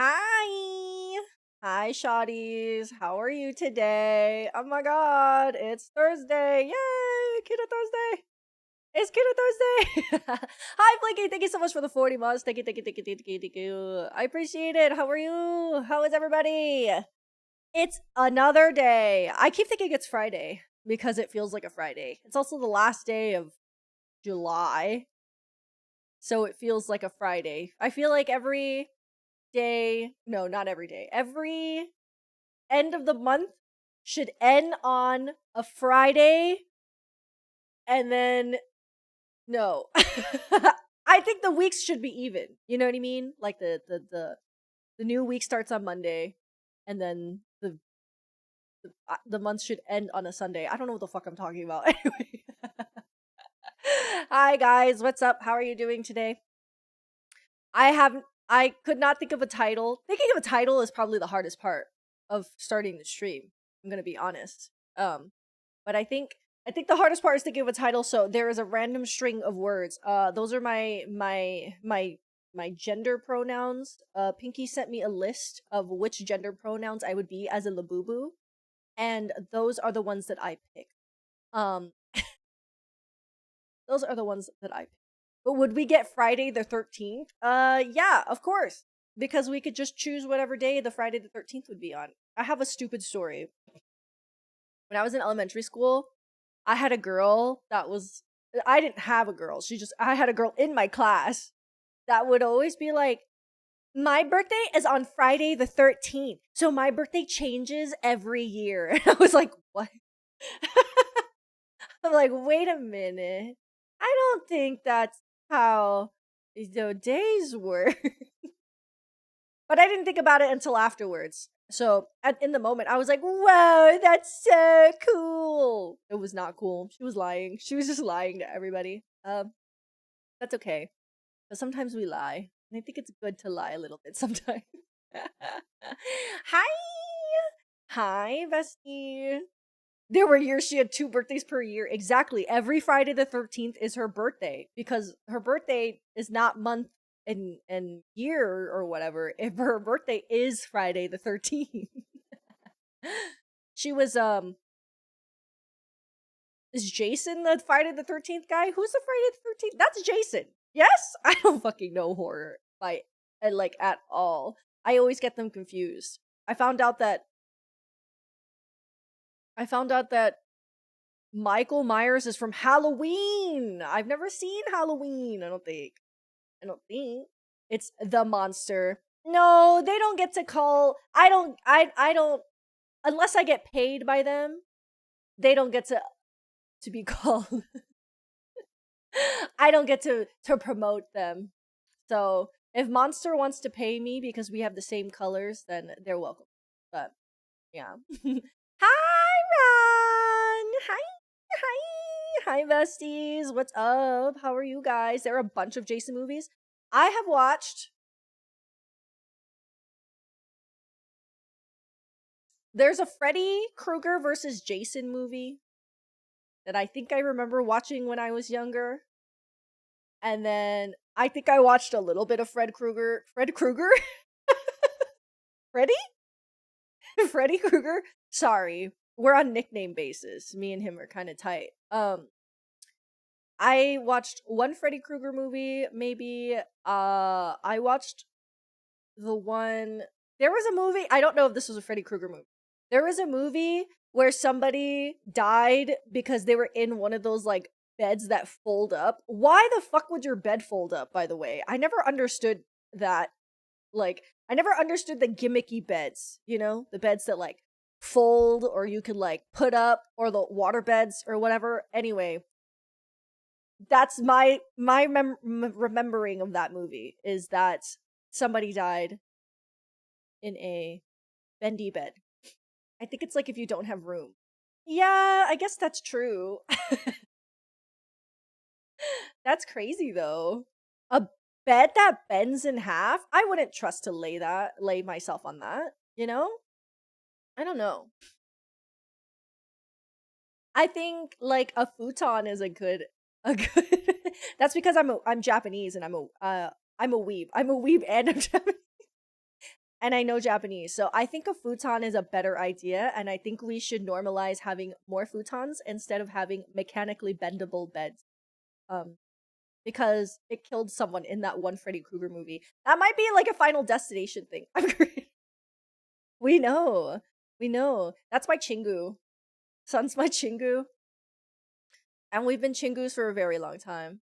Hi! Hi, shawties. How are you today? Oh my god, it's Thursday. Yay! Kita Thursday! It's Kita Thursday! Hi, Blinky. Thank you so much for the 40 months. Thank you, thank you, thank you, thank you, thank you. I appreciate it. How are you? How is everybody? It's another day. I keep thinking it's Friday because it feels like a Friday. It's also the last day of July, so it feels like a Friday. I feel like every day, no, not every day, every end of the month should end on a Friday, and then no. I think the weeks should be even. You know what I mean? Like the new week starts on Monday, and then the month should end on a Sunday. I don't know what the fuck I'm talking about. Anyway. Hi guys, what's up? How are you doing today? I could not think of a title. Thinking of a title is probably the hardest part of starting the stream. I'm gonna be honest. But I think the hardest part is thinking of a title. So there is a random string of words. Those are my gender pronouns. Pinky sent me a list of which gender pronouns I would be as a labubu, and those are the ones that I picked. Um, those are the ones that I picked. But would we get Friday the 13th? Yeah, of course. Because we could just choose whatever day the Friday the 13th would be on. I have a stupid story. When I was in elementary school, I had a girl that was I didn't have a girl. I had a girl in my class that would always be like, "My birthday is on Friday the 13th." So my birthday changes every year. And I was like, "What?" I'm like, "Wait a minute. I don't think that's how the days work." But I didn't think about it until afterwards. So in the moment, I was like, "Whoa, that's so cool." It was not cool. She was lying. She was just lying to everybody. That's okay. But sometimes we lie, and I think it's good to lie a little bit sometimes. Hi, hi, bestie. There were years she had 2 birthdays per year. Exactly. Every Friday the 13th is her birthday because her birthday is not month and year or whatever. If her birthday is Friday the 13th. She was is Jason the Friday the 13th guy? Who's the Friday the 13th? That's Jason. Yes? I don't fucking know horror by like at all. I always get them confused. I found out that Michael Myers is from Halloween. I've never seen Halloween, I don't think. I don't think. It's the monster. No, they don't get to call I don't unless I get paid by them, they don't get to be called. I don't get to promote them. So if Monster wants to pay me because we have the same colors, then they're welcome. But yeah. Hi, Ron. Hi, besties. What's up? How are you guys? There are a bunch of Jason movies. I have watched. There's a Freddy Krueger versus Jason movie that I think I remember watching when I was younger. And then I think I watched a little bit of Fred Krueger. Fred Krueger? Freddy? Freddy Krueger? Sorry. We're on nickname basis. Me and him are kind of tight. I watched one Freddy Krueger movie, maybe. I watched the one. There was a movie. I don't know if this was a Freddy Krueger movie. There was a movie where somebody died because they were in one of those like beds that fold up. Why the fuck would your bed fold up, by the way? I never understood that. Like, I never understood the gimmicky beds, the beds that like fold or you could like put up, or the water beds or whatever. Anyway, that's my remembering of that movie is that somebody died in a bendy bed. I think it's like if you don't have room. Yeah, I guess that's true. That's crazy though. A bed that bends in half? I wouldn't trust to lay myself on that, you know? I don't know. I think like a futon is a good That's because I'm Japanese and I'm a weeb. I'm a weeb and I'm Japanese. and I know Japanese, so I think a futon is a better idea, and I think we should normalize having more futons instead of having mechanically bendable beds. Um, because it killed someone in that one Freddy Krueger movie. That might be like a Final Destination thing. We know. We know. That's my Chingu. Son's my Chingu. And we've been Chingus for a very long time.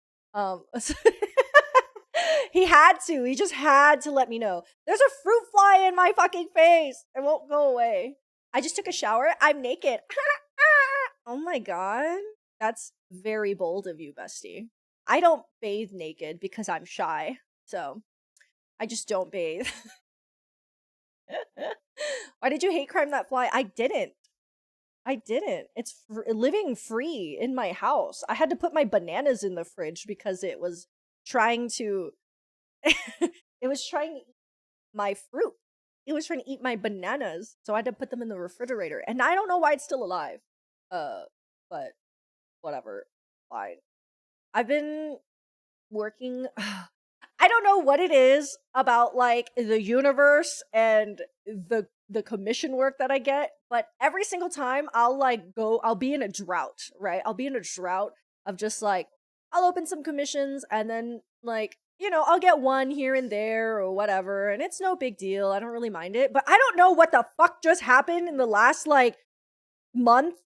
He had to. He just had to let me know. There's a fruit fly in my fucking face. It won't go away. I just took a shower. I'm naked. Oh my god. That's very bold of you, bestie. I don't bathe naked because I'm shy. So, I just don't bathe. Why did you hate crime that fly? I didn't. It's living free in my house. I had to put my bananas in the fridge because it was trying to it was trying to eat my fruit. It was trying to eat my bananas, so I had to put them in the refrigerator. And I don't know why it's still alive. But whatever. Fine. I've been working I don't know what it is about like the universe and the commission work that I get, but every single time I'll be in a drought, right? I'll be in a drought of just like I'll open some commissions and then like, you know, I'll get one here and there or whatever, and it's no big deal. I don't really mind it. But I don't know what the fuck just happened in the last like month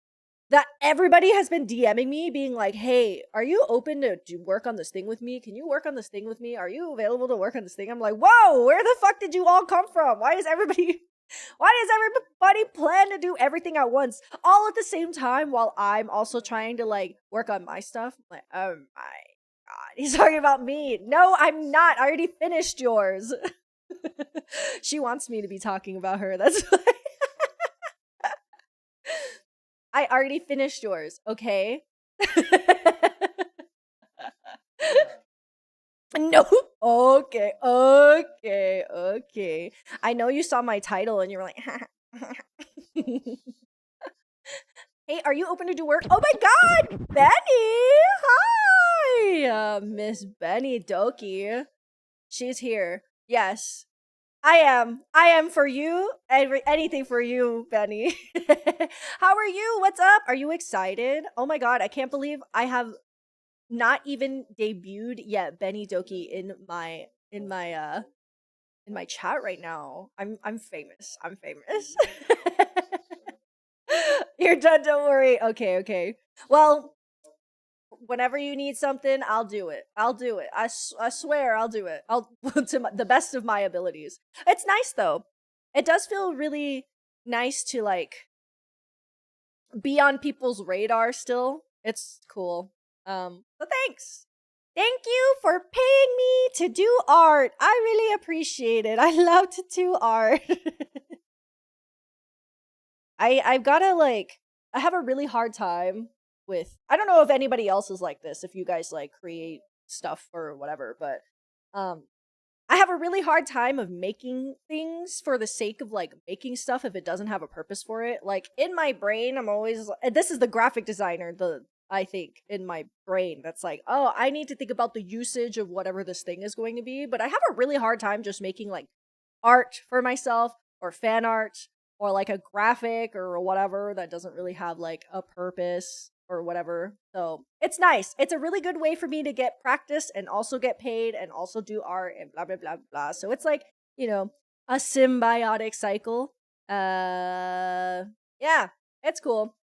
that everybody has been DMing me being like, hey, are you open to do work on this thing with me? Can you work on this thing with me? Are you available to work on this thing? I'm like, whoa, where the fuck did you all come from? Why does everybody plan to do everything at once all at the same time while I'm also trying to like work on my stuff? I'm like, oh my god, he's talking about me. No, I'm not. I already finished yours. She wants me to be talking about her. That's why. I already finished yours, okay? No. Okay. I know you saw my title and you were like, hey, are you open to do work? Oh my god, Benny! Hi! Miss Benny Doki. She's here. Yes. I am for you. Anything for you, Benny. How are you? What's up? Are you excited? Oh my god, I can't believe I have not even debuted yet Benny Doki in my chat right now. I'm famous. I'm famous. You're done, don't worry. Okay. Well, whenever you need something, I'll do it. I swear I'll do it. I'll to the best of my abilities. It's nice though. It does feel really nice to like be on people's radar still. It's cool. So thanks. Thank you for paying me to do art. I really appreciate it. I love to do art. I've gotta like I have a really hard time with I don't know if anybody else is like this, if you guys like create stuff or whatever, but I have a really hard time of making things for the sake of like making stuff if it doesn't have a purpose for it. Like in my brain, I'm always and this is the graphic designer, I think in my brain that's like, oh, I need to think about the usage of whatever this thing is going to be, but I have a really hard time just making like art for myself or fan art or like a graphic or whatever that doesn't really have like a purpose or whatever. So it's nice. It's a really good way for me to get practice and also get paid and also do art and blah blah blah blah. So it's like, you know, a symbiotic cycle. Yeah, it's cool.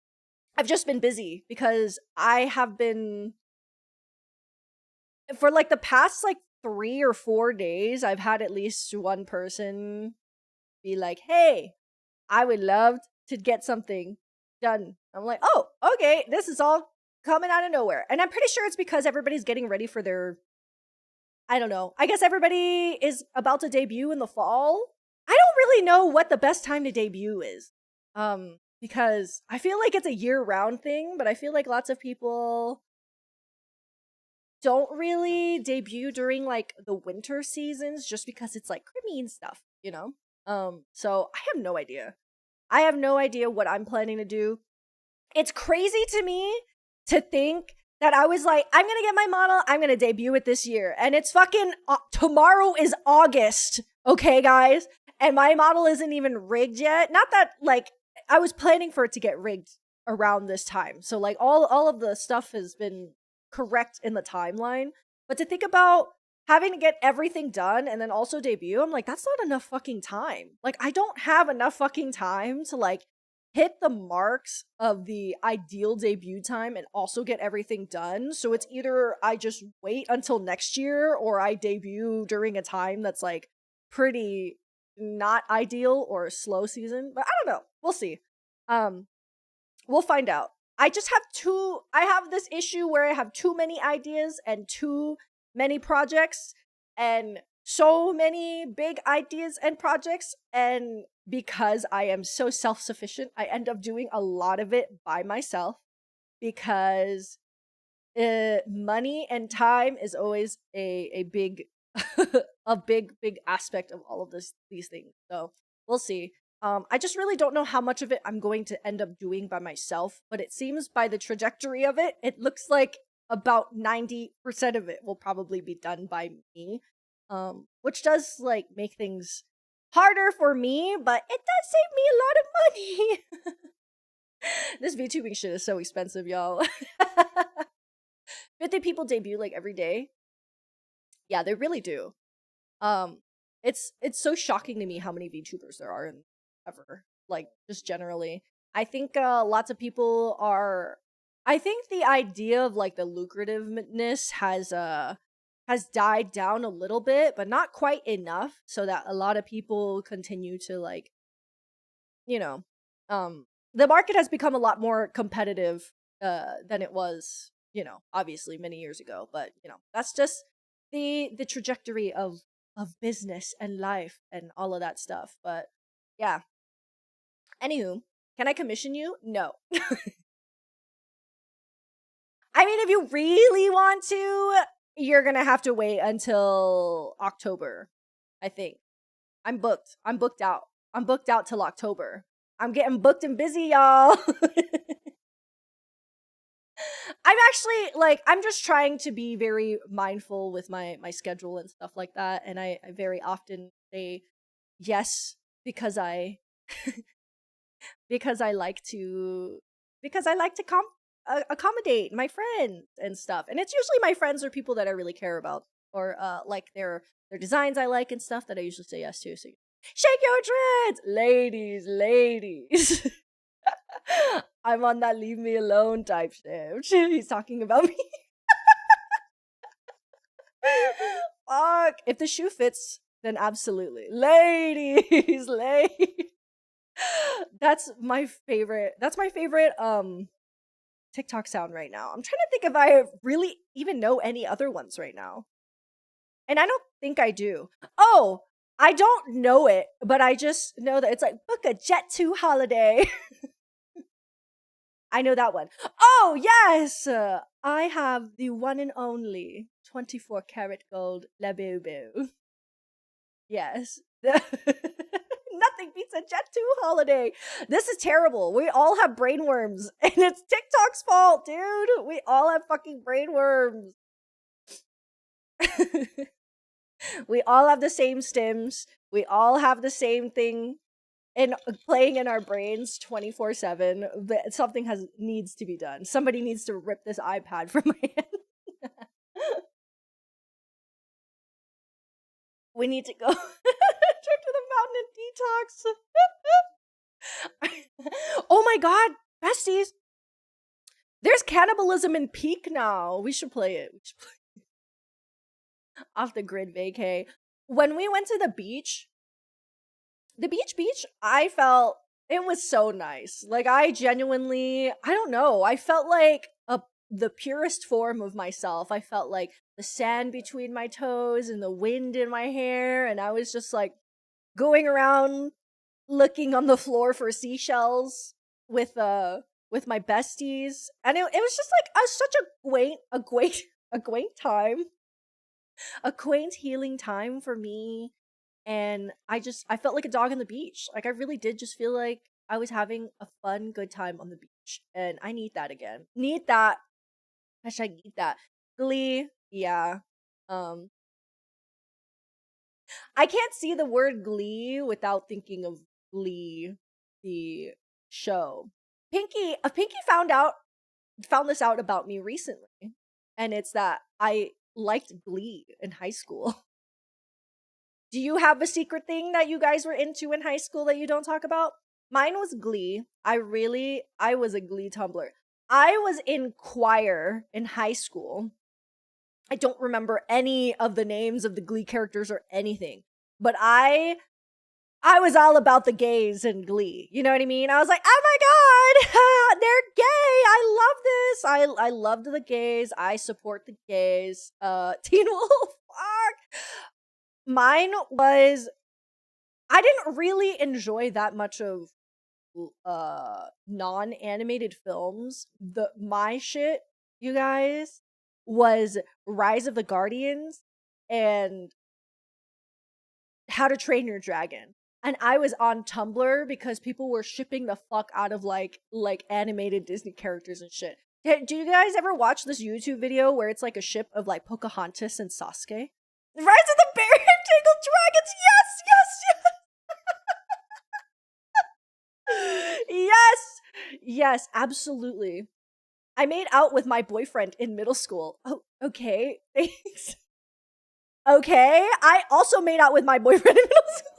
I've just been busy because I have been for like the past like 3 or 4 days, I've had at least one person be like, hey, I would love to get something done. I'm like, oh, okay, this is all coming out of nowhere. And I'm pretty sure it's because everybody's getting ready for their, I don't know. I guess everybody is about to debut in the fall. I don't really know what the best time to debut is. Because I feel like it's a year-round thing, but I feel like lots of people don't really debut during like the winter seasons just because it's like creamy and stuff, you know? So I have no idea. I have no idea what I'm planning to do. It's crazy to me to think that I was like, I'm gonna get my model, I'm gonna debut it this year. And it's fucking, tomorrow is August, okay guys? And my model isn't even rigged yet. Not that like I was planning for it to get rigged around this time. So like all of the stuff has been correct in the timeline. But to think about having to get everything done and then also debut, I'm like, that's not enough fucking time. Like I don't have enough fucking time to like hit the marks of the ideal debut time and also get everything done. So it's either I just wait until next year or I debut during a time that's like pretty not ideal or a slow season. But I don't know. We'll see. Um we'll find out. I have this issue where I have too many ideas and too many projects and so many big ideas and projects, and because I am so self-sufficient, I end up doing a lot of it by myself because money and time is always a big a big aspect of all of these things. So we'll see. I just really don't know how much of it I'm going to end up doing by myself, but it seems by the trajectory of it, it looks like about 90% of it will probably be done by me. Which does like make things harder for me, but it does save me a lot of money. This VTubing shit is so expensive, y'all. 50 people debut like every day. Yeah, they really do. Um, it's so shocking to me how many VTubers there are in ever. Like just generally, I think lots of people are. I think the idea of like the lucrativeness has died down a little bit, but not quite enough, so that a lot of people continue to like, you know, the market has become a lot more competitive than it was, obviously many years ago. But that's just the trajectory of business and life and all of that stuff. But yeah. Anywho, can I commission you? No. I mean, if you really want to, you're gonna have to wait until October. I think I'm booked. I'm booked out. I'm booked out till October. I'm getting booked and busy, y'all. I'm actually like I'm just trying to be very mindful with my schedule and stuff like that, and I very often say yes because I because I like to accommodate my friends and stuff, and it's usually my friends or people that I really care about, or like their designs I like and stuff that I usually say yes to. So shake your dreads, ladies. I'm on that leave me alone type shit. He's talking about me. Fuck. If the shoe fits, then absolutely. Ladies, ladies. That's my favorite TikTok sound right now. I'm trying to think if I really even know any other ones right now. And I don't think I do. Oh, I don't know it, but I just know that it's like book a jet to holiday. I know that one. Oh, yes! I have the one and only 24 karat gold labuxu. Yes. Nothing beats a Jet 2 holiday. This is terrible. We all have brainworms, and it's TikTok's fault, dude. We all have fucking brainworms. We all have the same stims. We all have the same thing in playing in our brains 24/7. But something needs to be done. Somebody needs to rip this iPad from my hand. We need to go trip to the mountain and detox. Oh my god, besties! There's cannibalism in Peak now. We should play it. Off the grid vacay. When we went to the beach, I felt it was so nice. Like I don't know, I felt like the purest form of myself. I felt like the sand between my toes and the wind in my hair, and I was just like going around looking on the floor for seashells with my besties, and it was just like such a quaint time, a quaint healing time for me. And I felt like a dog on the beach. Like I really did just feel like I was having a fun good time on the beach, and I need that again. Need that. # I, need that. Glee, yeah. um I can't see the word Glee without thinking of Glee, the show. Pinky found this out about me recently, and it's that I liked Glee in high school. Do you have a secret thing that you guys were into in high school that you don't talk about? Mine was Glee. I was a Glee Tumblr. I was in choir in high school. I don't remember any of the names of the Glee characters or anything, but I was all about the gays in Glee. You know what I mean? I was like, oh my god, they're gay. I love this. I loved the gays. I support the gays. Teen Wolf. Fuck. Mine was, I didn't really enjoy that much of non-animated films. My shit, you guys, was Rise of the Guardians and How to Train Your Dragon. And I was on Tumblr because people were shipping the fuck out of like animated Disney characters and shit. Do you guys ever watch this YouTube video where it's like a ship of like Pocahontas and Sasuke? Rise of the Bear Tangled Dragons. Yes, yes, yes. Yes, absolutely. I made out with my boyfriend in middle school. Oh, okay. Thanks. Okay. I also made out with my boyfriend in middle school.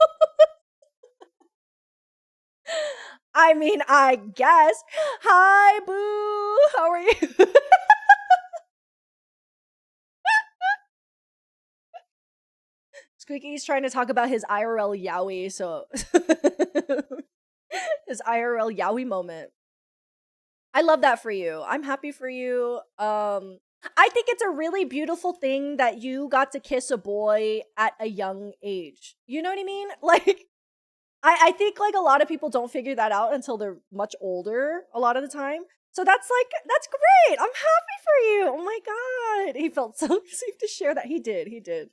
I mean, I guess. Hi, boo. How are you? Squeaky's trying to talk about his IRL yaoi, so his IRL yaoi moment. I love that for you. I'm happy for you. I think it's a really beautiful thing that you got to kiss a boy at a young age. You know what I mean? Like, I think like a lot of people don't figure that out until they're much older a lot of the time. So that's great. I'm happy for you. Oh my god. He felt so safe to share that. He did.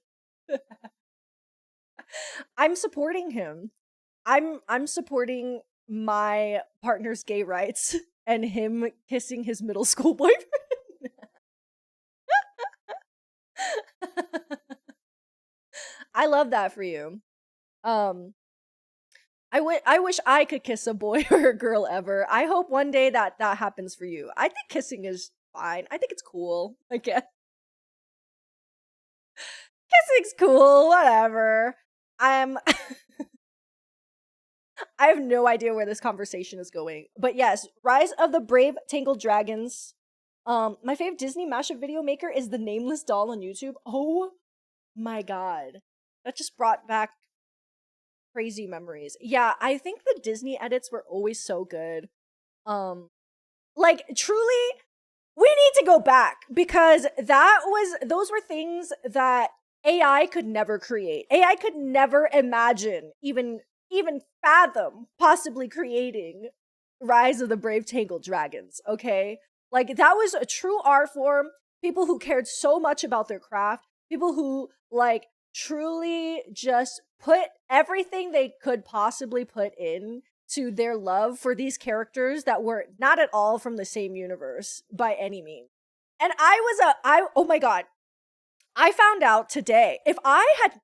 I'm supporting him. I'm supporting my partner's gay rights and him kissing his middle school boyfriend. I love that for you. I wish I could kiss a boy or a girl ever. I hope one day that happens for you. I think kissing is fine. I think it's cool. I guess. Kissing's cool, whatever. I have no idea where this conversation is going. But yes, Rise of the Brave Tangled Dragons. My favorite Disney mashup video maker is the Nameless Doll on YouTube. Oh my god. That just brought back crazy memories. Yeah, I think the Disney edits were always so good. Like truly, we need to go back because those were things that AI could never create. AI could never imagine, even fathom possibly creating Rise of the Brave Tangled Dragons, okay? Like that was a true art form. People who cared so much about their craft, people who like truly just put everything they could possibly put in to their love for these characters that were not at all from the same universe by any means. And oh my god, I found out today,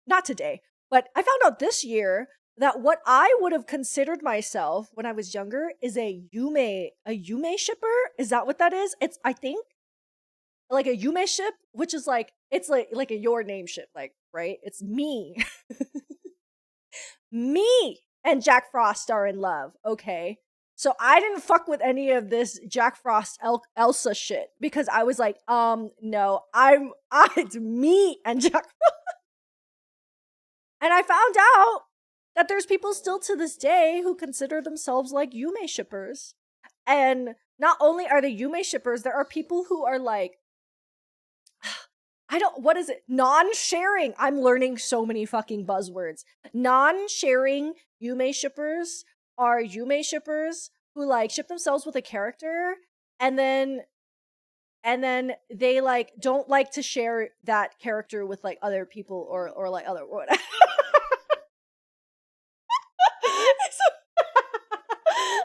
not today, but I found out this year that what I would have considered myself when I was younger is a Yume shipper. Is that what that is? It's, I think, like a Yume ship, which is like, it's like a your name ship, like, right? It's me. Me and Jack Frost are in love, okay? So I didn't fuck with any of this Jack Frost Elsa shit because I was like, no, it's me and Jack Frost. And I found out that there's people still to this day who consider themselves like Yume shippers. And not only are they Yume shippers, there are people who are like, what is it? Non-sharing. I'm learning so many fucking buzzwords. Non-sharing Yume shippers are Yume shippers who like ship themselves with a character and then they like don't like to share that character with like other people or like other whatever.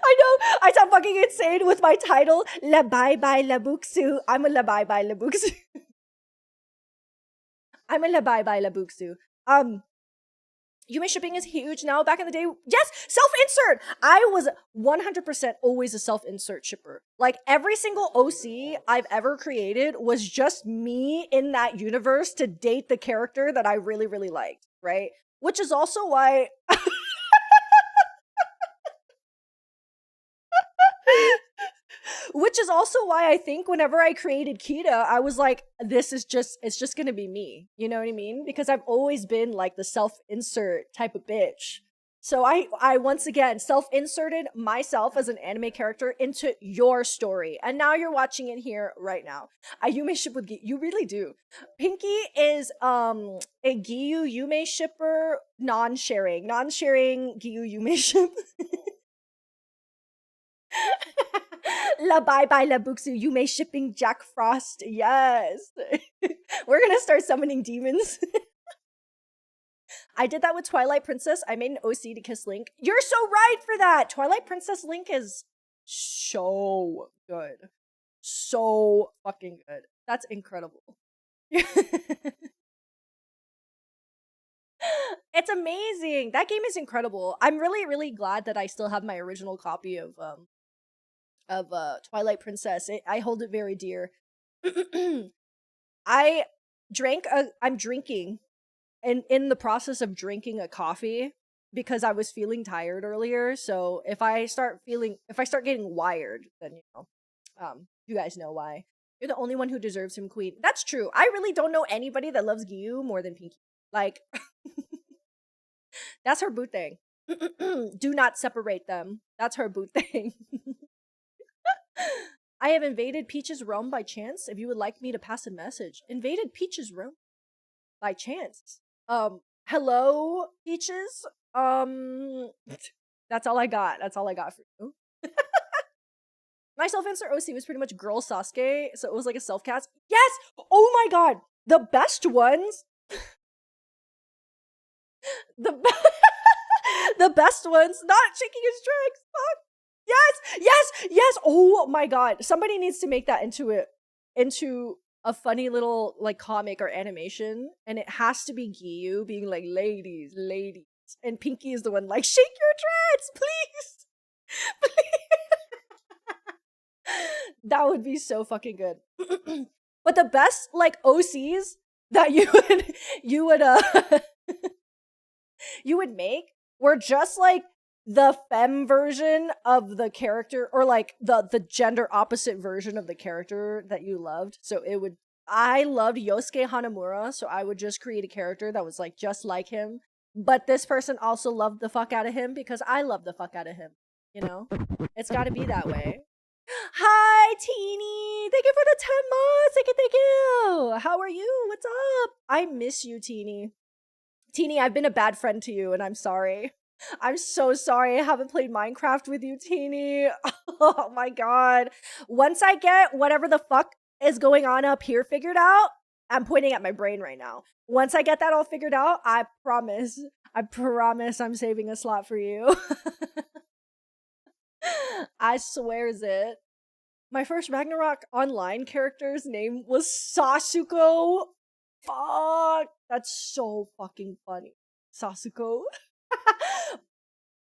I know, I sound fucking insane with my title, Labaibai Labuxu. I'm a labaibai labuxu. I'm a labaibai labuxu. Yume shipping is huge now. Back in the day, yes, self-insert. I was 100% always a self-insert shipper. Like every single OC I've ever created was just me in that universe to date the character that I really, really liked, right? Which is also why which is also why I think whenever I created Kita, I was like, this is just, it's just gonna be me. You know what I mean? Because I've always been like the self-insert type of bitch. So I once again self-inserted myself as an anime character into your story. And now you're watching it here right now. I Yume ship with you really do. Pinky is a Giyu Yume shipper, non-sharing. Non-sharing Giyu Yume ship. Labaibai, labuxu, Yume shipping Jack Frost. Yes. We're gonna start summoning demons. I did that with Twilight Princess. I made an OC to kiss Link. You're so right for that. Twilight Princess Link is so good. So fucking good. That's incredible. It's amazing. That game is incredible. I'm really, really glad that I still have my original copy of Twilight Princess. I hold it very dear. I'm drinking and in the process of drinking a coffee because I was feeling tired earlier. So if I start getting wired, then you guys know why. You're the only one who deserves him, queen. That's true. I really don't know anybody that loves Giyu more than Pinky. Like that's her boot thing. Do not separate them. That's her boot thing. I have invaded Peach's realm by chance. If you would like me to pass a message. Invaded Peach's realm by chance. Hello, Peaches? That's all I got. That's all I got for you. My self-insert OC was pretty much girl Sasuke, so it was like a self-cast. Yes! Oh my god! The best ones... the best ones, not shaking his tracks. Fuck. Yes. Oh my god. Somebody needs to make that into a funny little like comic or animation, and it has to be Giyu being like, ladies, and Pinky is the one like, shake your tracks, please. That would be so fucking good. But the best like OCs that you would make were just like the femme version of the character, or like the gender opposite version of the character that you loved. So I loved Yosuke Hanamura, so I would just create a character that was like just like him, but this person also loved the fuck out of him because I love the fuck out of him. You know, it's got to be that way. Hi, Teeny. Thank you for the 10 months. Thank you. How are you? What's up? I miss you, Teeny. Teeny, I've been a bad friend to you, and I'm sorry. I'm so sorry I haven't played Minecraft with you, Teeny. Oh my god. Once I get whatever the fuck is going on up here figured out, I'm pointing at my brain right now. Once I get that all figured out, I promise I'm saving a slot for you. I swears it. My first Ragnarok online character's name was Sasuko. Fuck. That's so fucking funny. Sasuko.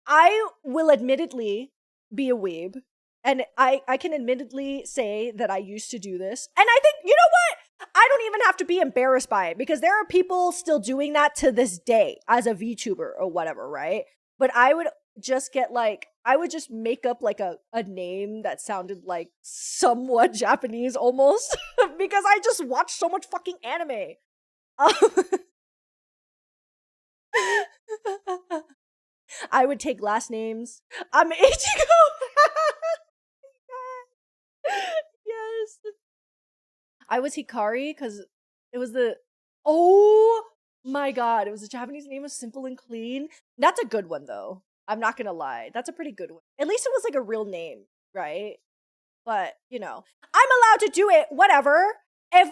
I will admittedly be a weeb, and I can admittedly say that I used to do this. And I think, you know what? I don't even have to be embarrassed by it, because there are people still doing that to this day as a VTuber or whatever, right? But I would just get like, I would just make up like a name that sounded like somewhat Japanese almost, because I just watched so much fucking anime. I would take last names. I'm Ichigo. Yes. I was Hikari because it was oh my god, it was a Japanese name, was simple and clean. That's a good one though. I'm not gonna lie. That's a pretty good one. At least it was like a real name, right? But, you know, I'm allowed to do it, whatever. If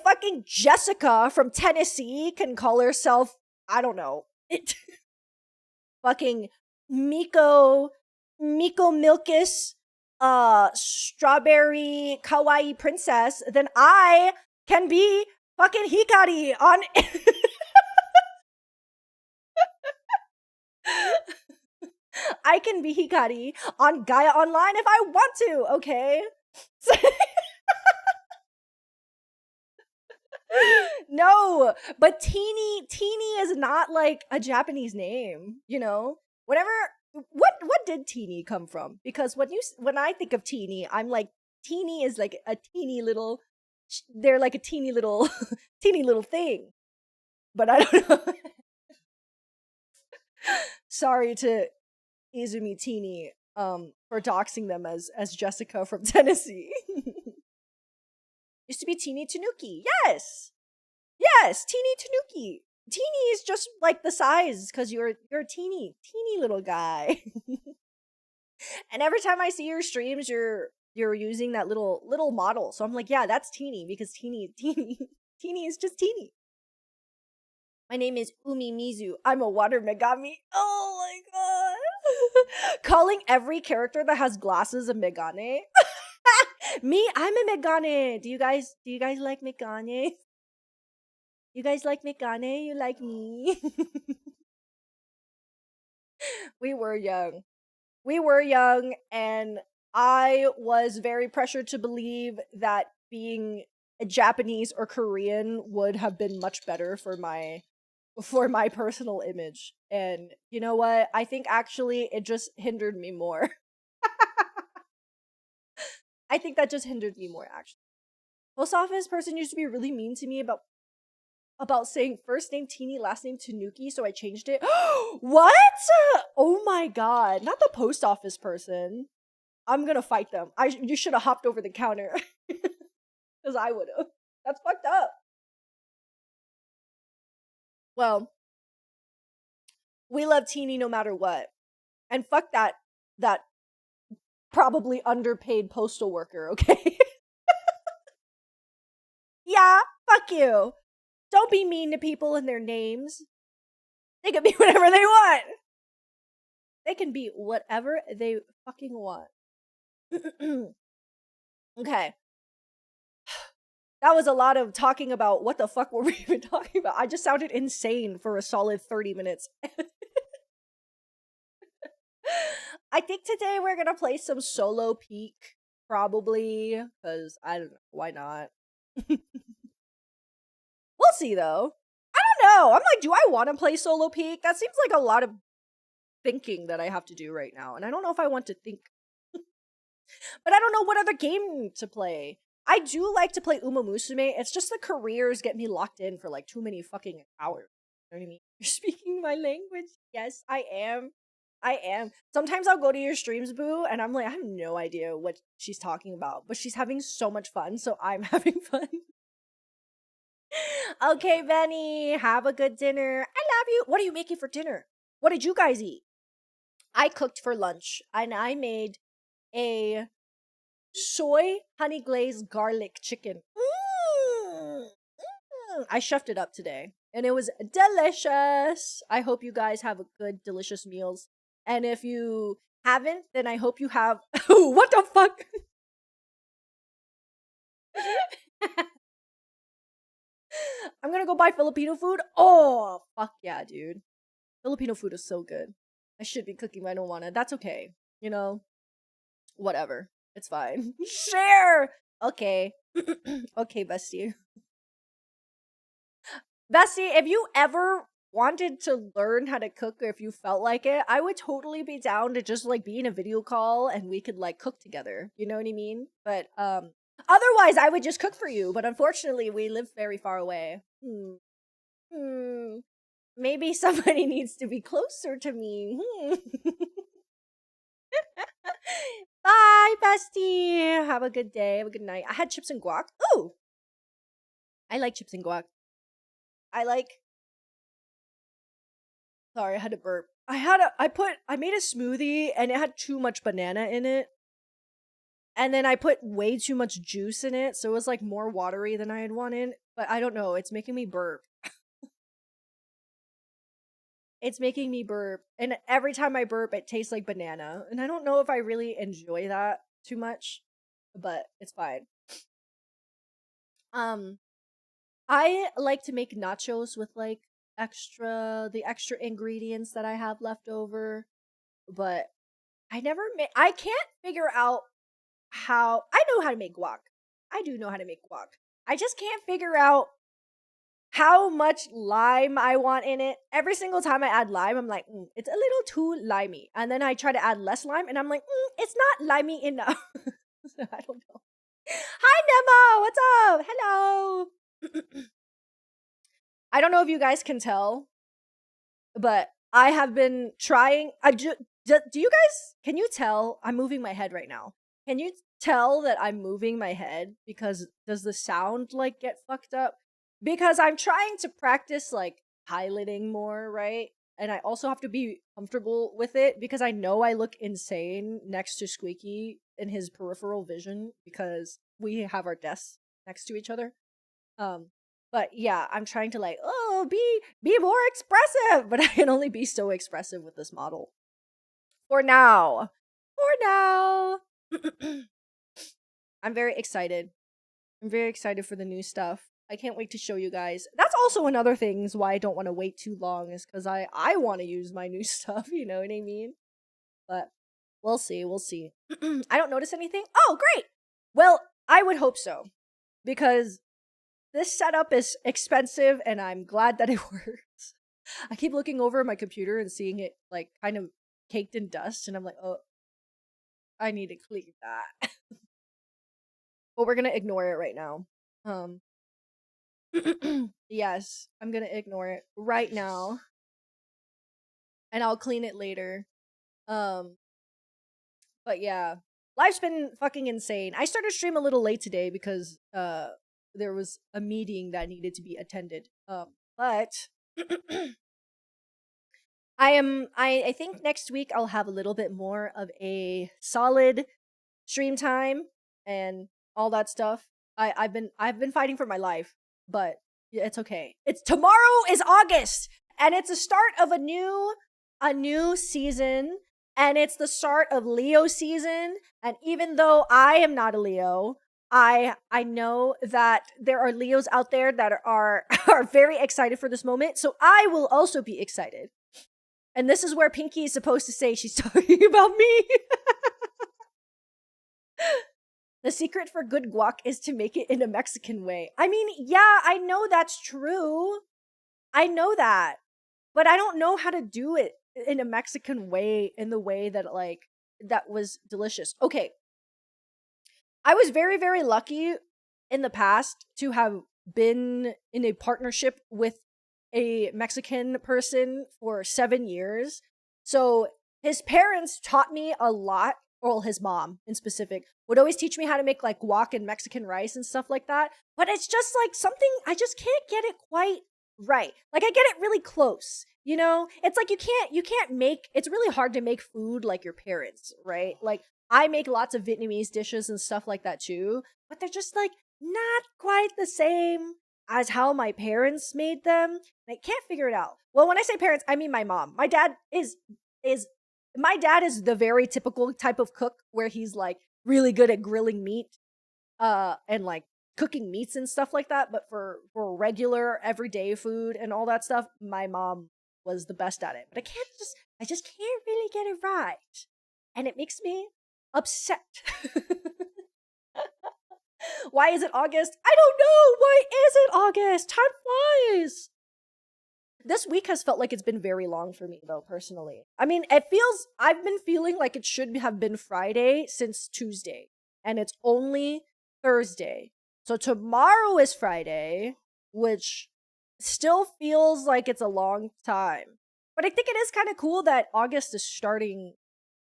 fucking Jessica from Tennessee can call herself, I don't know, fucking Miko Milkus, strawberry kawaii princess, then I can be fucking Hikari on I can be Hikari on Gaia Online if I want to, okay? No, but Teeny is not like a Japanese name, you know? Whatever what did Teeny come from? Because when I think of Teeny, I'm like Teeny is like a teeny little they're like a teeny little teeny little thing. But I don't know. Sorry to Izumi Teeny for doxing them as Jessica from Tennessee. Used to be Teeny Tanuki. Yes. Yes, Teeny Tanuki. Teeny is just like the size because you're a teeny little guy. And every time I see your streams, you're using that little model. So I'm like, yeah, that's Teeny because Teeny is just teeny. My name is Umimizu. I'm a water Megami. Oh my god. Calling every character that has glasses a Megane. Me, I'm a Megane. Do you guys like Megane? You guys like Megane? You like me? We were young. We were young, and I was very pressured to believe that being a Japanese or Korean would have been much better for my personal image. And you know what? I think actually it just hindered me more. I think that just hindered me more actually. Post office person used to be really mean to me about saying first name Teeny, last name Tanuki, so I changed it. What? Oh my god. Not the post office person. I'm gonna fight them. You should have hopped over the counter. Because I would have. That's fucked up. Well, we love Teeny no matter what. And fuck that probably underpaid postal worker, okay? Yeah, fuck you. Don't be mean to people and their names. They can be whatever they want. They can be whatever they fucking want. Okay. That was a lot of talking about what the fuck were we even talking about. I just sounded insane for a solid 30 minutes. I think today we're gonna play some solo peak, probably, because I don't know, why not? We'll see though. I don't know. I'm like, do I want to play solo peak? That seems like a lot of thinking that I have to do right now, and I don't know if I want to think. But I don't know what other game to play. I do like to play Uma Musume. It's just the careers get me locked in for like too many fucking hours. You know what I mean? You're speaking my language? Yes, I am. I am. Sometimes I'll go to your streams, Boo, and I'm like, I have no idea what she's talking about, but she's having so much fun, so I'm having fun. Okay, Benny, have a good dinner. I love you. What are you making for dinner? What did you guys eat? I cooked for lunch, and I made a soy honey glazed garlic chicken. I chefed it up today, and it was delicious. I hope you guys have a good, delicious meals. And if you haven't, then I hope you have. What the fuck? I'm gonna go buy Filipino food. Oh, fuck yeah, dude. Filipino food is so good. I should be cooking, but I don't wanna. That's okay. You know? Whatever. It's fine. Share! Okay. Okay, bestie. Bestie, if you ever wanted to learn how to cook or if you felt like it, I would totally be down to just like be in a video call and we could like cook together. You know what I mean? But otherwise I would just cook for you, but unfortunately we live very far away. Hmm. Maybe somebody needs to be closer to me. Bye, bestie. Have a good day. Have a good night. I had chips and guac. Ooh. I like chips and guac. I like Sorry, I had to burp. I made a smoothie and it had too much banana in it. And then I put way too much juice in it, so it was like more watery than I had wanted. But I don't know, it's making me burp. It's making me burp. And every time I burp, it tastes like banana. And I don't know if I really enjoy that too much, but it's fine. Um, I like to make nachos with like the extra ingredients that I have left over. but I can't figure out how. I know how to make guac. I do know how to make guac. I just can't figure out how much lime I want in it. Every single time I add lime, I'm like, it's a little too limey. And then I try to add less lime, and I'm like, it's not limey enough. So I don't know. Hi, Nemo! What's up? Hello! I don't know if you guys can tell, but I have been trying. Do you guys, can you tell? I'm moving my head right now. Can you tell that I'm moving my head? Because does the sound like get fucked up? Because I'm trying to practice like piloting more, right? And I also have to be comfortable with it because I know I look insane next to Squeaky in his peripheral vision because we have our desks next to each other. Um, but yeah, I'm trying to like, be more expressive, but I can only be so expressive with this model. For now. For now. I'm very excited. I'm very excited for the new stuff. I can't wait to show you guys. That's also another thing is why I don't want to wait too long is because I want to use my new stuff, you know what I mean? But we'll see, we'll see. I don't notice anything. Oh, great. Well, I would hope so. Because this setup is expensive and I'm glad that it works. I keep looking over at my computer and seeing it like kind of caked in dust and I'm like, oh, I need to clean that. But we're gonna ignore it right now. Um yes, I'm gonna ignore it right now. And I'll clean it later. Um but yeah. Life's been fucking insane. I started stream a little late today because there was a meeting that needed to be attended. But I think next week I'll have a little bit more of a solid stream time and all that stuff. I've been fighting for my life, but it's okay. It's tomorrow is August and it's the start of a new season and it's the start of Leo season and even though I am not a Leo, I know that there are Leos out there that are are very excited for this moment, so I will also be excited. And this is where Pinky is supposed to say she's talking about me. The secret for good guac is to make it in a Mexican way. I mean, yeah, I know that's true. I know that. But I don't know how to do it in a Mexican way, in the way that, like, that was delicious. Okay. I was very, very lucky in the past to have been in a partnership with a Mexican person for 7 years. So his parents taught me a lot, or his mom in specific would always teach me how to make like guac and Mexican rice and stuff like that. But it's just like something I just can't get it quite right. Like I get it really close. You know, it's like you can't make it's really hard to make food like your parents, right? Like I make lots of Vietnamese dishes and stuff like that too, but they're just like not quite the same as how my parents made them. I can't figure it out. Well, when I say parents, I mean my mom. My dad is my dad is the very typical type of cook where he's like really good at grilling meat and like cooking meats and stuff like that, but for regular everyday food and all that stuff, my mom was the best at it. But I just can't really get it right. And it makes me upset. Why is it August? I don't know. Why is it August? Time flies. This week has felt like it's been very long for me, though, personally. I mean, I've been feeling like it should have been Friday since Tuesday, and it's only Thursday. So tomorrow is Friday, which still feels like it's a long time. But I think it is kind of cool that August is starting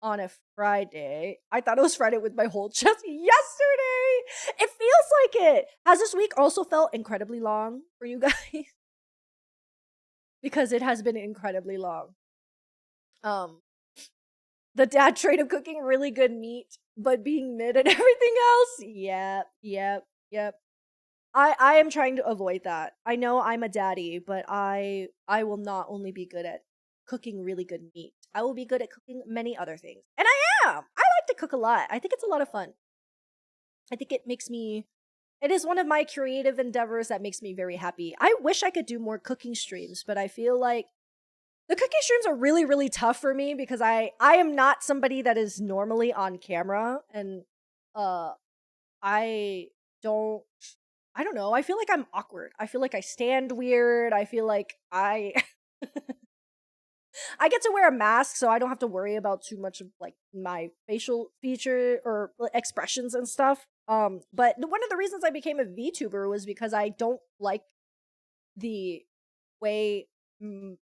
on a Friday. I thought it was Friday with my whole chest yesterday. It feels like it. Has this week also felt incredibly long for you guys? Because it has been incredibly long. The dad trait of cooking really good meat, but being mid at everything else. Yep. I am trying to avoid that. I know I'm a daddy, but I will not only be good at cooking really good meat. I will be good at cooking many other things. And I am. I like to cook a lot. I think it's a lot of fun. I think it is one of my creative endeavors that makes me very happy. I wish I could do more cooking streams, but I feel like The cooking streams are really, really tough for me because I am not somebody that is normally on camera, and uh I don't I don't know. I feel like I'm awkward. I feel like I stand weird. I feel like I I get to wear a mask, so I don't have to worry about too much of like my facial feature or expressions and stuff. But one of the reasons I became a VTuber was because I don't like the way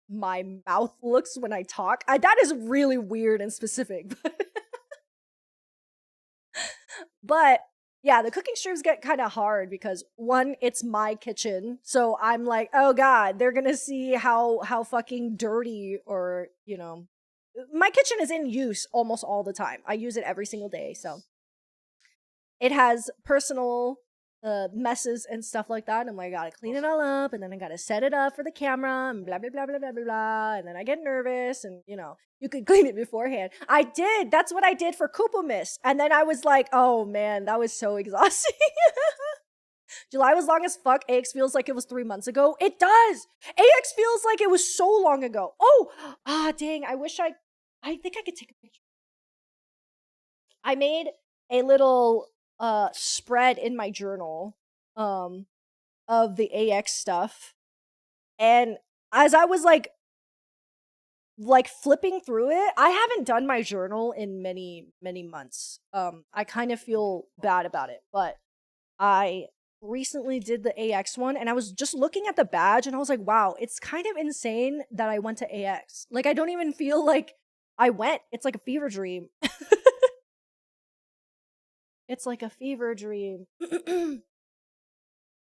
my mouth looks when I talk. That is really weird and specific. But yeah, the cooking streams get kind of hard because one, it's my kitchen, so I'm like, oh god, they're gonna see how fucking dirty, or my kitchen is in use almost all the time. I use it every single day, so it has personal messes and stuff like that. And I'm like, I gotta clean it all up, and then I gotta set it up for the camera, and blah blah blah blah blah blah blah. And then I get nervous, and you could clean it beforehand. I did. That's what I did for Koopa Mist, and then I was like, oh man, that was so exhausting. July was long as fuck. AX feels like it was 3 months ago. It does. AX feels like it was so long ago. Oh, dang. I think I could take a picture. I made a little spread in my journal of the AX stuff, and as I was like flipping through it, I haven't done my journal in many months. I kind of feel bad about it, but I recently did the AX one, and I was just looking at the badge, and I was like, wow, it's kind of insane that I went to AX. Like, I don't even feel like I went. It's like a fever dream. It's like a fever dream.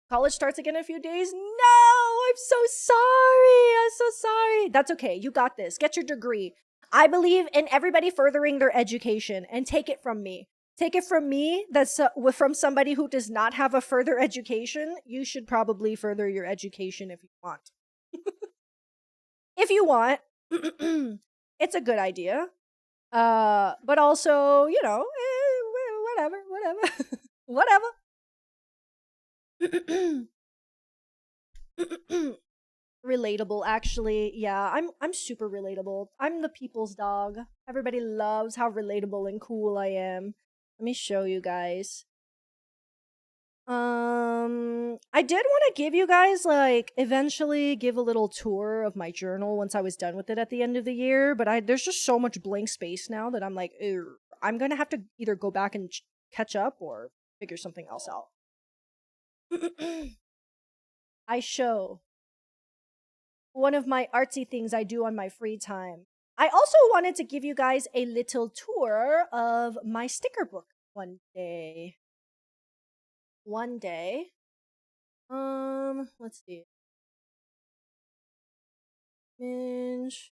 College starts again in a few days. No, I'm so sorry. I'm so sorry. That's okay. You got this. Get your degree. I believe in everybody furthering their education, and take it from me. Take it from me. That's from somebody who does not have a further education. You should probably further your education if you want. If you want, it's a good idea. But also, whatever, whatever. Relatable, actually. Yeah, I'm super relatable. I'm the people's dog. Everybody loves how relatable and cool I am. Let me show you guys. I did want to give you guys, like, eventually give a little tour of my journal once I was done with it at the end of the year, but there's just so much blank space now that I'm like, I'm gonna have to either go back and catch up or figure something else out. I show one of my artsy things I do on my free time. I also wanted to give you guys a little tour of my sticker book one day. One day. Let's see. Minge.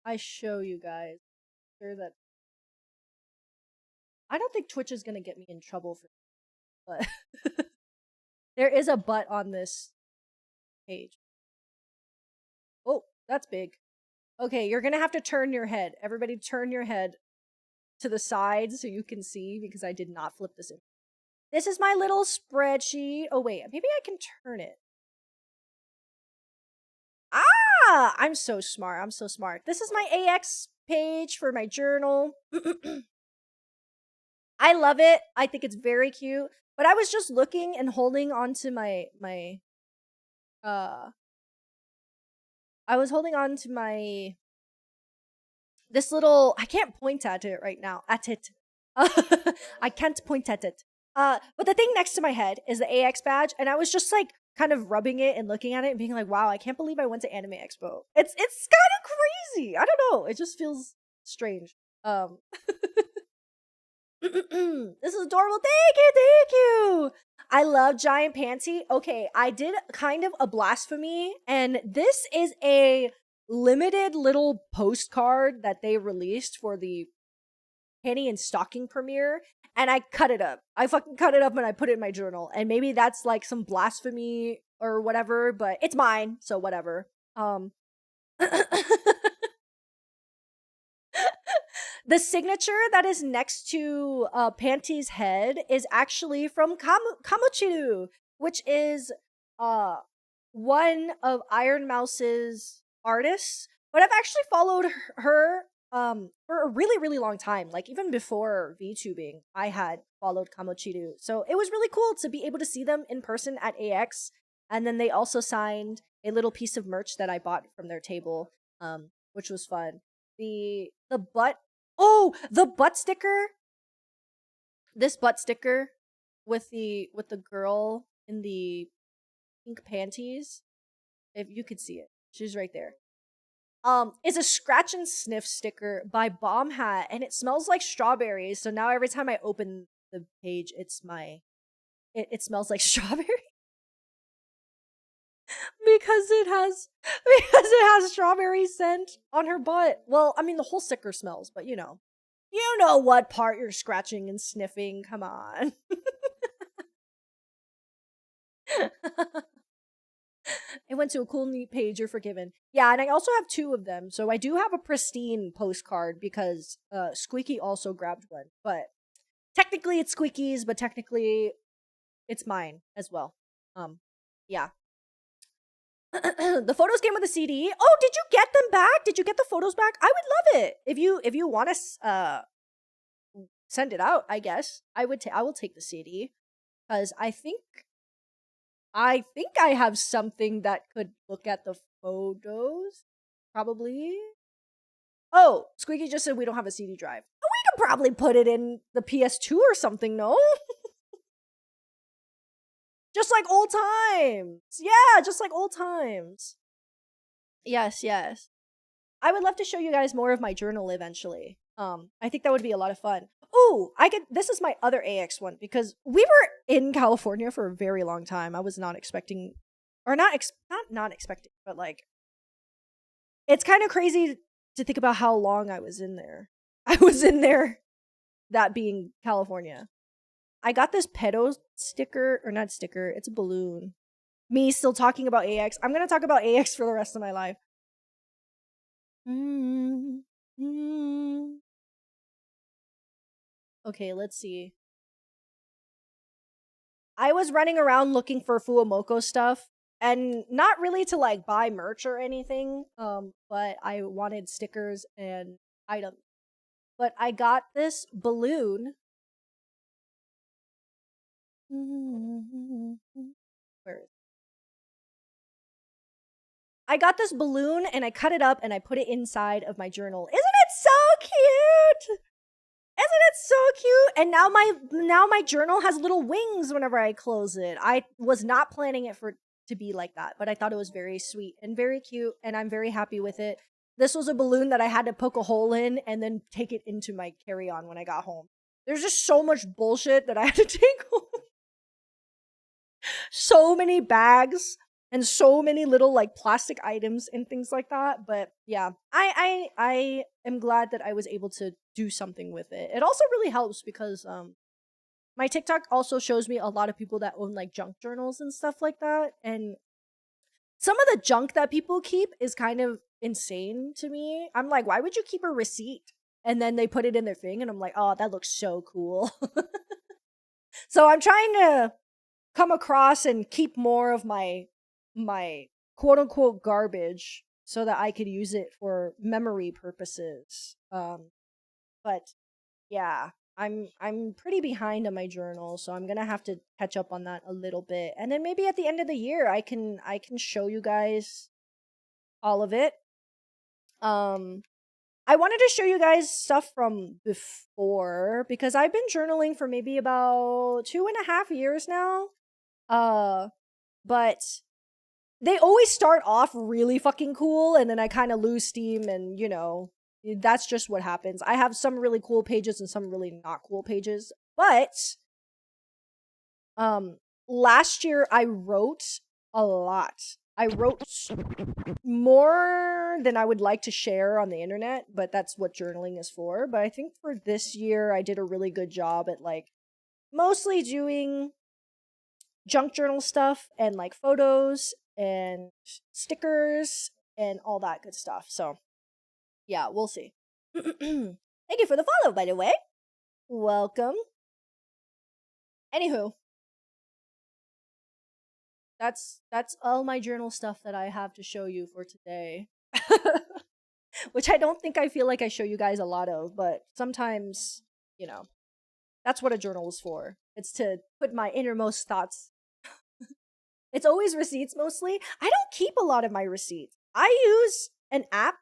I show you guys. Sure that I don't think Twitch is gonna get me in trouble for, but there is a but on this page. Oh, that's big. Okay, you're gonna have to turn your head. Everybody turn your head to the side so you can see, because I did not flip this in. This is my little spreadsheet. Oh wait, maybe I can turn it. Ah, I'm so smart. I'm so smart. This is my AX page for my journal. I love it. I think it's very cute. But I was just looking and holding onto my I was holding on to my this little, I can't point at it right now. At it. I can't point at it. But the thing next to my head is the AX badge, and I was just like kind of rubbing it and looking at it and being like, wow, I can't believe I went to Anime Expo. It's kind of crazy. I don't know. It just feels strange. This is adorable. Thank you. I love Giant Panty. Okay, I did kind of a blasphemy, and this is a limited little postcard that they released for the Panty and Stocking premiere, and I cut it up. I fucking cut it up and I put it in my journal, and maybe that's like some blasphemy or whatever, but it's mine, so whatever. The signature that is next to Panty's head is actually from Kamochiru, which is one of Iron Mouse's artists, but I've actually followed her for a really really long time. Like even before VTubing, I had followed Kamochiru. So it was really cool to be able to see them in person at AX, and then they also signed a little piece of merch that I bought from their table, which was fun. The butt the butt sticker. This butt sticker with the girl in the pink panties. If you could see it, she's right there. Is a scratch and sniff sticker by Bomb Hat, and it smells like strawberries. So now every time I open the page, it smells like strawberry because it has strawberry scent on her butt. Well, I mean the whole sticker smells, but you know what part you're scratching and sniffing. Come on. It went to a cool, neat page. You're forgiven. Yeah, and I also have two of them. So I do have a pristine postcard because Squeaky also grabbed one. But technically it's Squeaky's, but technically it's mine as well. Yeah. The photos came with a CD. Oh, did you get them back? Did you get the photos back? I would love it if you want to send it out. I guess I will take the CD because I think I have something that could look at the photos. Probably. Oh, Squeaky just said we don't have a CD drive. We could probably put it in the PS2 or something, no? Just like old times. Yeah, just like old times. Yes, yes. I would love to show you guys more of my journal eventually. I think that would be a lot of fun. Ooh, this is my other AX one because we were in California for a very long time. I was not expecting or not expecting, but like it's kind of crazy to think about how long I was in there. I was in there, that being California. I got this pedo sticker, or not sticker, it's a balloon. Me still talking about AX. I'm gonna talk about AX for the rest of my life. Okay, let's see. I was running around looking for Fuamoko stuff, and not really to like buy merch or anything, but I wanted stickers and items. But I got this balloon. Where is it? I got this balloon and I cut it up and I put it inside of my journal. Isn't it so cute? Isn't it so cute? And now my journal has little wings whenever I close it. I was not planning it for to be like that, but I thought it was very sweet and very cute, and I'm very happy with it. This was a balloon that I had to poke a hole in and then take it into my carry-on when I got home. There's just so much bullshit that I had to take home. So many bags and so many little like plastic items and things like that. But yeah, I am glad that I was able to do something with it. It also really helps because my TikTok also shows me a lot of people that own like junk journals and stuff like that. And some of the junk that people keep is kind of insane to me. I'm like, why would you keep a receipt? And then they put it in their thing and I'm like, oh, that looks so cool. So I'm trying to come across and keep more of my quote unquote garbage so that I could use it for memory purposes. But yeah, I'm pretty behind on my journal, so I'm gonna have to catch up on that a little bit. And then maybe at the end of the year I can show you guys all of it. I wanted to show you guys stuff from before because I've been journaling for maybe about 2.5 years now. But they always start off really fucking cool and then I kind of lose steam and that's just what happens. I have some really cool pages and some really not cool pages. But last year I wrote a lot. I wrote more than I would like to share on the internet, but that's what journaling is for. But I think for this year I did a really good job at like mostly doing junk journal stuff and like photos and stickers and all that good stuff. So, yeah, we'll see. Thank you for the follow, by the way. Welcome. Anywho, that's all my journal stuff that I have to show you for today. Which I don't think I feel like I show you guys a lot of, but sometimes, you know, that's what a journal is for. It's to put my innermost thoughts. It's always receipts mostly. I don't keep a lot of my receipts. I use an app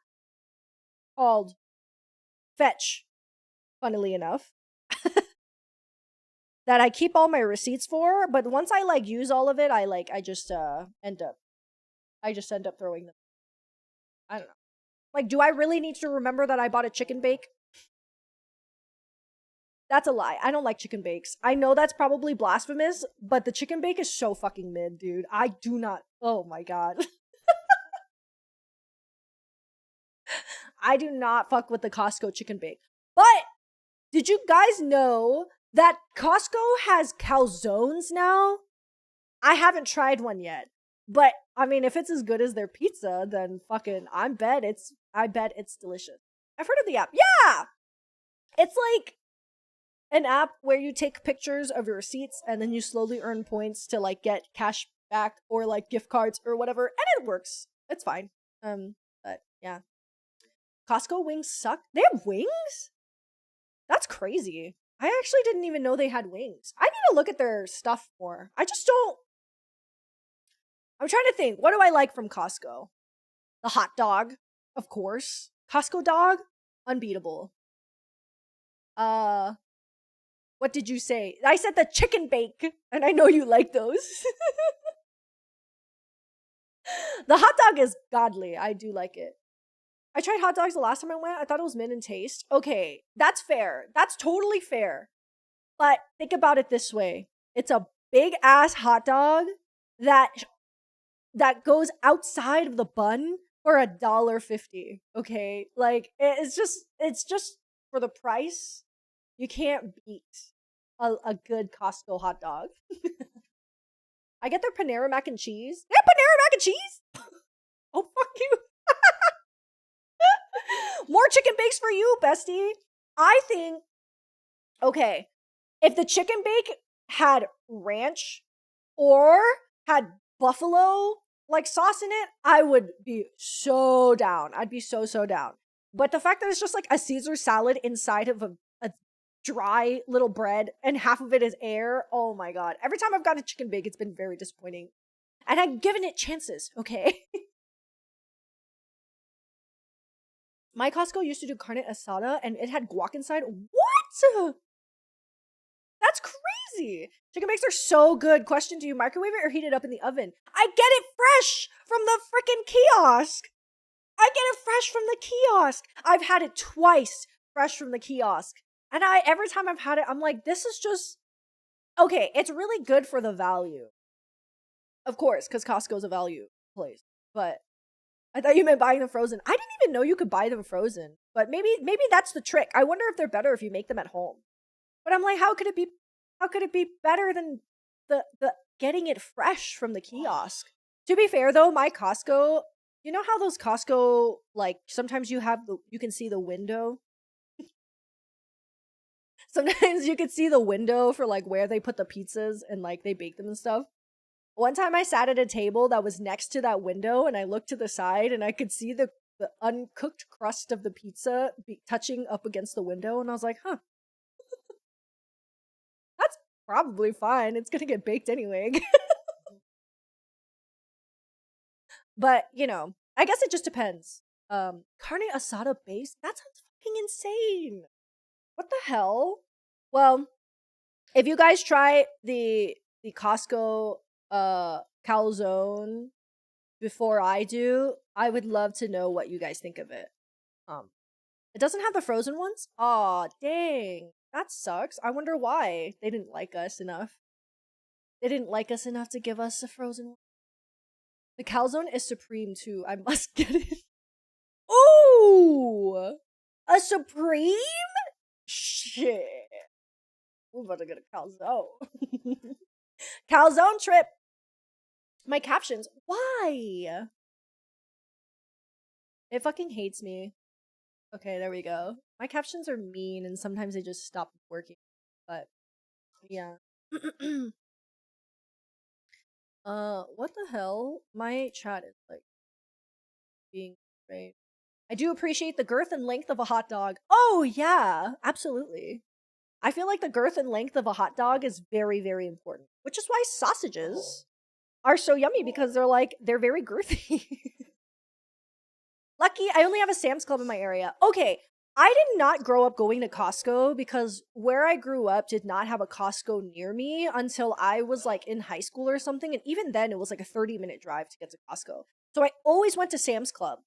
called Fetch, funnily enough, that I keep all my receipts for, but once I like use all of it, I just end up throwing them. I don't know. Like, do I really need to remember that I bought a chicken bake? That's a lie. I don't like chicken bakes. I know that's probably blasphemous, but the chicken bake is so fucking mid, dude. I do not. Oh my god. I do not fuck with the Costco chicken bake. But did you guys know that Costco has calzones now? I haven't tried one yet. But I mean, if it's as good as their pizza, then fucking I bet it's delicious. I've heard of the app. Yeah. It's like an app where you take pictures of your receipts and then you slowly earn points to like get cash back or like gift cards or whatever, and it works. It's fine. But yeah. Costco wings suck. They have wings? That's crazy. I actually didn't even know they had wings. I need to look at their stuff more. I just don't. I'm trying to think. What do I like from Costco? The hot dog, of course. Costco dog, unbeatable. What did you say? I said the chicken bake, and I know you like those. The hot dog is godly. I do like it. I tried hot dogs the last time I went. I thought it was mid in taste. Okay, that's fair. That's totally fair. But think about it this way. It's a big ass hot dog that goes outside of the bun for $1.50. Okay? Like it's just for the price. You can't beat a good Costco hot dog. I get their Panera mac and cheese. They have Panera mac and cheese? Oh fuck you. More chicken bakes for you, bestie. I think, okay, if the chicken bake had ranch or had buffalo like sauce in it, I would be so down. I'd be so down. But the fact that it's just like a Caesar salad inside of a dry little bread and half of it is air, oh my god. Every time I've got a chicken bake, it's been very disappointing. And I've given it chances, okay? My Costco used to do carne asada and it had guac inside. What? That's crazy. Chicken bakes are so good. Question, do you microwave it or heat it up in the oven? I get it fresh from the freaking kiosk. I get it fresh from the kiosk. I've had it twice fresh from the kiosk. And every time I've had it, I'm like, this is just okay, it's really good for the value. Of course, because Costco's a value place. But I thought you meant buying them frozen. I didn't even know you could buy them frozen. But maybe that's the trick. I wonder if they're better if you make them at home. But I'm like, how could it be better than the getting it fresh from the kiosk? To be fair though, my Costco, you know how those Costco, like sometimes you can see the window? Sometimes you could see the window for like where they put the pizzas and like they bake them and stuff. One time I sat at a table that was next to that window and I looked to the side and I could see the uncooked crust of the pizza touching up against the window and I was like, huh. That's probably fine. It's gonna get baked anyway. But, you know, I guess it just depends. Carne asada base? That sounds fucking insane. What the hell? Well, if you guys try the Costco calzone before I do, I would love to know what you guys think of it. It doesn't have the frozen ones? Aw, dang. That sucks. I wonder why. They didn't like us enough. They didn't like us enough to give us a frozen one. The calzone is supreme too. I must get it. Ooh! A supreme? Shit. We're about to get a calzone. Calzone trip. My captions. Why? It fucking hates me. Okay, there we go. My captions are mean and sometimes they just stop working. But yeah. What the hell? My chat is like being strange. I do appreciate the girth and length of a hot dog. Oh yeah, absolutely. I feel like the girth and length of a hot dog is very, very important, which is why sausages are so yummy because they're very girthy. Lucky, I only have a Sam's Club in my area. Okay, I did not grow up going to Costco because where I grew up did not have a Costco near me until I was like in high school or something. And even then, it was like a 30-minute drive to get to Costco. So I always went to Sam's Club.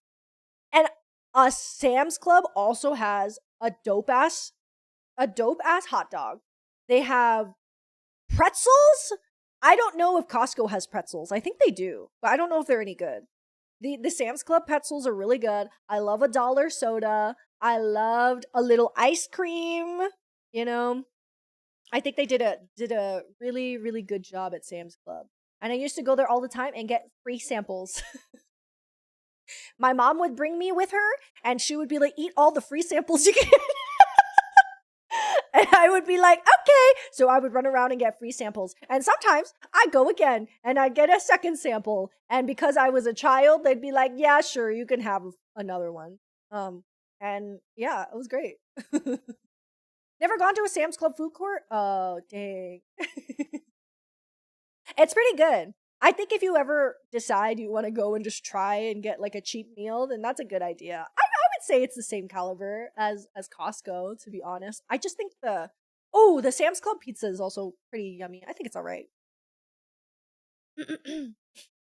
And a Sam's Club also has a dope ass hot dog. They have pretzels. I don't know if Costco has pretzels. I think they do, but I don't know if they're any good. The Sam's Club pretzels are really good. I love a dollar soda. I loved a little ice cream. You know, I think they did a really really good job at Sam's Club. And I used to go there all the time and get free samples. My mom would bring me with her, and she would be like, "Eat all the free samples you can." And I would be like, okay. So I would run around and get free samples. And sometimes I'd go again and I'd get a second sample. And because I was a child, they'd be like, yeah, sure, you can have another one. And yeah, it was great. Never gone to a Sam's Club food court? Oh, dang. It's pretty good. I think if you ever decide you want to go and just try and get like a cheap meal, then that's a good idea. I would say it's the same caliber as Costco, to be honest. I just think the Sam's Club pizza is also pretty yummy. I think it's all right.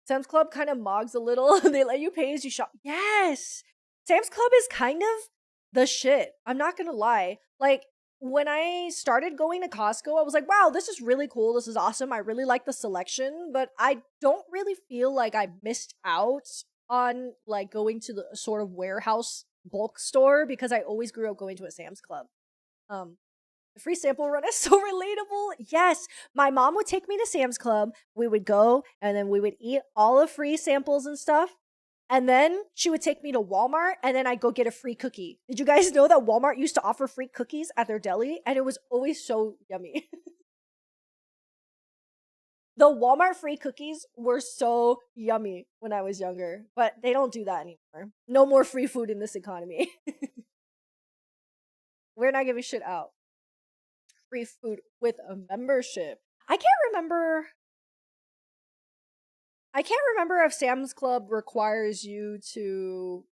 Sam's Club kind of mogs a little. They let you pay as you shop. Yes. Sam's Club is kind of the shit. I'm not going to lie. Like when I started going to Costco, I was like, wow, this is really cool. This is awesome. I really like the selection, but I don't really feel like I missed out on like going to the sort of warehouse bulk store because I always grew up going to a Sam's Club. Um the free sample run is so relatable. Yes, my mom would take me to Sam's Club. We would go and then we would eat all the free samples and stuff. And then she would take me to Walmart and then I'd go get a free cookie. Did you guys know that Walmart used to offer free cookies at their deli? And it was always so yummy. The Walmart free cookies were so yummy when I was younger, but they don't do that anymore. No more free food in this economy. We're not giving shit out. Free food with a membership. I can't remember if Sam's Club requires you to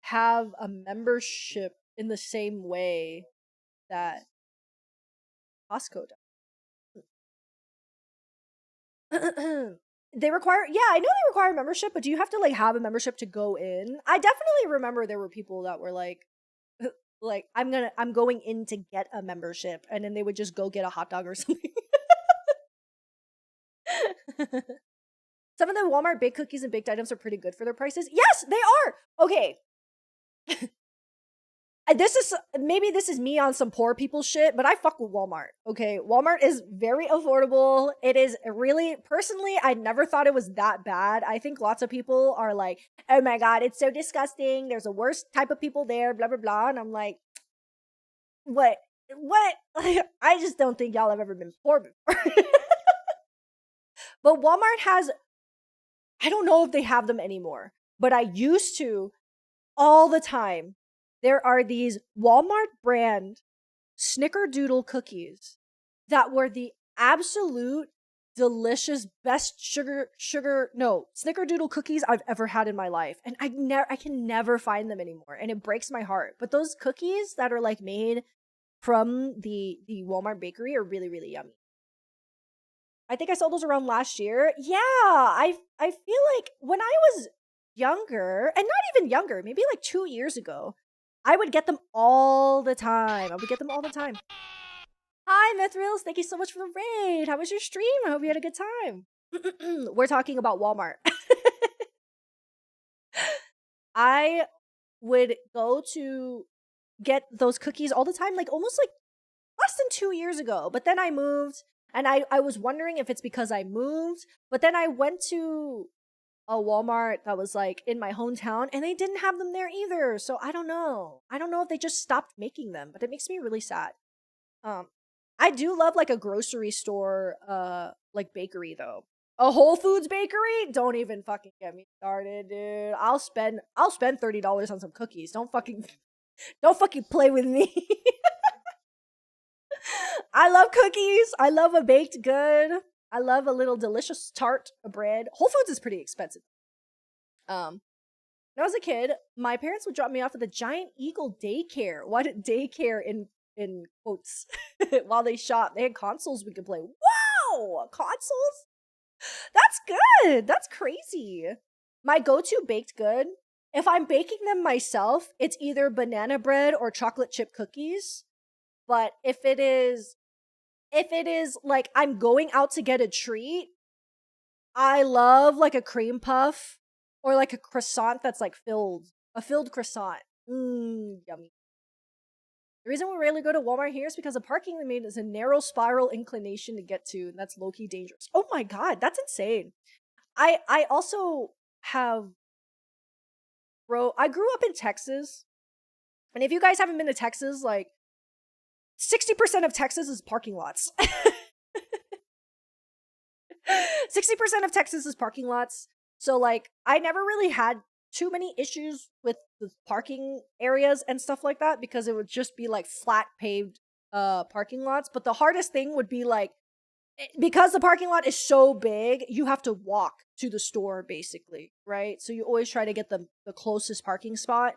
have a membership in the same way that Costco does. They require, yeah, I know they require membership, but do you have to like have a membership to go in? I definitely remember there were people that were like I'm going in to get a membership, and then they would just go get a hot dog or something. Some of the Walmart baked cookies and baked items are pretty good for their prices. Yes, they are. Okay. This is me on some poor people shit, but I fuck with Walmart. Okay, Walmart is very affordable. It is really, personally, I never thought it was that bad. I think lots of people are like, "Oh my god, it's so disgusting. There's a worse type of people there." Blah blah blah, and I'm like, what? What? I just don't think y'all have ever been poor before. But Walmart has, I don't know if they have them anymore, but I used to all the time. There are these Walmart brand snickerdoodle cookies that were the absolute delicious best snickerdoodle cookies I've ever had in my life, and I can never find them anymore, and it breaks my heart. But those cookies that are like made from the Walmart bakery are really really yummy. I think I saw those around last year. Yeah, I feel like when I was younger, and not even younger, maybe like 2 years ago, I would get them all the time. I would get them all the time. Hi, Mithrills. Thank you so much for the raid. How was your stream? I hope you had a good time. We're talking about Walmart. I would go to get those cookies all the time, like almost like less than 2 years ago. But then I moved, and I was wondering if it's because I moved. But then I went to a Walmart that was like in my hometown, and they didn't have them there either. So I don't know. I don't know if they just stopped making them, but it makes me really sad. Um, I do love like a grocery store, like bakery though. A Whole Foods bakery? Don't even fucking get me started, dude. I'll spend $30 on some cookies. Don't fucking play with me. I love cookies. I love a baked good. I love a little delicious tart bread. Whole Foods is pretty expensive. When I was a kid, my parents would drop me off at the Giant Eagle daycare. What daycare in quotes? While they shop, they had consoles we could play. Wow, consoles? That's good. That's crazy. My go-to baked good, if I'm baking them myself, it's either banana bread or chocolate chip cookies. But if it is like I'm going out to get a treat, I love like a cream puff or like a croissant that's like a filled croissant. Yummy. The reason we rarely go to Walmart here is because the parking they made is a narrow spiral inclination to get to, and that's low-key dangerous. Oh my god, that's insane. I also have I grew up in Texas. And if you guys haven't been to Texas, like 60% of Texas is parking lots. 60% of Texas is parking lots. So like I never really had too many issues with the parking areas and stuff like that because it would just be like flat paved parking lots. But the hardest thing would be like because the parking lot is so big, you have to walk to the store basically, right? So you always try to get the closest parking spot.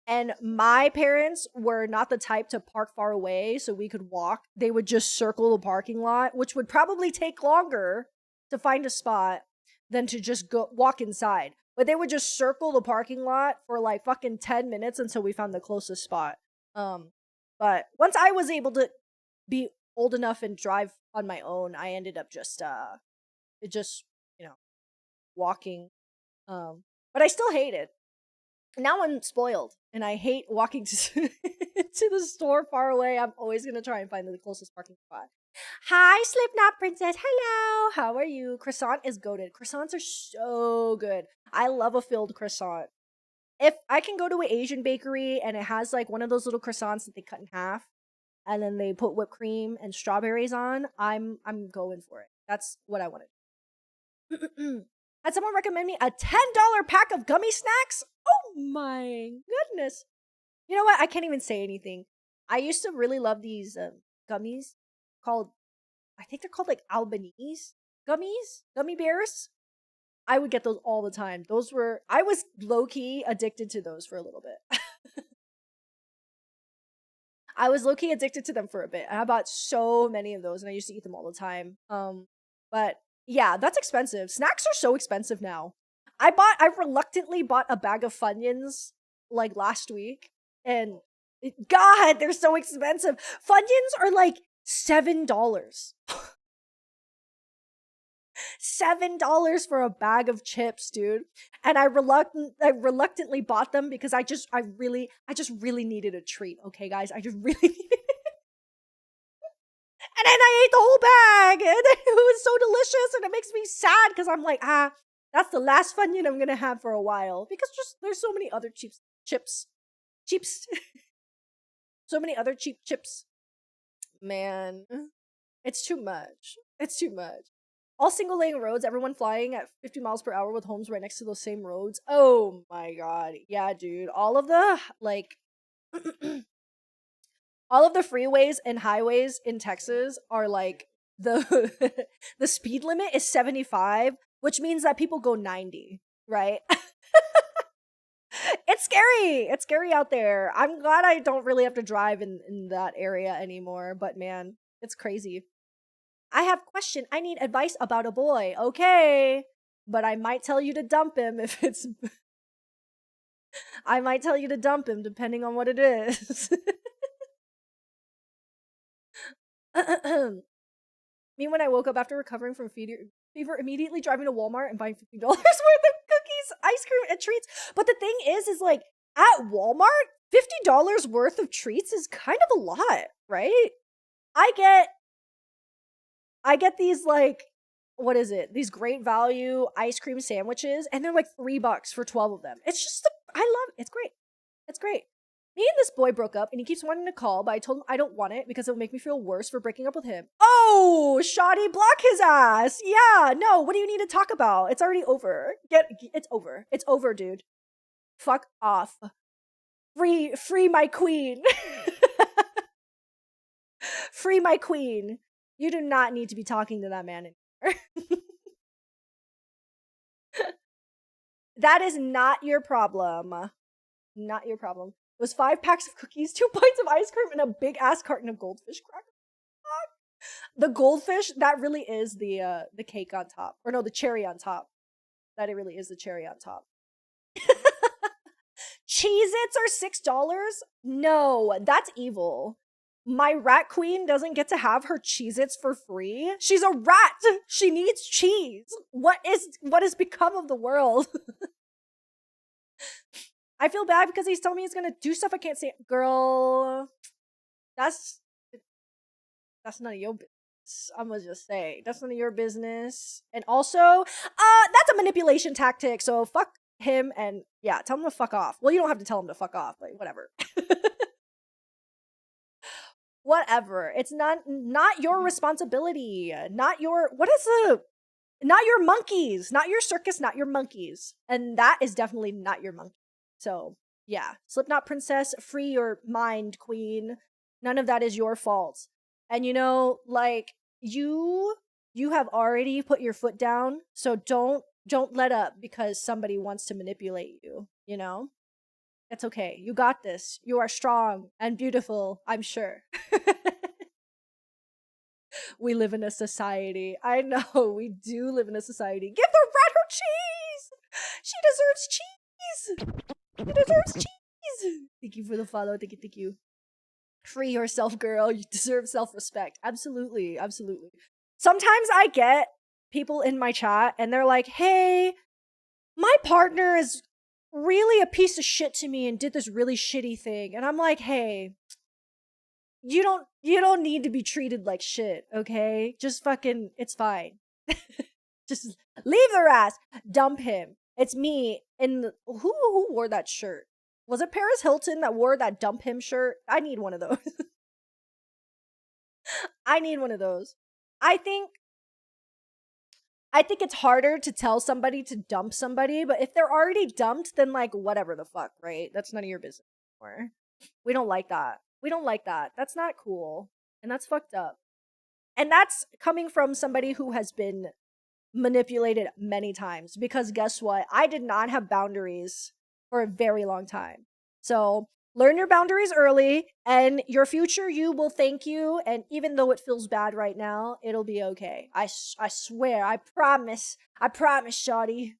And my parents were not the type to park far away so we could walk. They would just circle the parking lot, which would probably take longer to find a spot than to just go walk inside. But they would just circle the parking lot for like fucking 10 minutes until we found the closest spot. But once I was able to be old enough and drive on my own, I ended up just you know, walking. But I still hate it. Now I'm spoiled and I hate walking to, to the store far away. I'm always gonna try and find the closest parking spot. Hi, Slipknot Princess. Hello. How are you? Croissant is goated. Croissants are so good. I love a filled croissant. If I can go to an Asian bakery and it has like one of those little croissants that they cut in half and then they put whipped cream and strawberries on, I'm going for it. That's what I wanted. Had someone recommend me a $10 pack of gummy snacks? Oh my goodness. You know what? I can't even say anything. I used to really love these gummies called, I think they're called like Albanese gummy bears. I would get those all the time. I was low-key addicted to those for a little bit. I was low-key addicted to them for a bit. And I bought so many of those and I used to eat them all the time. But yeah, that's expensive. Snacks are so expensive now. I reluctantly bought a bag of Funyuns like last week. And God, they're so expensive. Funyuns are like $7. $7 for a bag of chips, dude. And I reluctantly bought them because I just really needed a treat. Okay, guys, I just really needed it. And then I ate the whole bag, and it was so delicious, and it makes me sad because I'm like, that's the last Funyun I'm gonna have for a while because just there's so many other chips, so many other cheap chips. Man, it's too much. It's too much. All single lane roads, everyone flying at 50 miles per hour with homes right next to those same roads. Oh my god. Yeah, dude. All of the, like, all of the freeways and highways in Texas are like, the the speed limit is 75, which means that people go 90, right? It's scary. It's scary out there. I'm glad I don't really have to drive in that area anymore, but man, it's crazy. I have question. I need advice about a boy. Okay. But I might tell you to dump him if it's I might tell you to dump him depending on what it is. Me when I woke up after recovering from fever immediately driving to Walmart and buying $50 worth of cookies, ice cream, and treats. But the thing is like at Walmart, $50 worth of treats is kind of a lot, right? I get these like, what is it? These great value ice cream sandwiches, and they're like $3 for 12 of them. It's just, I love it. It's great. It's great. Me and this boy broke up and he keeps wanting to call, but I told him I don't want it because it will make me feel worse for breaking up with him. Oh, shoddy, block his ass. Yeah, no, what do you need to talk about? It's already over. It's over. It's over, dude. Fuck off. Free my queen. Free my queen. You do not need to be talking to that man anymore. That is not your problem. Not your problem. It was 5 packs of cookies, 2 pints of ice cream, and a big ass carton of goldfish crackers. The goldfish, that really is the cake on top. Or no, the cherry on top. That it really is the cherry on top. Cheez-Its are $6? No, that's evil. My rat queen doesn't get to have her Cheez-Its for free. She's a rat. She needs cheese. What has become of the world? I feel bad because he's telling me he's gonna do stuff I can't say. Girl, that's none of your business. I'm gonna just say that's none of your business. And also, that's a manipulation tactic. So fuck him and yeah, tell him to fuck off. Well, you don't have to tell him to fuck off, but whatever. Whatever. It's not your responsibility. Not your not your monkeys. Not your circus, not your monkeys. And that is definitely not your monkey. So, yeah. Slipknot princess, free your mind, queen. None of that is your fault. And you know, like you have already put your foot down, so don't let up because somebody wants to manipulate you, you know? It's okay. You got this. You are strong and beautiful, I'm sure. We live in a society. I know, we do live in a society. Give the rat her cheese! She deserves cheese! She deserves cheese! Thank you for the follow. Thank you. Free yourself, girl. You deserve self-respect. Absolutely. Absolutely. Sometimes I get people in my chat and they're like, hey, my partner is really a piece of shit to me and did this really shitty thing. And I'm like, hey, you don't need to be treated like shit, okay? Just fucking, it's fine. Just leave their ass. Dump him. It's me. Who wore that shirt? Was it Paris Hilton that wore that dump him shirt? I need one of those. I need one of those. I think it's harder to tell somebody to dump somebody, but if they're already dumped, then like whatever the fuck, right? That's none of your business anymore. We don't like that. We don't like that. That's not cool. And that's fucked up. And that's coming from somebody who has been manipulated many times because guess what? I did not have boundaries for a very long time. So learn your boundaries early and your future you will thank you. And even though it feels bad right now, it'll be okay. I swear, I promise, shawty.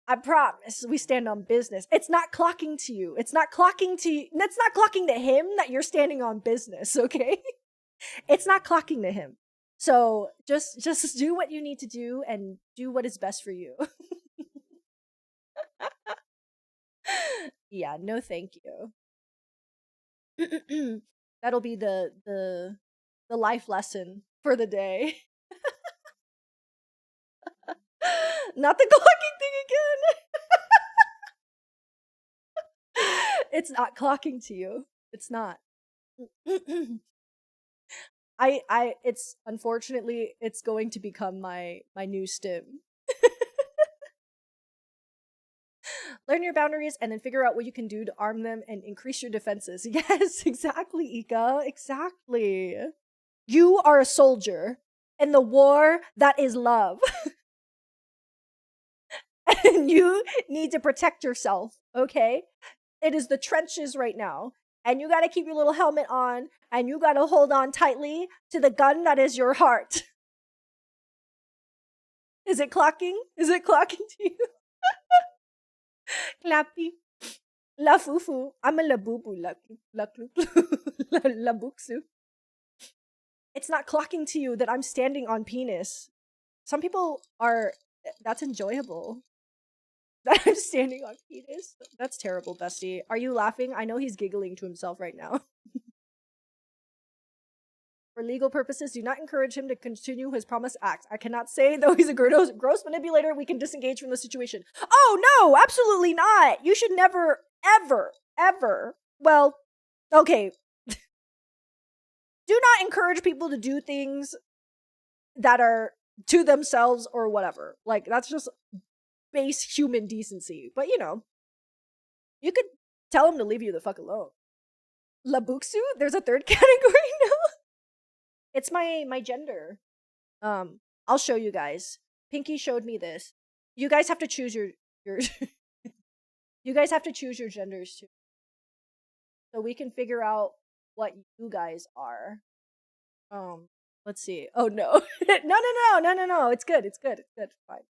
I promise we stand on business. It's not clocking to you. It's not clocking to you. It's not clocking to him that you're standing on business, okay? It's not clocking to him. So just do what you need to do and do what is best for you. Yeah, no thank you. That'll be the life lesson for the day. Not the clocking thing again. It's not clocking to you. It's not. It's unfortunately it's going to become my new stim. Learn your boundaries and then figure out what you can do to arm them and increase your defenses. Yes, exactly, Ika. Exactly. You are a soldier in the war that is love. And you need to protect yourself, okay? It is the trenches right now. And you gotta keep your little helmet on, and you gotta hold on tightly to the gun that is your heart. Is it clocking? Is it clocking to you? Clappy. La fufu. I'm a labubu. Labuxu. It's not clocking to you that I'm standing on penis. Some people are... That's enjoyable. That I'm standing on penis. That's terrible, bestie. Are you laughing? I know he's giggling to himself right now. For legal purposes, do not encourage him to continue his promised acts. I cannot say, though he's a gross manipulator, we can disengage from the situation. Oh, no, absolutely not. You should never, ever, well, Okay. Do not encourage people to do things that are to themselves or whatever. Like, that's just base human decency. But you know, you could tell them to leave you the fuck alone. Labuxu? There's a third category now. It's my gender. I'll show you guys. Pinky showed me this. You guys have to choose your you guys have to choose your genders too. So we can figure out what you guys are. Let's see. Oh no. No. It's good. It's good. It's good. Fine.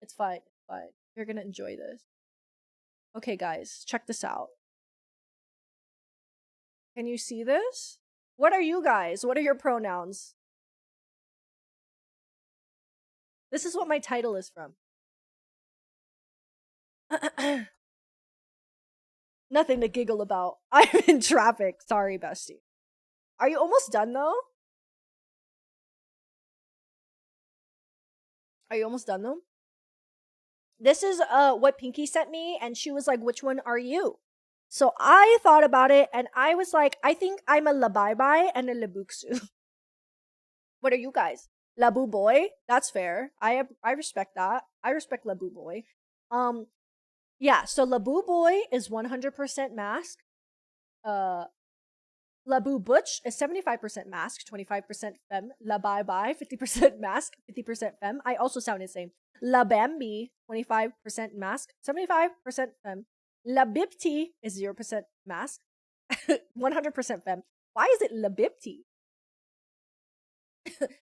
It's fine. It's fine. You're gonna enjoy this. Okay, guys, check this out. Can you see this? What are you guys? What are your pronouns? This is what my title is from. Nothing to giggle about. I'm in traffic. Sorry, bestie. Are you almost done though? Are you almost done though? This is what Pinky sent me, and she was like, which one are you? So I thought about it, and I was like, I think I'm a labaibai and a labuxu. What are you guys? Labu boy? That's fair. I respect that. I respect Labu boy. Yeah, so Labu boy is 100% mask. Labu butch is 75% mask, 25% femme. Labaibai, 50% mask, 50% femme. I also sound insane. Labambi, 25% mask, 75% femme. Labibti is 0% mask, 100% femme. Why is it labibti?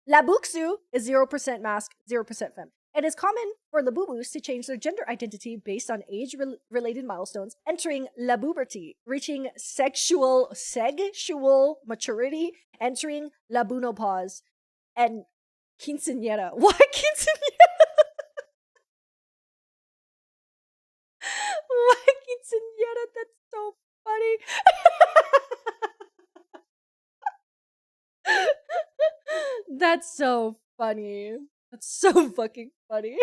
Labuxu is 0% mask, 0% femme. It is common for labubus to change their gender identity based on age-related milestones, entering labuberty, reaching sexual maturity, entering labunopause, and quinceañera. Why quinceañera? Why quinceañera? That's so funny. That's so funny. That's so fucking funny.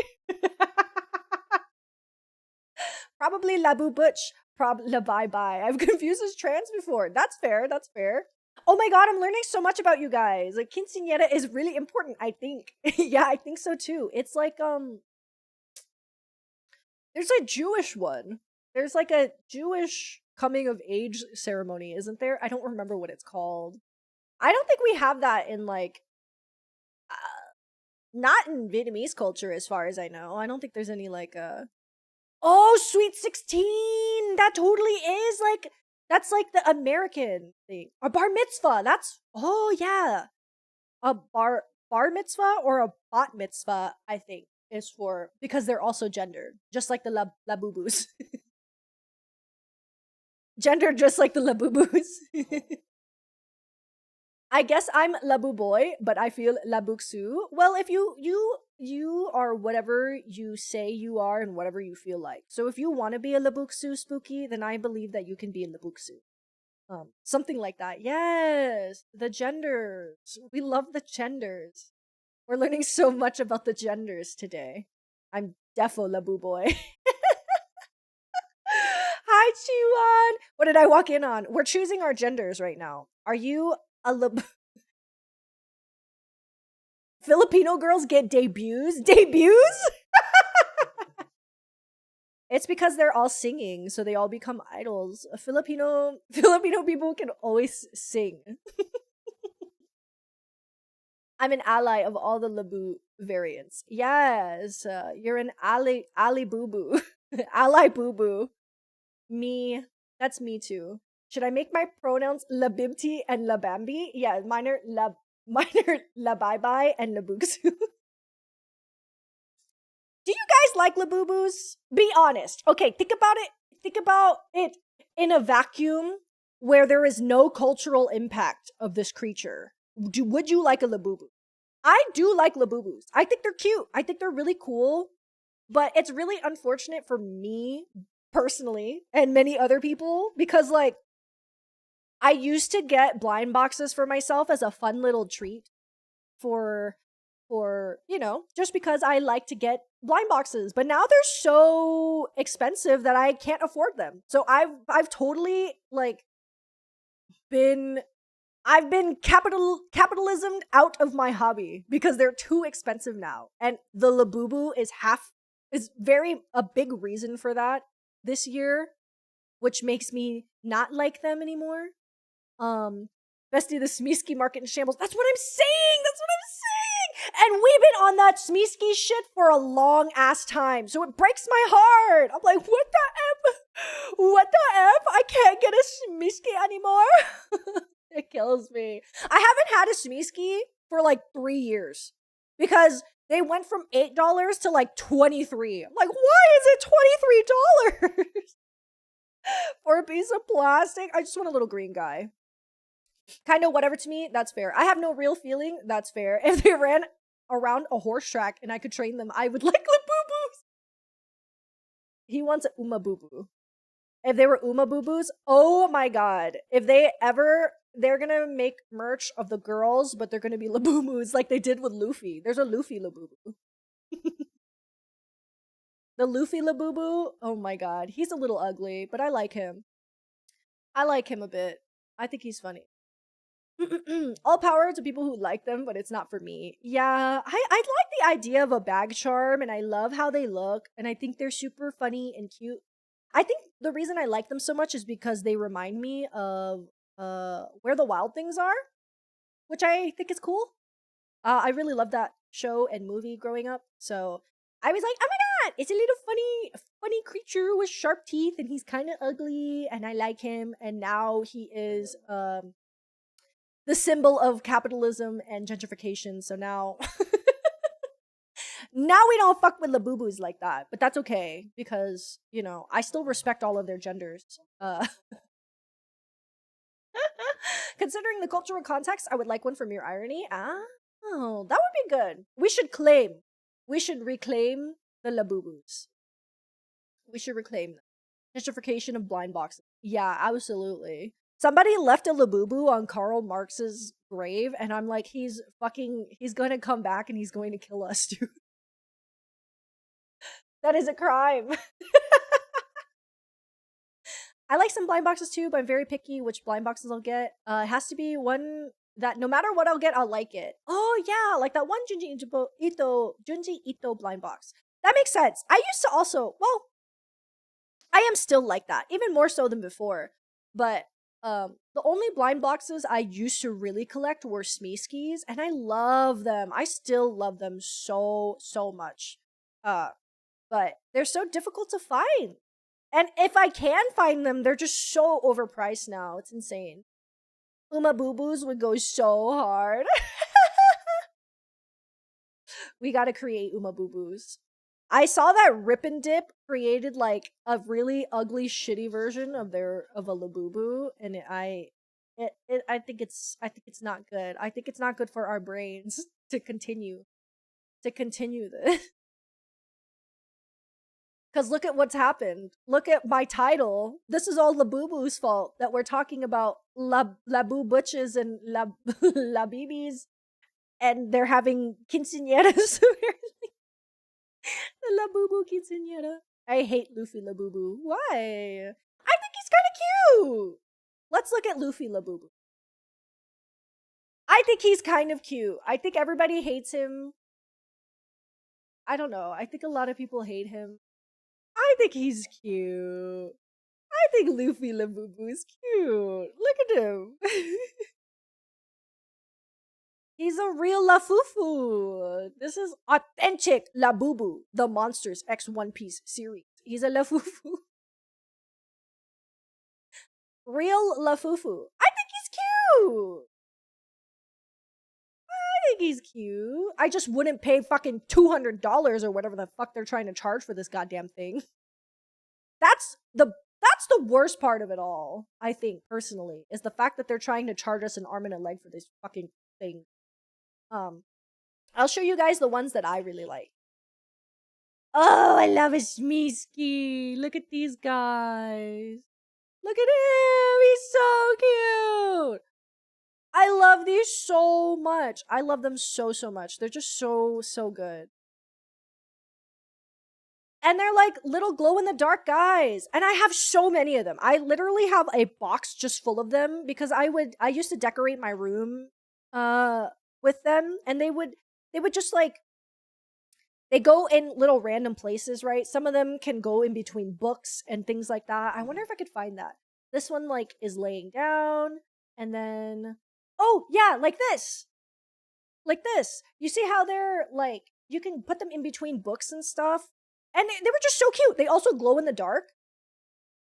Probably Labu Butch. Labaibai. I've confused as trans before. That's fair. That's fair. Oh my god, I'm learning so much about you guys. Like, quinceañera is really important, I think. Yeah, I think so too. It's like, there's a Jewish one. There's like a Jewish coming of age ceremony, isn't there? I don't remember what it's called. I don't think we have that in like not in Vietnamese culture as far as I know. I don't think there's any like oh, Sweet 16. That totally is like that's like the American thing. A bar mitzvah. That's oh yeah. A bar mitzvah or a bat mitzvah, I think, is for because they're also gendered, just like the labubus. Gendered just like the labubus. I guess I'm Labu boy, but I feel labuxu. Well, if you are whatever you say you are and whatever you feel like. So if you want to be a labuxu spooky, then I believe that you can be a labuxu. Something like that. Yes, the genders. We love the genders. We're learning so much about the genders today. I'm defo Labu boy. Hi, Chiwan. What did I walk in on? We're choosing our genders right now. Are you a Filipino girls get debuts? Debuts? It's because they're all singing, so they all become idols. Filipino people can always sing. I'm an ally of all the Labu variants. Yes, you're an ally boo boo. Ally boo boo. Me, that's me too. Should I make my pronouns labibti and labambi? Yeah, mine are labaibai and labuxu. Do you guys like labubus? Be honest. Okay, think about it. Think about it in a vacuum where there is no cultural impact of this creature. Would you like a labubu? I do like labubus. I think they're cute. I think they're really cool. But it's really unfortunate for me personally and many other people because like I used to get blind boxes for myself as a fun little treat for you know, just because I like to get blind boxes. But now they're so expensive that I can't afford them. So I've totally like been capitalism out of my hobby because they're too expensive now. And the Labubu is very a big reason for that this year, which makes me not like them anymore. Bestie, the Smeesky market in shambles. That's what I'm saying. That's what I'm saying. And we've been on that Smeesky shit for a long ass time, so it breaks my heart. I'm like, what the f? What the f? I can't get a Smeesky anymore. It kills me. I haven't had a Smeesky for like 3 years because they went from $8 to like 23. I'm like, why is it $23 for a piece of plastic? I just want a little green guy. Kind of whatever to me, that's fair. I have no real feeling, that's fair. If they ran around a horse track and I could train them, I would like Labubus. He wants a Umabubu. If they were Umabubus, oh my god. If they're gonna make merch of the girls, but they're gonna be Labubus like they did with Luffy. There's a Luffy Labubu. The Luffy Labubu, oh my god. He's a little ugly, but I like him. I like him a bit. I think he's funny. All power to people who like them, but it's not for me. Yeah, I like the idea of a bag charm, and I love how they look, and I think they're super funny and cute. I think the reason I like them so much is because they remind me of Where the Wild Things Are, which I think is cool. I really loved that show and movie growing up, so I was like, oh my god, it's a little funny creature with sharp teeth, and he's kind of ugly, and I like him, and now he is the symbol of capitalism and gentrification. So now, now we don't fuck with Labubus like that. But that's okay because I still respect all of their genders. Considering the cultural context, I would like one for mere irony. Oh, that would be good. We should reclaim the Labubus. We should reclaim them. Gentrification of blind boxes. Yeah, absolutely. Somebody left a Labubu on Karl Marx's grave, and I'm like, he's gonna come back and he's going to kill us, dude. That is a crime. I like some blind boxes too, but I'm very picky which blind boxes I'll get. It has to be one that no matter what I'll get, I'll like it. Oh yeah, like that one Junji Ito blind box. That makes sense. I used to also, well, I am still like that, even more so than before. But the only blind boxes I used to really collect were Smeeskis, and I love them. I still love them so much. But they're so difficult to find. And if I can find them, they're just so overpriced now. It's insane. Umabubus would go so hard. We gotta create Umabubus. I saw that Rip and Dip created like a really ugly, shitty version of a Labubu, and I think it's not good. I think it's not good for our brains to continue this. Because look at what's happened. Look at my title. This is all Labubu's fault that we're talking about Labu Butches and Labibis, and they're having quinceañeras. The Labubu quinceañera. I hate Luffy Labubu. Why? I think he's kind of cute. Let's look at Luffy Labubu. I think he's kind of cute. I think everybody hates him. I don't know. I think a lot of people hate him. I think he's cute. I think Luffy Labubu is cute. Look at him. He's a real Lafufu. This is authentic Labubu, the Monsters X One Piece series. He's a Lafufu. Real Lafufu. I think he's cute. I think he's cute. I just wouldn't pay fucking $200 or whatever the fuck they're trying to charge for this goddamn thing. That's the worst part of it all, I think, personally, is the fact that they're trying to charge us an arm and a leg for this fucking thing. I'll show you guys the ones that I really like. Oh, I love a Smeesky. Look at these guys. Look at him. He's so cute. I love these so much. I love them so much. They're just so good. And they're like little glow in the dark guys. And I have so many of them. I literally have a box just full of them because I used to decorate my room with them, and they would just like they go in little random places, right? Some of them can go in between books and things like that. I wonder if I could find that. This one like is laying down, and then oh, yeah, like this. Like this. You see how they're like you can put them in between books and stuff? And they were just so cute. They also glow in the dark.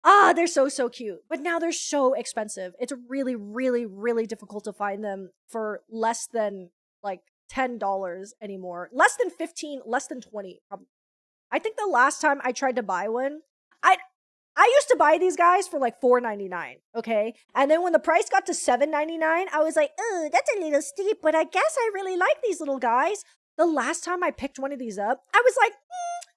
Ah, they're so cute. But now they're so expensive. It's really really difficult to find them for less than like $10 anymore. Less than 15, less than 20 probably. I think the last time I tried to buy one, I I used to buy these guys for like $4.99, okay? And then when the price got to $7.99, I was like, "Oh, that's a little steep, but I guess I really like these little guys." The last time I picked one of these up, I was like,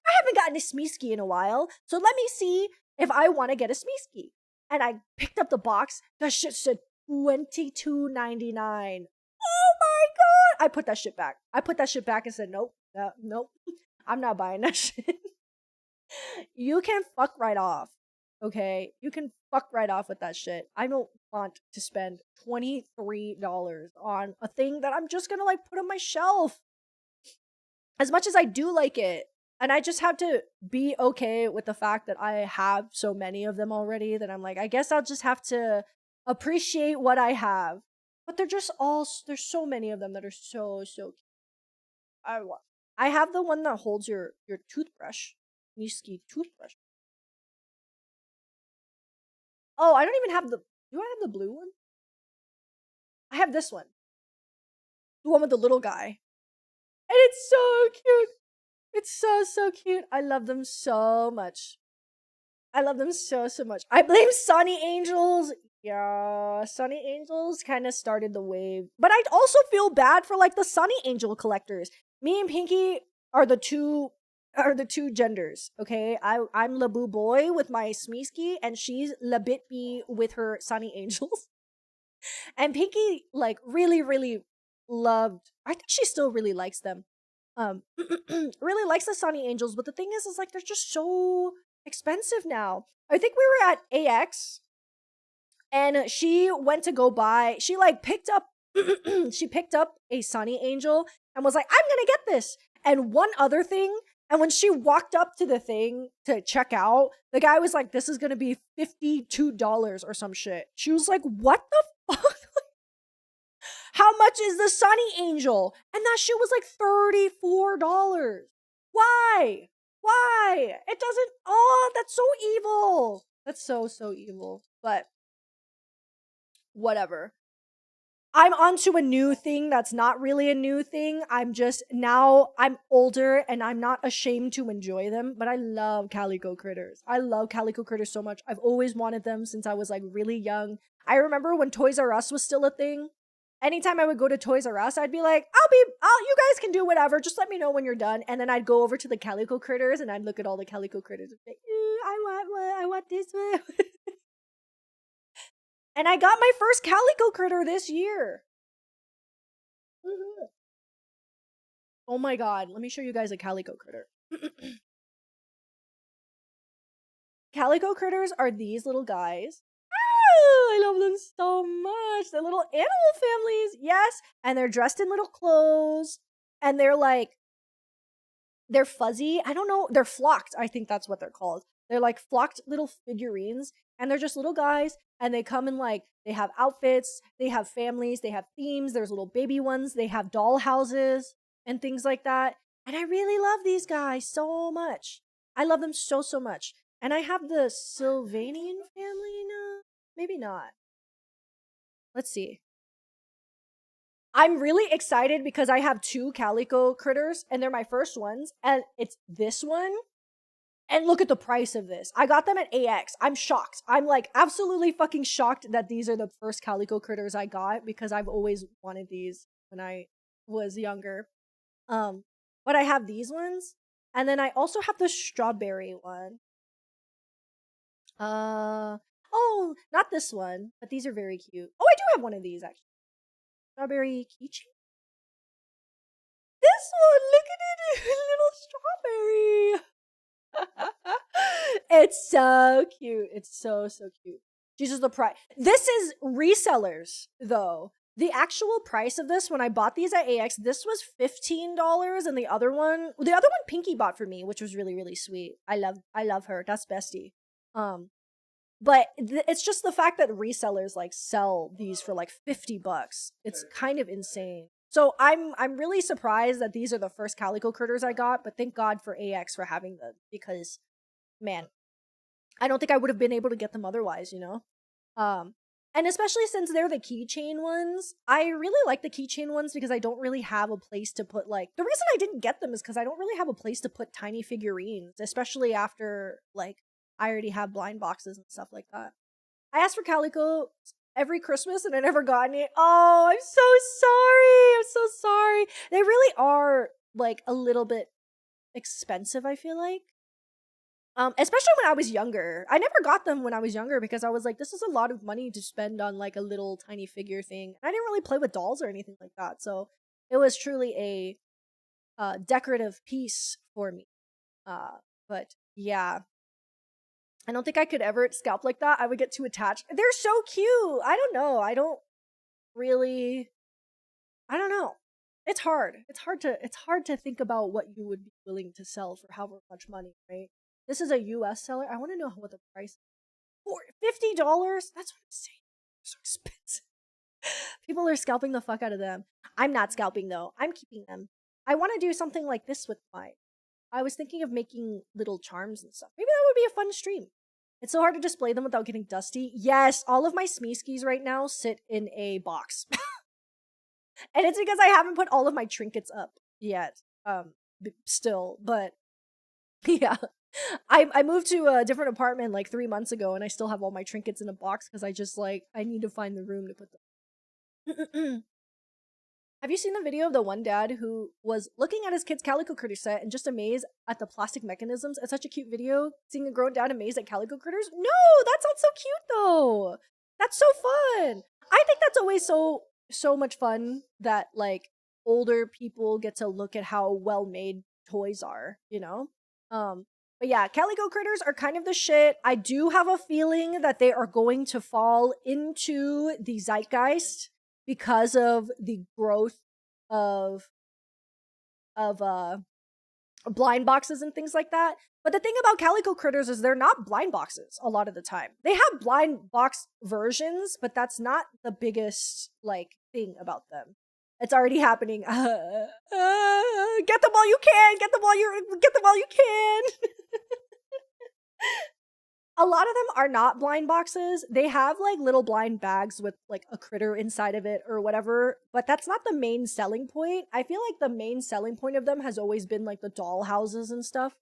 I haven't gotten a Smeesky in a while, so let me see if I want to get a Smeesky. And I picked up the box. That shit said $22.99. Oh my god! I put that shit back. I put that shit back and said, nope, nope. I'm not buying that shit. You can fuck right off. Okay? You can fuck right off with that shit. I don't want to spend $23 on a thing that I'm just gonna like put on my shelf. As much as I do like it. And I just have to be okay with the fact that I have so many of them already that I'm like, I guess I'll just have to appreciate what I have. But they're just all, there's so many of them that are so cute. I have the one that holds your toothbrush. Miski toothbrush. Oh, I don't even have the, do I have the blue one? I have this one. The one with the little guy. And it's so cute. It's so cute. I love them so much. I love them so much. I blame Sunny Angels. Yeah, Sunny Angels kind of started the wave. But I also feel bad for like the Sunny Angel collectors. Me and Pinky are the two genders, okay? I'm Labu Boy with my Smeesky, and she's Labitby with her Sunny Angels. And Pinky like really loved, I think she still really likes them. Really likes the Sunny Angels, but the thing is like they're just so expensive now. I think we were at AX and she went to go buy, she like picked up she picked up a Sunny Angel and was like, I'm gonna get this and one other thing. And when she walked up to the thing to check out, the guy was like, this is gonna be $52 or some shit. She was like, what the fuck? How much is the Sunny Angel? And that shit was like $34. Why? Why? It doesn't. Oh, that's so evil. That's so evil. But whatever. I'm onto a new thing that's not really a new thing. I'm just now I'm older and I'm not ashamed to enjoy them, but I love calico critters. I love calico critters so much. I've always wanted them since I was like really young. I remember when Toys R Us was still a thing. Anytime I would go to Toys R Us, I'd be like, you guys can do whatever. Just let me know when you're done. And then I'd go over to the calico critters and I'd look at all the calico critters and be like, I want one. I want this one. And I got my first calico critter this year. Mm-hmm. Oh my god, let me show you guys a calico critter. Calico critters are these little guys. I love them so much. They're little animal families, yes. And they're dressed in little clothes. And they're like, they're fuzzy. I don't know. They're flocked. I think that's what they're called. They're like flocked little figurines. And they're just little guys. And they come in like, they have outfits. They have families. They have themes. There's little baby ones. They have doll houses and things like that. And I really love these guys so much. I love them so much. And I have the Sylvanian family now. Maybe not. Let's see. I'm really excited because I have two calico critters and they're my first ones. And it's this one. And look at the price of this. I got them at AX. I'm shocked. I'm like absolutely fucking shocked that these are the first calico critters I got because I've always wanted these when I was younger. But I have these ones. And then I also have the strawberry one. Oh, not this one, but these are very cute. Oh, I do have one of these actually. Strawberry keychain. This one, look at it, little strawberry. It's so cute. It's so cute. Jesus, the price. This is resellers though. The actual price of this when I bought these at AX, this was $15, and the other one Pinky bought for me, which was really sweet. I love her. That's bestie. Um, but it's just the fact that resellers like sell these for like $50. It's kind of insane. So I'm really surprised that these are the first calico critters I got, but thank God for AX for having them, because man, I don't think I would have been able to get them otherwise, you know? Um, and especially since they're the keychain ones, I really like the keychain ones because I don't really have a place to put, like, the reason I didn't get them is because I don't really have a place to put tiny figurines, especially after, like, I already have blind boxes and stuff like that. I asked for calico every Christmas and I never got any. Oh, I'm so sorry. I'm so sorry. They really are, like, a little bit expensive, I feel like. Especially when I was younger. I never got them when I was younger because I was like, this is a lot of money to spend on like a little tiny figure thing. I didn't really play with dolls or anything like that. So it was truly a decorative piece for me. But yeah, I don't think I could ever scalp like that. I would get too attached. They're so cute. I don't know. I don't know. It's hard. It's hard to think about what you would be willing to sell for however much money, right? This is a US seller. I want to know what the price is. For $50? That's what I'm saying. They're so expensive. People are scalping the fuck out of them. I'm not scalping though. I'm keeping them. I want to do something like this with mine. I was thinking of making little charms and stuff. Maybe that would be a fun stream. It's so hard to display them without getting dusty. Yes, all of my Smeeskies right now sit in a box. And it's because I haven't put all of my trinkets up yet. Still, but yeah. I moved to a different apartment like 3 months ago, and I still have all my trinkets in a box because I just like I need to find the room to put them. Have you seen the video of the one dad who was looking at his kid's Calico Critter set and just amazed at the plastic mechanisms? It's such a cute video, seeing a grown dad amazed at Calico Critters. No, that sounds so cute though. That's so fun. I think that's always so much fun that like older people get to look at how well made toys are, you know? But yeah, Calico Critters are kind of the shit. I do have a feeling that they are going to fall into the zeitgeist because of the growth of blind boxes and things like that. But the thing about Calico Critters is they're not blind boxes a lot of the time. They have blind box versions, but that's not the biggest like thing about them. It's already happening. Get them while you can. Get them while you can. A lot of them are not blind boxes. They have like little blind bags with like a critter inside of it or whatever, but that's not the main selling point. I feel like the main selling point of them has always been like the doll houses and stuff.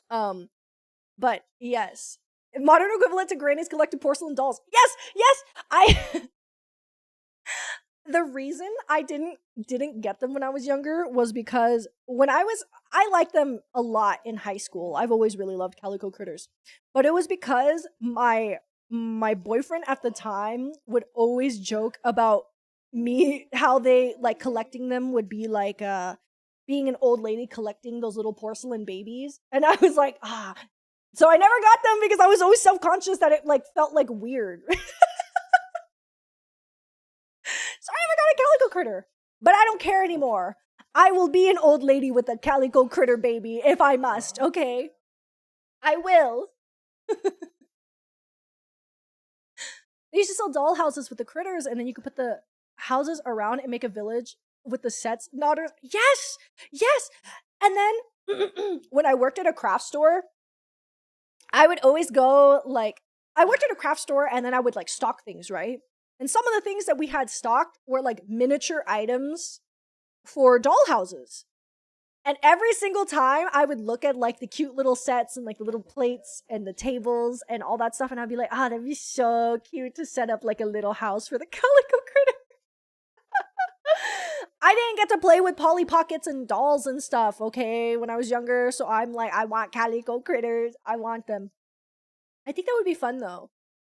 But yes, modern equivalent to Granny's collected porcelain dolls. Yes, I the reason I didn't get them when I was younger was because I liked them a lot in high school. I've always really loved Calico Critters. But it was because my boyfriend at the time would always joke about me how they like collecting them would be like being an old lady collecting those little porcelain babies. And I was like, so I never got them because I was always self-conscious that it like felt like weird. So I never got a Calico Critter. But I don't care anymore. I will be an old lady with a Calico Critter baby if I must, okay? I will. They used to sell doll houses with the critters, and then you could put the houses around and make a village with the sets. Yes! And then when I worked at a craft store, I would always go like I worked at a craft store and then I would like stock things, right? And some of the things that we had stocked were like miniature items for doll houses. And every single time I would look at like the cute little sets and like the little plates and the tables and all that stuff, and I'd be like, that'd be so cute to set up like a little house for the Calico Critter. I didn't get to play with Polly Pockets and dolls and stuff, okay, when I was younger. So I'm like, I want Calico Critters. I want them. I think that would be fun though.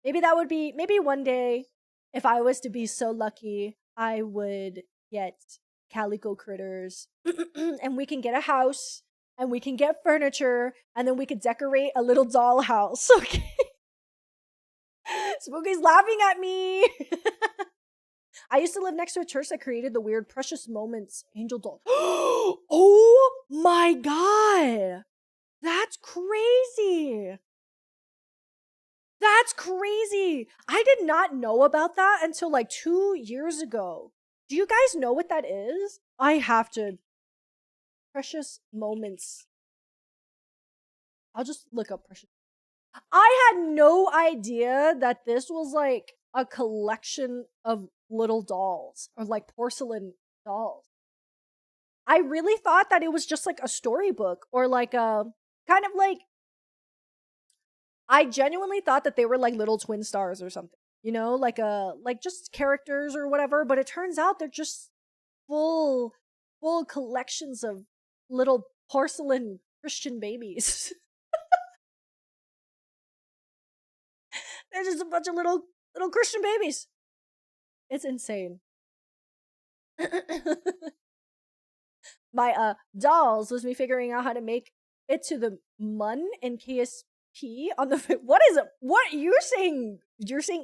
Maybe one day, if I was to be so lucky, I would get Calico Critters and we can get a house and we can get furniture, and then we could decorate a little dollhouse. Okay. Spooky's laughing at me. I used to live next to a church that created the weird Precious Moments angel doll. Oh my god. That's crazy. That's crazy. I did not know about that until like 2 years ago. Do you guys know what that is? I have to. Precious Moments. I'll just look up Precious. I had no idea that this was like a collection of little dolls or like porcelain dolls. I really thought that it was just like a storybook or like a kind of like I genuinely thought that they were like little twin stars or something. You know, like a like just characters or whatever, but it turns out they're just full collections of little porcelain Christian babies. They're just a bunch of little Christian babies. It's insane. My dolls was me figuring out how to make it to the mun in KSP on the what is it? What you're saying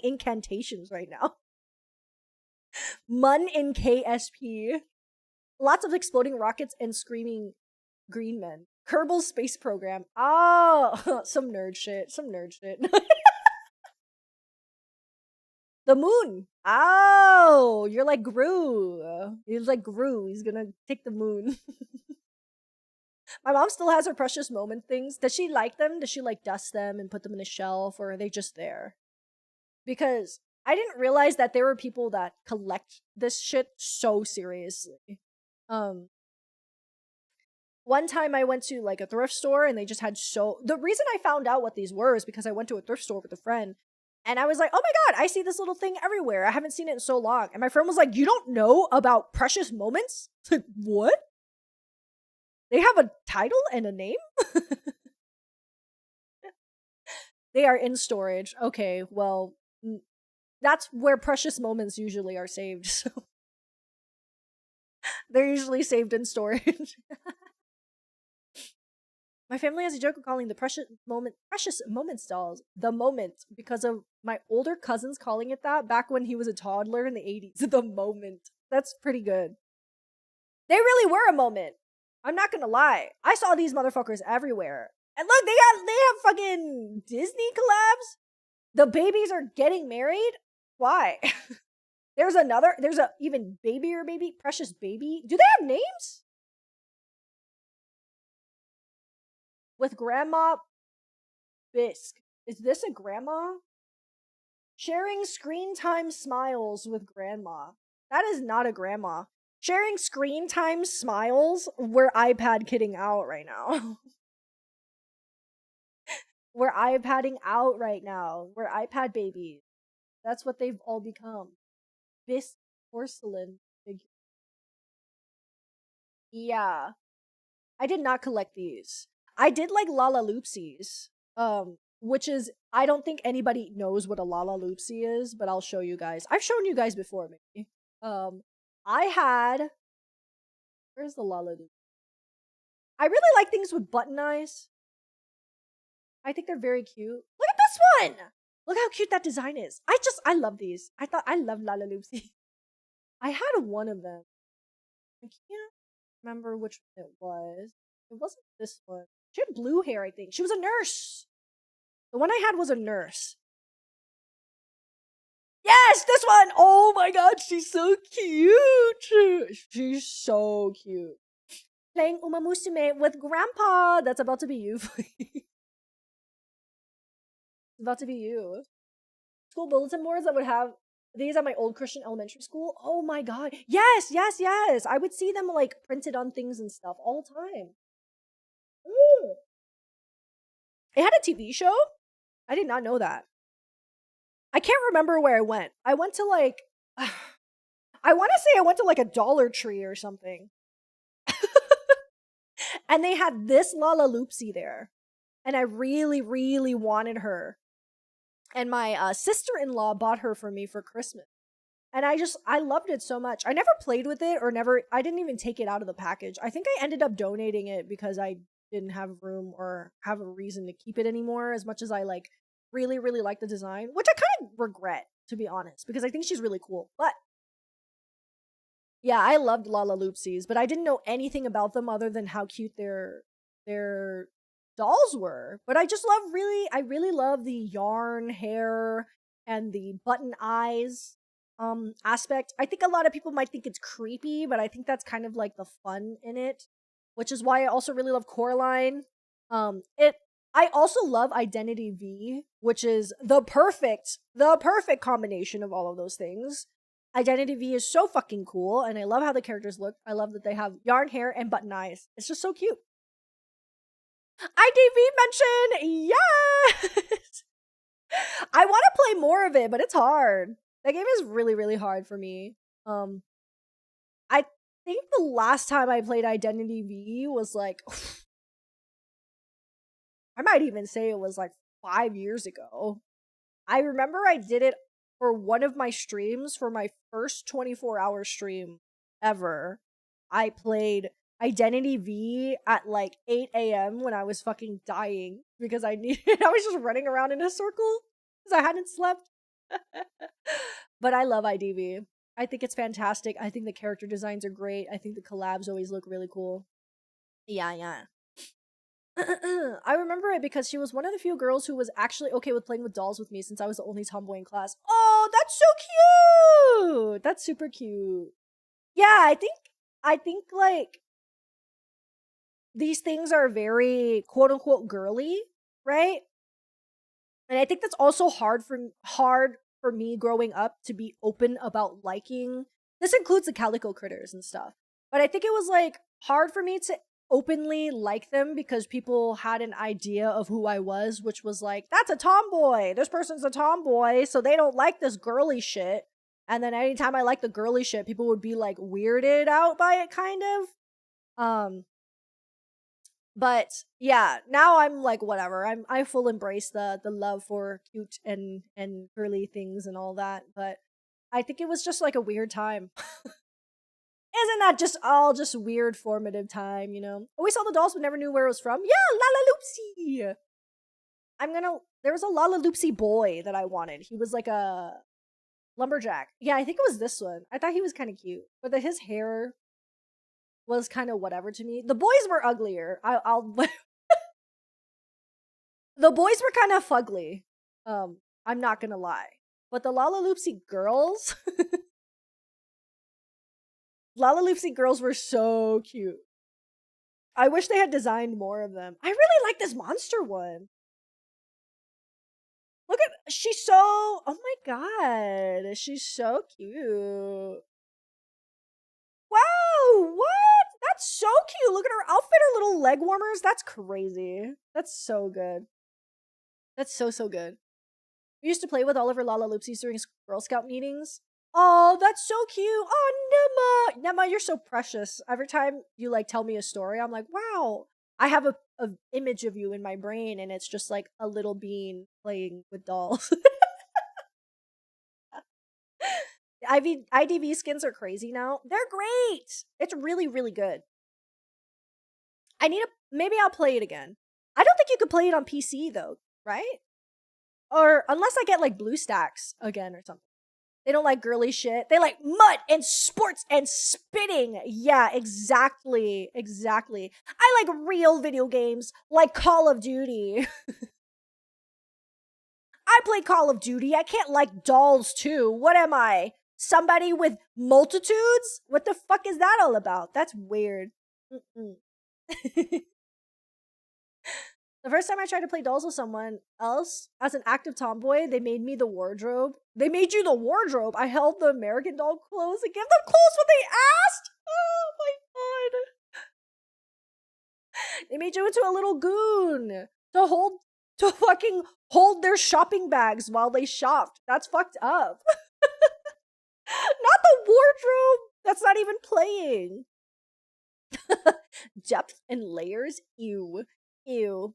incantations right now. Mun in KSP. Lots of exploding rockets and screaming green men. Kerbal Space Program. Oh, some nerd shit. The moon. Oh, you're like Gru. He's like Gru. He's gonna take the moon. My mom still has her Precious Moment things. Does she like them? Does she like dust them and put them in a shelf, or are they just there? Because I didn't realize that there were people that collect this shit so seriously. One time I went to like a thrift store and they just had the reason I found out what these were is because I went to a thrift store with a friend and I was like, oh my god, I see this little thing everywhere. I haven't seen it in so long. And my friend was like, you don't know about Precious Moments? Like, what? They have a title and a name? They are in storage. Okay, well, that's where Precious Moments usually are saved. So they're usually saved in storage. My family has a joke of calling the Precious Moments dolls the Moment because of my older cousins calling it that back when he was a toddler in the 80s. The Moment. That's pretty good. They really were a moment. I'm not gonna lie. I saw these motherfuckers everywhere. And look, they have fucking Disney collabs. The babies are getting married. Why? There's a even babier baby, Precious Baby. Do they have names? With Grandma Bisque. Is this a grandma? Sharing screen time smiles with grandma. That is not a grandma. Sharing screen time smiles. We're iPad kidding out right now. We're iPadding out right now. We're iPad babies. That's what they've all become. Bisque porcelain figure. Yeah. I did not collect these. I did like labuxus, which is I don't think anybody knows what a labuxu is, but I'll show you guys. I've shown you guys before, maybe. I had where's the labuxu? I really like things with button eyes. I think they're very cute. Look at this one. Look how cute that design is. I love these. I love labuxu. I had one of them. I can't remember which one it was. It wasn't this one. She had blue hair, I think. She was a nurse. The one I had was a nurse. Yes, this one! Oh my god, she's so cute! She's so cute. Playing Uma Musume with Grandpa! That's about to be you. It's about to be you. School bulletin boards that would have these at my old Christian elementary school. Oh my god. Yes! I would see them like printed on things and stuff all the time. Ooh. It had a TV show? I did not know that. I can't remember where I went. I went to like I want to say I went to like a Dollar Tree or something. And they had this labuxu there. And I really, really wanted her. And my sister-in-law bought her for me for Christmas. And I loved it so much. I never played with it I didn't even take it out of the package. I think I ended up donating it because I didn't have room or have a reason to keep it anymore. As much as I like really really like the design, which I kind of regret to be honest, because I think she's really cool. But yeah, I loved Lala Loopsies, but I didn't know anything about them other than how cute their dolls were. But I really love the yarn hair and the button eyes aspect. I think a lot of people might think it's creepy, but I think that's kind of like the fun in it, which is why I also really love Coraline. It I also love Identity V, which is the perfect combination of all of those things. Identity V is so fucking cool, and I love how the characters look. I love that they have yarn hair and button eyes. It's just so cute. IDV mention, yes. I want to play more of it, but it's hard. That game is really, really hard for me. I think the last time I played Identity V was like, I might even say it was like 5 years ago. I remember I did it for one of my streams for my first 24-hour stream ever. I played Identity V at like 8 a.m. when I was fucking dying because I was just running around in a circle because I hadn't slept. But I love IDV. I think it's fantastic. I think the character designs are great. I think the collabs always look really cool. Yeah, yeah. I remember it because she was one of the few girls who was actually okay with playing with dolls with me since I was the only tomboy in class. Oh, that's so cute! That's super cute. Yeah, I think like these things are very quote unquote girly, right? And I think that's also hard for me growing up to be open about liking. This includes the calico critters and stuff. But I think it was like hard for me to openly like them because people had an idea of who I was, which was like, that's a tomboy. This person's a tomboy, so they don't like this girly shit. And then anytime I like the girly shit, people would be like weirded out by it kind of. But yeah, now I'm like whatever. I full embrace the love for cute and girly things and all that. But I think it was just like a weird time. Isn't that just all just weird formative time, you know? We saw the dolls but never knew where it was from. Yeah, Lala Loopsy. There was a Lala Loopsy boy that I wanted. He was like a lumberjack. Yeah, I think it was this one. I thought he was kind of cute. But his hair was kind of whatever to me. The boys were uglier. I'll the boys were kind of fugly. I'm not gonna lie. But the Lala Loopsy girls Lala Loopsy girls were so cute. I wish they had designed more of them. I really like this monster one. Look at she's so oh my god. She's so cute. Wow, what? That's so cute. Look at her outfit, her little leg warmers. That's crazy. That's so good. That's so so good. We used to play with all of her Lala Loopsies during Girl Scout meetings. Oh, that's so cute. Oh, Nema, you're so precious. Every time you like tell me a story, I'm like, wow. I have a image of you in my brain, and it's just like a little bean playing with dolls. IDV skins are crazy now. They're great. It's really really good. Maybe I'll play it again. I don't think you could play it on PC though, right? Or unless I get like BlueStacks again or something. They don't like girly shit. They like mud and sports and spitting. Yeah, exactly. Exactly. I like real video games like Call of Duty. I play Call of Duty. I can't like dolls too. What am I? Somebody with multitudes? What the fuck is that all about? That's weird. The first time I tried to play dolls with someone else as an active tomboy, they made me the wardrobe. They made you the wardrobe. I held the American doll clothes and gave them clothes when they asked. Oh my god. They made you into a little goon to fucking hold their shopping bags while they shopped. That's fucked up. Not the wardrobe. That's not even playing. Depth and layers. Ew. Ew.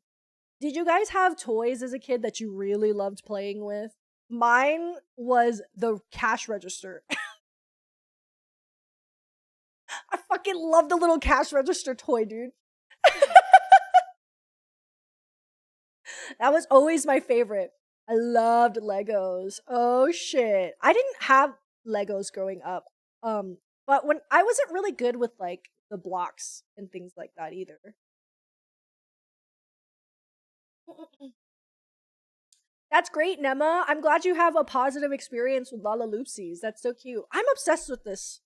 Did you guys have toys as a kid that you really loved playing with? Mine was the cash register. I fucking love the little cash register toy, dude. That was always my favorite. I loved Legos. Oh shit. I didn't have Legos growing up. But when I wasn't really good with like the blocks and things like that either. That's great, Nema. I'm glad you have a positive experience with Lala Loopsies. That's so cute. I'm obsessed with this.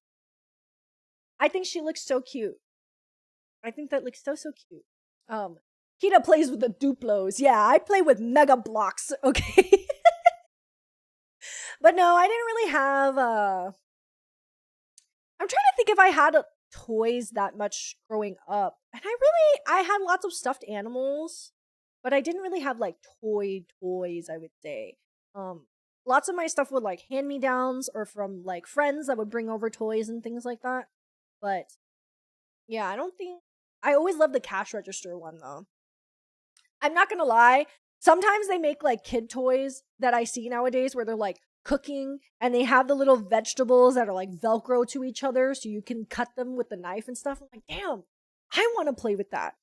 I think she looks so cute. I think that looks so cute. Um, Kita plays with the Duplos. Yeah, I play with Mega Blocks. Okay, but no, I didn't really have. I'm trying to think if I had toys that much growing up, and I had lots of stuffed animals, but I didn't really have like toys. I would say. Lots of my stuff would like hand me downs or from like friends that would bring over toys and things like that. But yeah, I don't think I always loved the cash register one though. I'm not gonna lie. Sometimes they make like kid toys that I see nowadays where they're like cooking and they have the little vegetables that are like Velcro to each other so you can cut them with the knife and stuff. I'm like, damn, I want to play with that.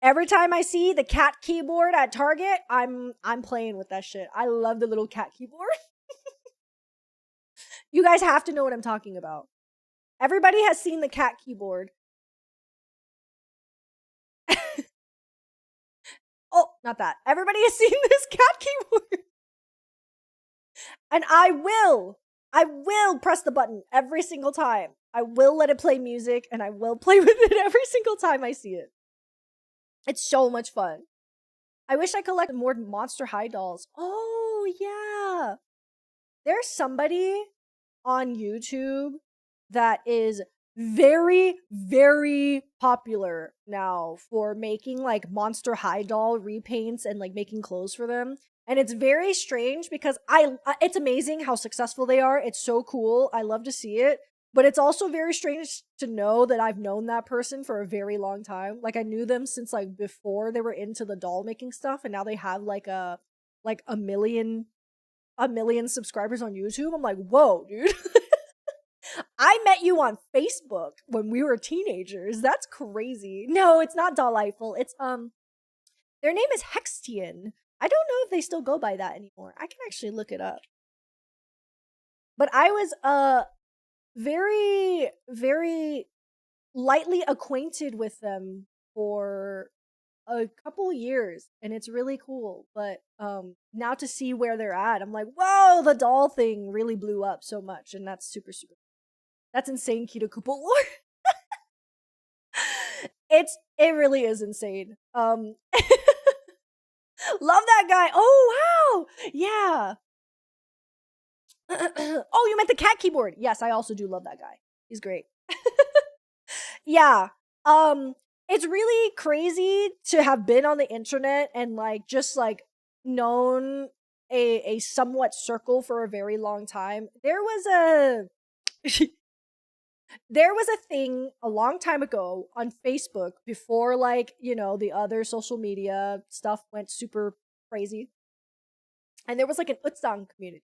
Every time I see the cat keyboard at Target, I'm playing with that shit. I love the little cat keyboard. You guys have to know what I'm talking about. Everybody has seen the cat keyboard. Oh, not that. Everybody has seen this cat keyboard. And I will press the button every single time. I will let it play music and I will play with it every single time I see it. It's so much fun. I wish I collected more Monster High dolls. Oh, yeah. There's somebody on YouTube that is very, very popular now for making like Monster High doll repaints and like making clothes for them. And it's very strange because it's amazing how successful they are. It's so cool. I love to see it. But it's also very strange to know that I've known that person for a very long time. Like I knew them since like before they were into the doll making stuff and now they have like a million subscribers on YouTube. I'm like, "Whoa, dude." I met you on Facebook when we were teenagers. That's crazy. No, it's not Delightful. It's their name is Hextian. I don't know if they still go by that anymore. I can actually look it up. But I was very very lightly acquainted with them for a couple years and it's really cool. But now to see where they're at, I'm like, "Whoa, the doll thing really blew up so much." And that's super. That's insane, Kita Koopa lore. It really is insane. Love that guy. Oh wow. Yeah. Oh, you meant the cat keyboard. Yes, I also do love that guy. He's great. Yeah. It's really crazy to have been on the internet and like just like known a somewhat circle for a very long time. There was a thing a long time ago on Facebook before like, the other social media stuff went super crazy. And there was like an Utsang community.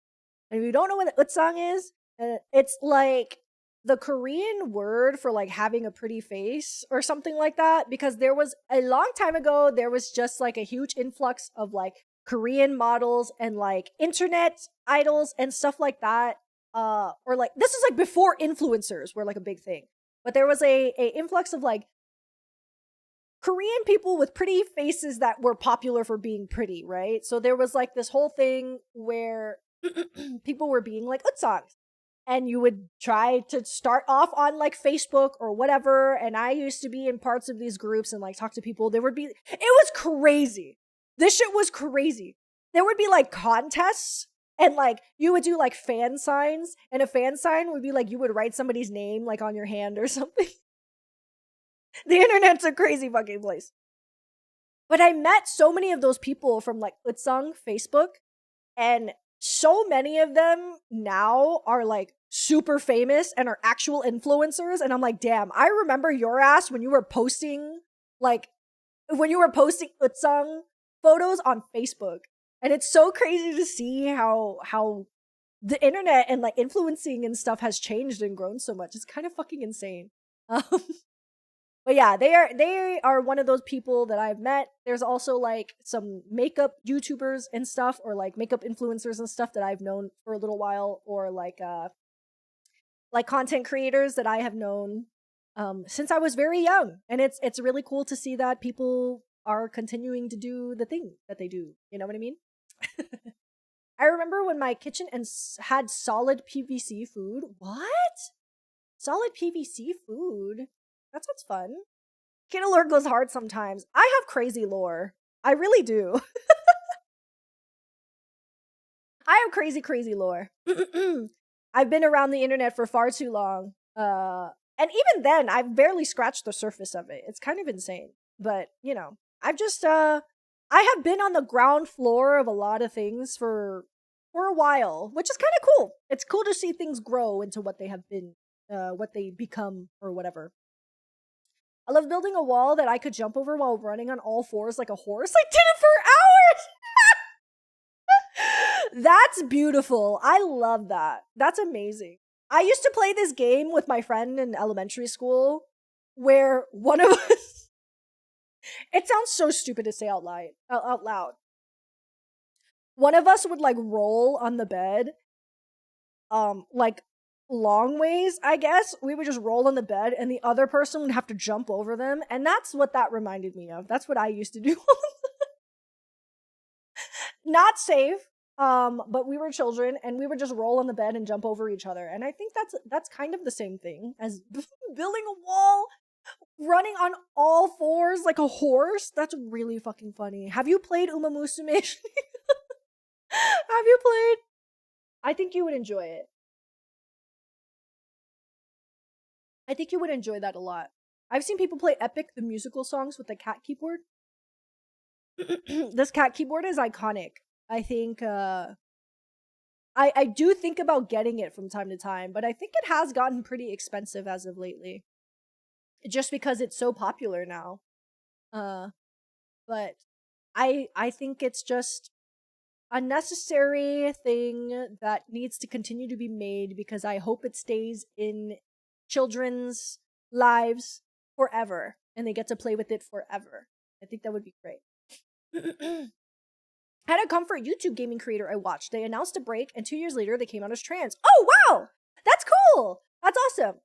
And if you don't know what an Utsang is, it's like the Korean word for like having a pretty face or something like that. Because there was a long time ago, there was just like a huge influx of like Korean models and like internet idols and stuff like that. Or like this is like before influencers were like a big thing. But there was a influx of like Korean people with pretty faces that were popular for being pretty, right? So there was like this whole thing where people were being like utsangs. And you would try to start off on like Facebook or whatever. And I used to be in parts of these groups and like talk to people. It was crazy. This shit was crazy. There would be like contests and like you would do like fan signs. And a fan sign would be like you would write somebody's name like on your hand or something. The internet's a crazy fucking place. But I met so many of those people from like Utsang Facebook, and so many of them now are like super famous and are actual influencers. And I'm like, damn, I remember your ass when you were posting Utsang photos on Facebook. And it's so crazy to see how the internet and like influencing and stuff has changed and grown so much. It's kind of fucking insane. But yeah, they are one of those people that I've met. There's also like some makeup YouTubers and stuff, or like makeup influencers and stuff that I've known for a little while, or like content creators that I have known since I was very young. And it's really cool to see that people are continuing to do the thing that they do. You know what I mean? I remember when my kitchen had solid PVC food. What? Solid PVC food? That sounds fun. Kid lore goes hard sometimes. I have crazy lore. I really do. I have crazy, crazy lore. I've been around the internet for far too long. And even then, I've barely scratched the surface of it. It's kind of insane. But, I've just I have been on the ground floor of a lot of things for a while, which is kind of cool. It's cool to see things grow into what they have been, what they become or whatever. I love building a wall that I could jump over while running on all fours like a horse. I did it for hours. That's beautiful. I love that. That's amazing. I used to play this game with my friend in elementary school where one of us it sounds so stupid to say out loud. One of us would like roll on the bed like long ways, I guess. We would just roll on the bed and the other person would have to jump over them, and that's what that reminded me of. That's what I used to do. Not safe, but we were children and we would just roll on the bed and jump over each other. And I think that's kind of the same thing as building a wall, running on all fours like a horse. That's really fucking funny. Have you played Uma Musume? Have you played? I think you would enjoy it. I think you would enjoy that a lot. I've seen people play Epic the musical songs with the cat keyboard. This cat keyboard is iconic. I think I do think about getting it from time to time, but I think it has gotten pretty expensive as of lately. Just because it's so popular now. But I think it's just a necessary thing that needs to continue to be made because I hope it stays in children's lives forever and they get to play with it forever. I think that would be great. Had a comfort YouTube gaming creator I watched. They announced a break, and 2 years later, they came out as trans. Oh, wow! That's cool! That's awesome.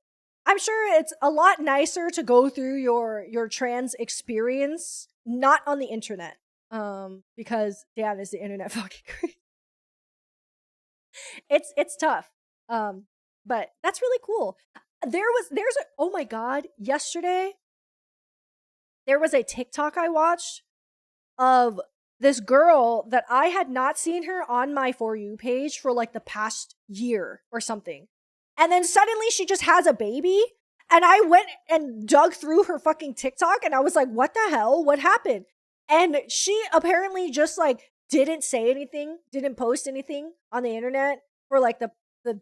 I'm sure it's a lot nicer to go through your trans experience not on the internet. Because damn, is the internet fucking crazy. It's tough. But that's really cool. Oh my god, yesterday there was a TikTok I watched of this girl that I had not seen her on my For You page for like the past year or something. And then suddenly she just has a baby. And I went and dug through her fucking TikTok and I was like, what the hell? What happened? And she apparently just like didn't say anything, didn't post anything on the internet for like the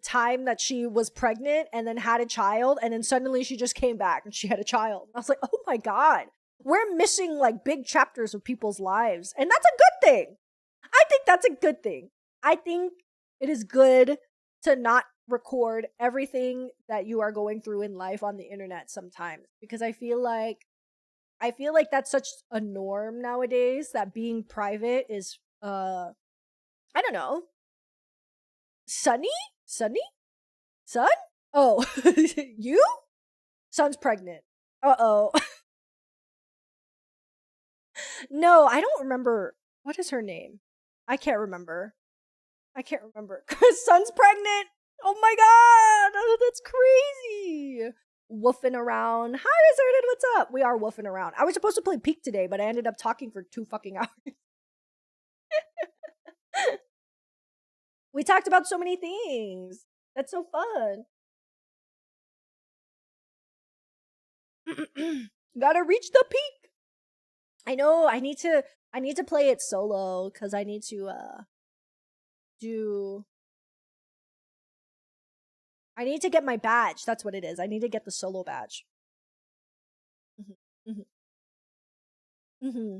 time that she was pregnant and then had a child. And then suddenly she just came back and she had a child. I was like, oh my God. We're missing like big chapters of people's lives. And that's a good thing. I think that's a good thing. I think it is good to not record everything that you are going through in life on the internet sometimes because I feel like that's such a norm nowadays that being private is I don't know. Sunny? Sunny? Sun? Oh, you? Son's pregnant. Uh-oh. No, I don't remember. What is her name? I can't remember. Son's pregnant. Oh my god. Oh, that's crazy. Woofing around. Hi, Reserted. What's up? We are woofing around. I was supposed to play Peak today, but I ended up talking for 2 fucking hours. We talked about so many things. That's so fun. Gotta reach the peak. I know. I need to play it solo because I need to do. I need to get my badge. That's what it is. I need to get the solo badge. Mm-hmm. Mm-hmm.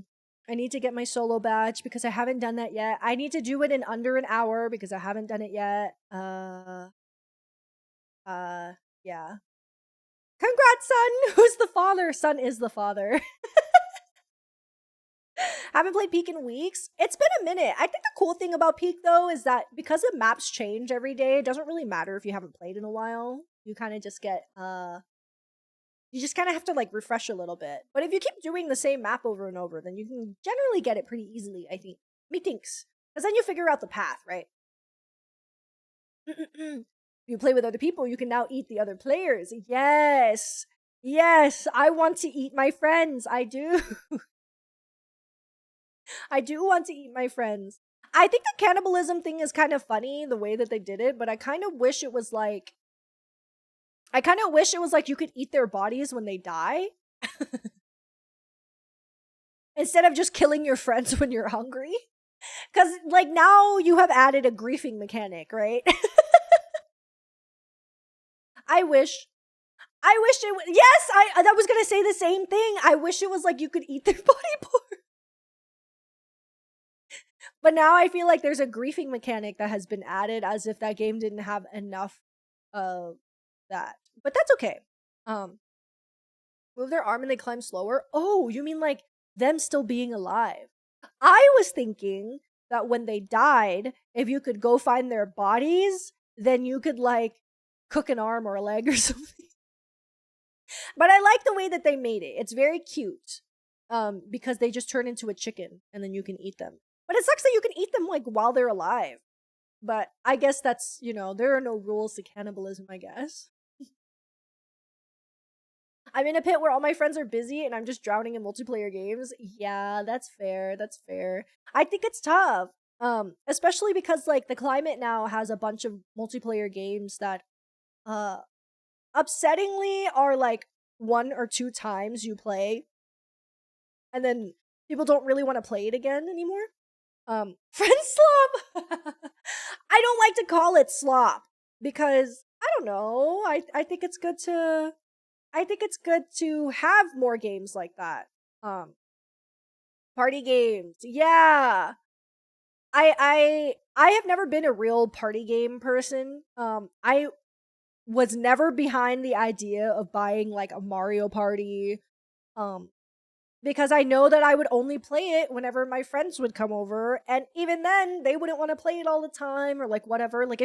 I need to get my solo badge because I haven't done that yet. I need to do it in under an hour because I haven't done it yet. Yeah. that, son? Who's the father? Son is the father. Haven't played Peak in weeks. It's been a minute. I think the cool thing about Peak though is that because the maps change every day, it doesn't really matter if you haven't played in a while. You kind of just get you just kind of have to like refresh a little bit. But if you keep doing the same map over and over, then you can generally get it pretty easily, I think. Methinks. Because then you figure out the path, right? If you play with other people, you can now eat the other players. Yes. Yes, I want to eat my friends. I do. I do want to eat my friends. I think the cannibalism thing is kind of funny, the way that they did it, but I kind of wish it was like you could eat their bodies when they die. Instead of just killing your friends when you're hungry. Cuz like now you have added a griefing mechanic, right? I wish it was, yes, I was going to say the same thing. I wish it was like you could eat their body part. But now I feel like there's a griefing mechanic that has been added as if that game didn't have enough of that. But that's okay. Move their arm and they climb slower. Oh, you mean like them still being alive? I was thinking that when they died, if you could go find their bodies, then you could like cook an arm or a leg or something. But I like the way that they made it. It's very cute. Because they just turn into a chicken and then you can eat them. But it sucks that you can eat them like while they're alive. But I guess that's, there are no rules to cannibalism, I guess. I'm in a pit where all my friends are busy and I'm just drowning in multiplayer games. Yeah, that's fair. That's fair. I think it's tough. Especially because like the climate now has a bunch of multiplayer games that upsettingly are like 1 or 2 times you play and then people don't really want to play it again anymore. Friend slop. I don't like to call it slop because I don't know. I think it's good to have more games like that. Party games. Yeah. I have never been a real party game person. I was never behind the idea of buying like a Mario Party. Because I know that I would only play it whenever my friends would come over, and even then they wouldn't want to play it all the time or like whatever. Like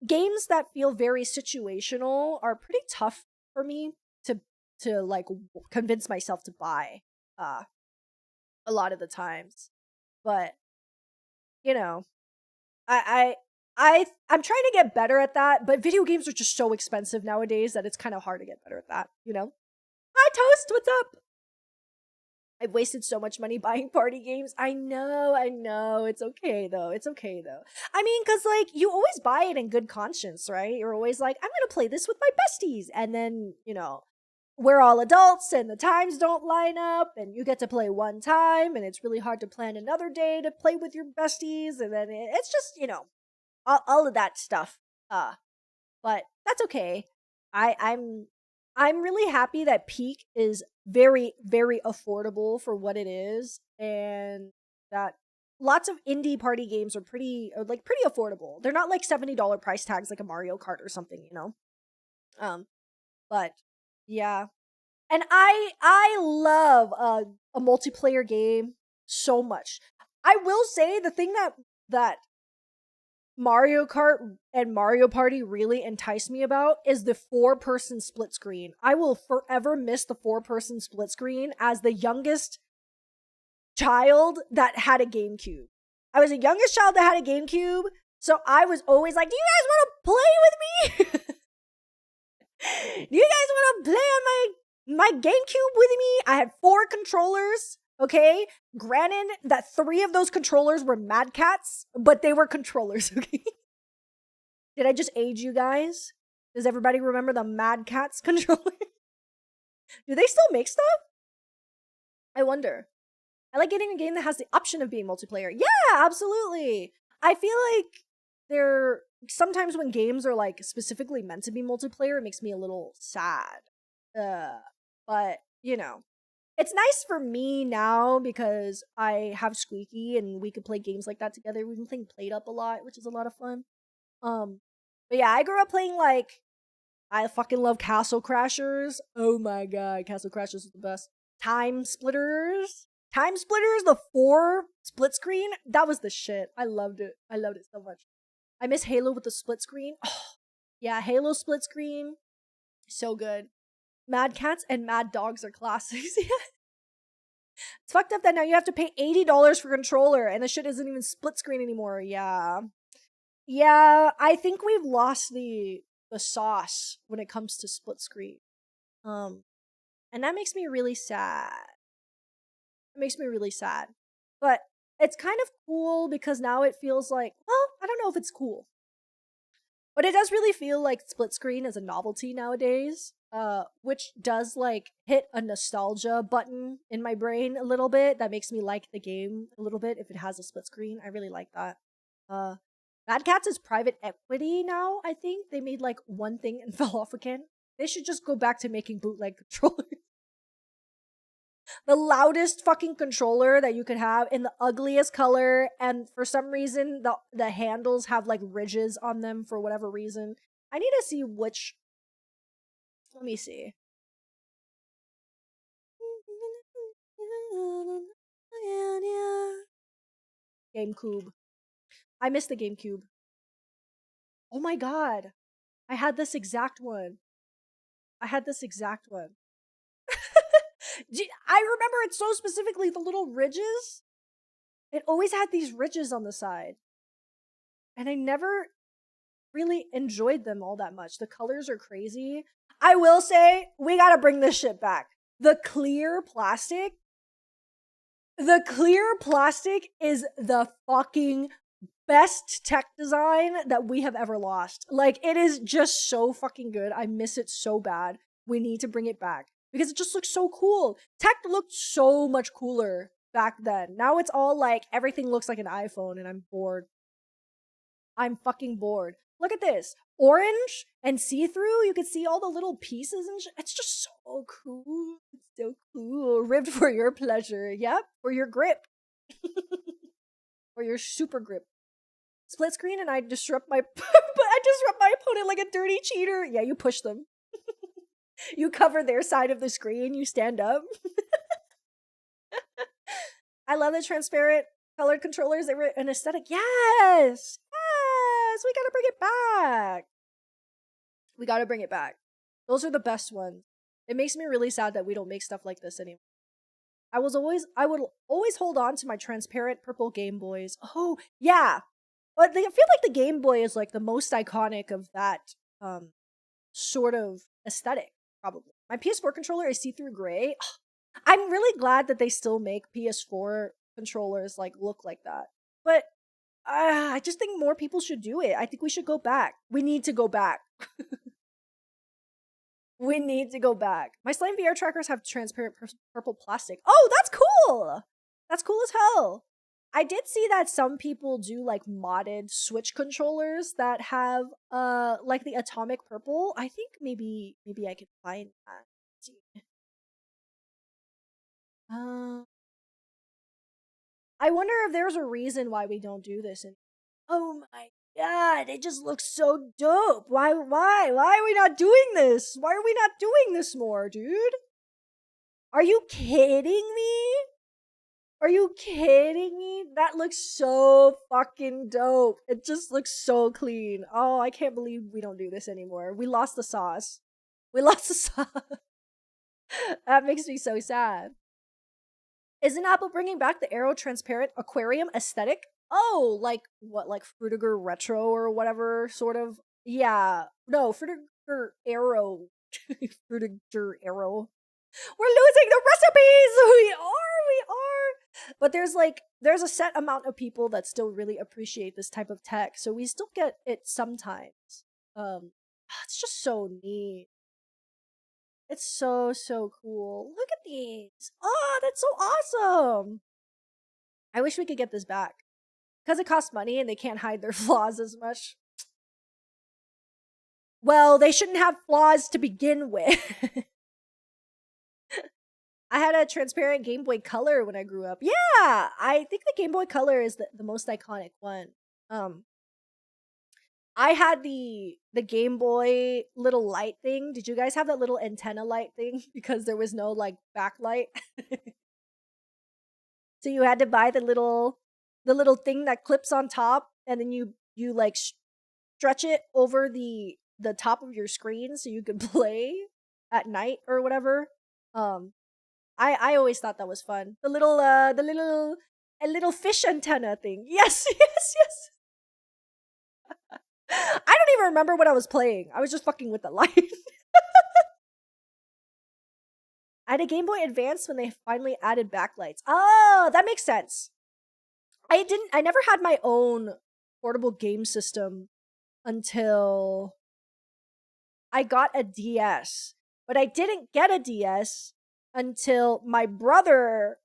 games that feel very situational are pretty tough for me to like convince myself to buy a lot of the times. But I I'm trying to get better at that, but video games are just so expensive nowadays that it's kind of hard to get better at that. Hi Toast, what's up? I've wasted so much money buying party games. I know. It's okay though. I mean, cause like you always buy it in good conscience, right? You're always like, I'm gonna play this with my besties, and then we're all adults and the times don't line up, and you get to play one time, and it's really hard to plan another day to play with your besties, and then it's just all of that stuff. But that's okay. I'm really happy that Peak is very, very affordable for what it is, and that lots of indie party games are pretty affordable. They're not like $70 price tags like a Mario Kart or something. But yeah. And I love a multiplayer game so much. I will say the thing that Mario Kart and Mario Party really entice me about is the 4-person split screen. I will forever miss the 4-person split screen as the youngest child that had a GameCube. I was the youngest child that had a GameCube, so I was always like, do you guys want to play with me? Do you guys want to play on my GameCube with me? I had 4 controllers. Okay, granted that 3 of those controllers were Mad Cats, but they were controllers, okay? Did I just age you guys? Does everybody remember the Mad Cats controller? Do they still make stuff? I wonder. I like getting a game that has the option of being multiplayer. Yeah, absolutely. I feel like sometimes when games are like specifically meant to be multiplayer, it makes me a little sad. But it's nice for me now because I have Squeaky and we could play games like that together. We've been playing Played Up a lot, which is a lot of fun. But yeah, I grew up playing like I fucking love Castle Crashers. Oh my god, Castle Crashers is the best. Time Splitters. Time Splitters, the 4 split screen. That was the shit. I loved it. I loved it so much. I miss Halo with the split screen. Oh, yeah, Halo split screen. So good. Mad Cats and Mad Dogs are classics. It's fucked up that now you have to pay $80 for a controller and the shit isn't even split screen anymore. Yeah. Yeah, I think we've lost the sauce when it comes to split screen. And that makes me really sad. It makes me really sad. But it's kind of cool because now it feels like, well, I don't know if it's cool. But it does really feel like split screen is a novelty nowadays. Which does like hit a nostalgia button in my brain a little bit. That makes me like the game a little bit if it has a split screen. I really like that. Mad Cats is private equity now, I think. They made like one thing and fell off again. They should just go back to making bootleg controllers. The loudest fucking controller that you could have in the ugliest color, and for some reason the handles have like ridges on them for whatever reason. I need to see which. Let me see. GameCube. I miss the GameCube. Oh my god. I had this exact one. I had this exact one. I remember it so specifically, the little ridges. It always had these ridges on the side. And I never really enjoyed them all that much. The colors are crazy. I will say, we gotta bring this shit back. The clear plastic is the fucking best tech design that we have ever lost. Like, it is just so fucking good. I miss it so bad. We need to bring it back because it just looks so cool. Tech looked so much cooler back then. Now it's all like everything looks like an iPhone and I'm bored. I'm fucking bored. Look at this. Orange and see-through. You can see all the little pieces and it's just so cool. It's so cool. Ribbed for your pleasure. Yep. For your grip. For your super grip. Split screen and I disrupt my opponent like a dirty cheater. Yeah, you push them. You cover their side of the screen, you stand up. I love the transparent colored controllers. They were an aesthetic. Yes! Yes! We gotta bring it back. We gotta bring it back. Those are the best ones. It makes me really sad that we don't make stuff like this anymore. I would always hold on to my transparent purple Game Boys. Oh, yeah. But I feel like the Game Boy is like the most iconic of that sort of aesthetic, probably. My PS4 controller is see-through gray. I'm really glad that they still make PS4 controllers like look like that. But I just think more people should do it. I think we should go back. We need to go back. We need to go back. My Slime VR trackers have transparent purple plastic. Oh, that's cool! That's cool as hell. I did see that some people do like modded Switch controllers that have like the atomic purple. I think maybe I can find that. Let's see. I wonder if there's a reason why we don't do this. Oh my god, it just looks so dope. Why are we not doing this? Why are we not doing this more, dude? Are you kidding me? Are you kidding me? That looks so fucking dope. It just looks so clean. Oh, I can't believe we don't do this anymore. We lost the sauce. We lost the sauce. That makes me so sad. Isn't Apple bringing back the Aero transparent aquarium aesthetic? Oh, like what, like Frutiger Retro or whatever sort of? Yeah. No, Frutiger Aero. Frutiger Aero. We're losing the recipes! We are! But there's a set amount of people that still really appreciate this type of tech, so we still get it sometimes. It's just so neat. It's so cool. Look at these. Oh, that's so awesome. I wish we could get this back. Because it costs money and they can't hide their flaws as much. Well, they shouldn't have flaws to begin with. I had a transparent Game Boy Color when I grew up. Yeah, I think the Game Boy Color is the most iconic one. I had the Game Boy little light thing. Did you guys have that little antenna light thing? Because there was no like backlight. So you had to buy the little thing that clips on top, and then you like stretch it over the top of your screen so you could play at night or whatever. Um I always thought that was fun. The little a little fish antenna thing. Yes, yes, yes. I don't even remember what I was playing. I was just fucking with the light. I had a Game Boy Advance when they finally added backlights. Oh, that makes sense. I never had my own portable game system until I got a DS. But I didn't get a DS until my brother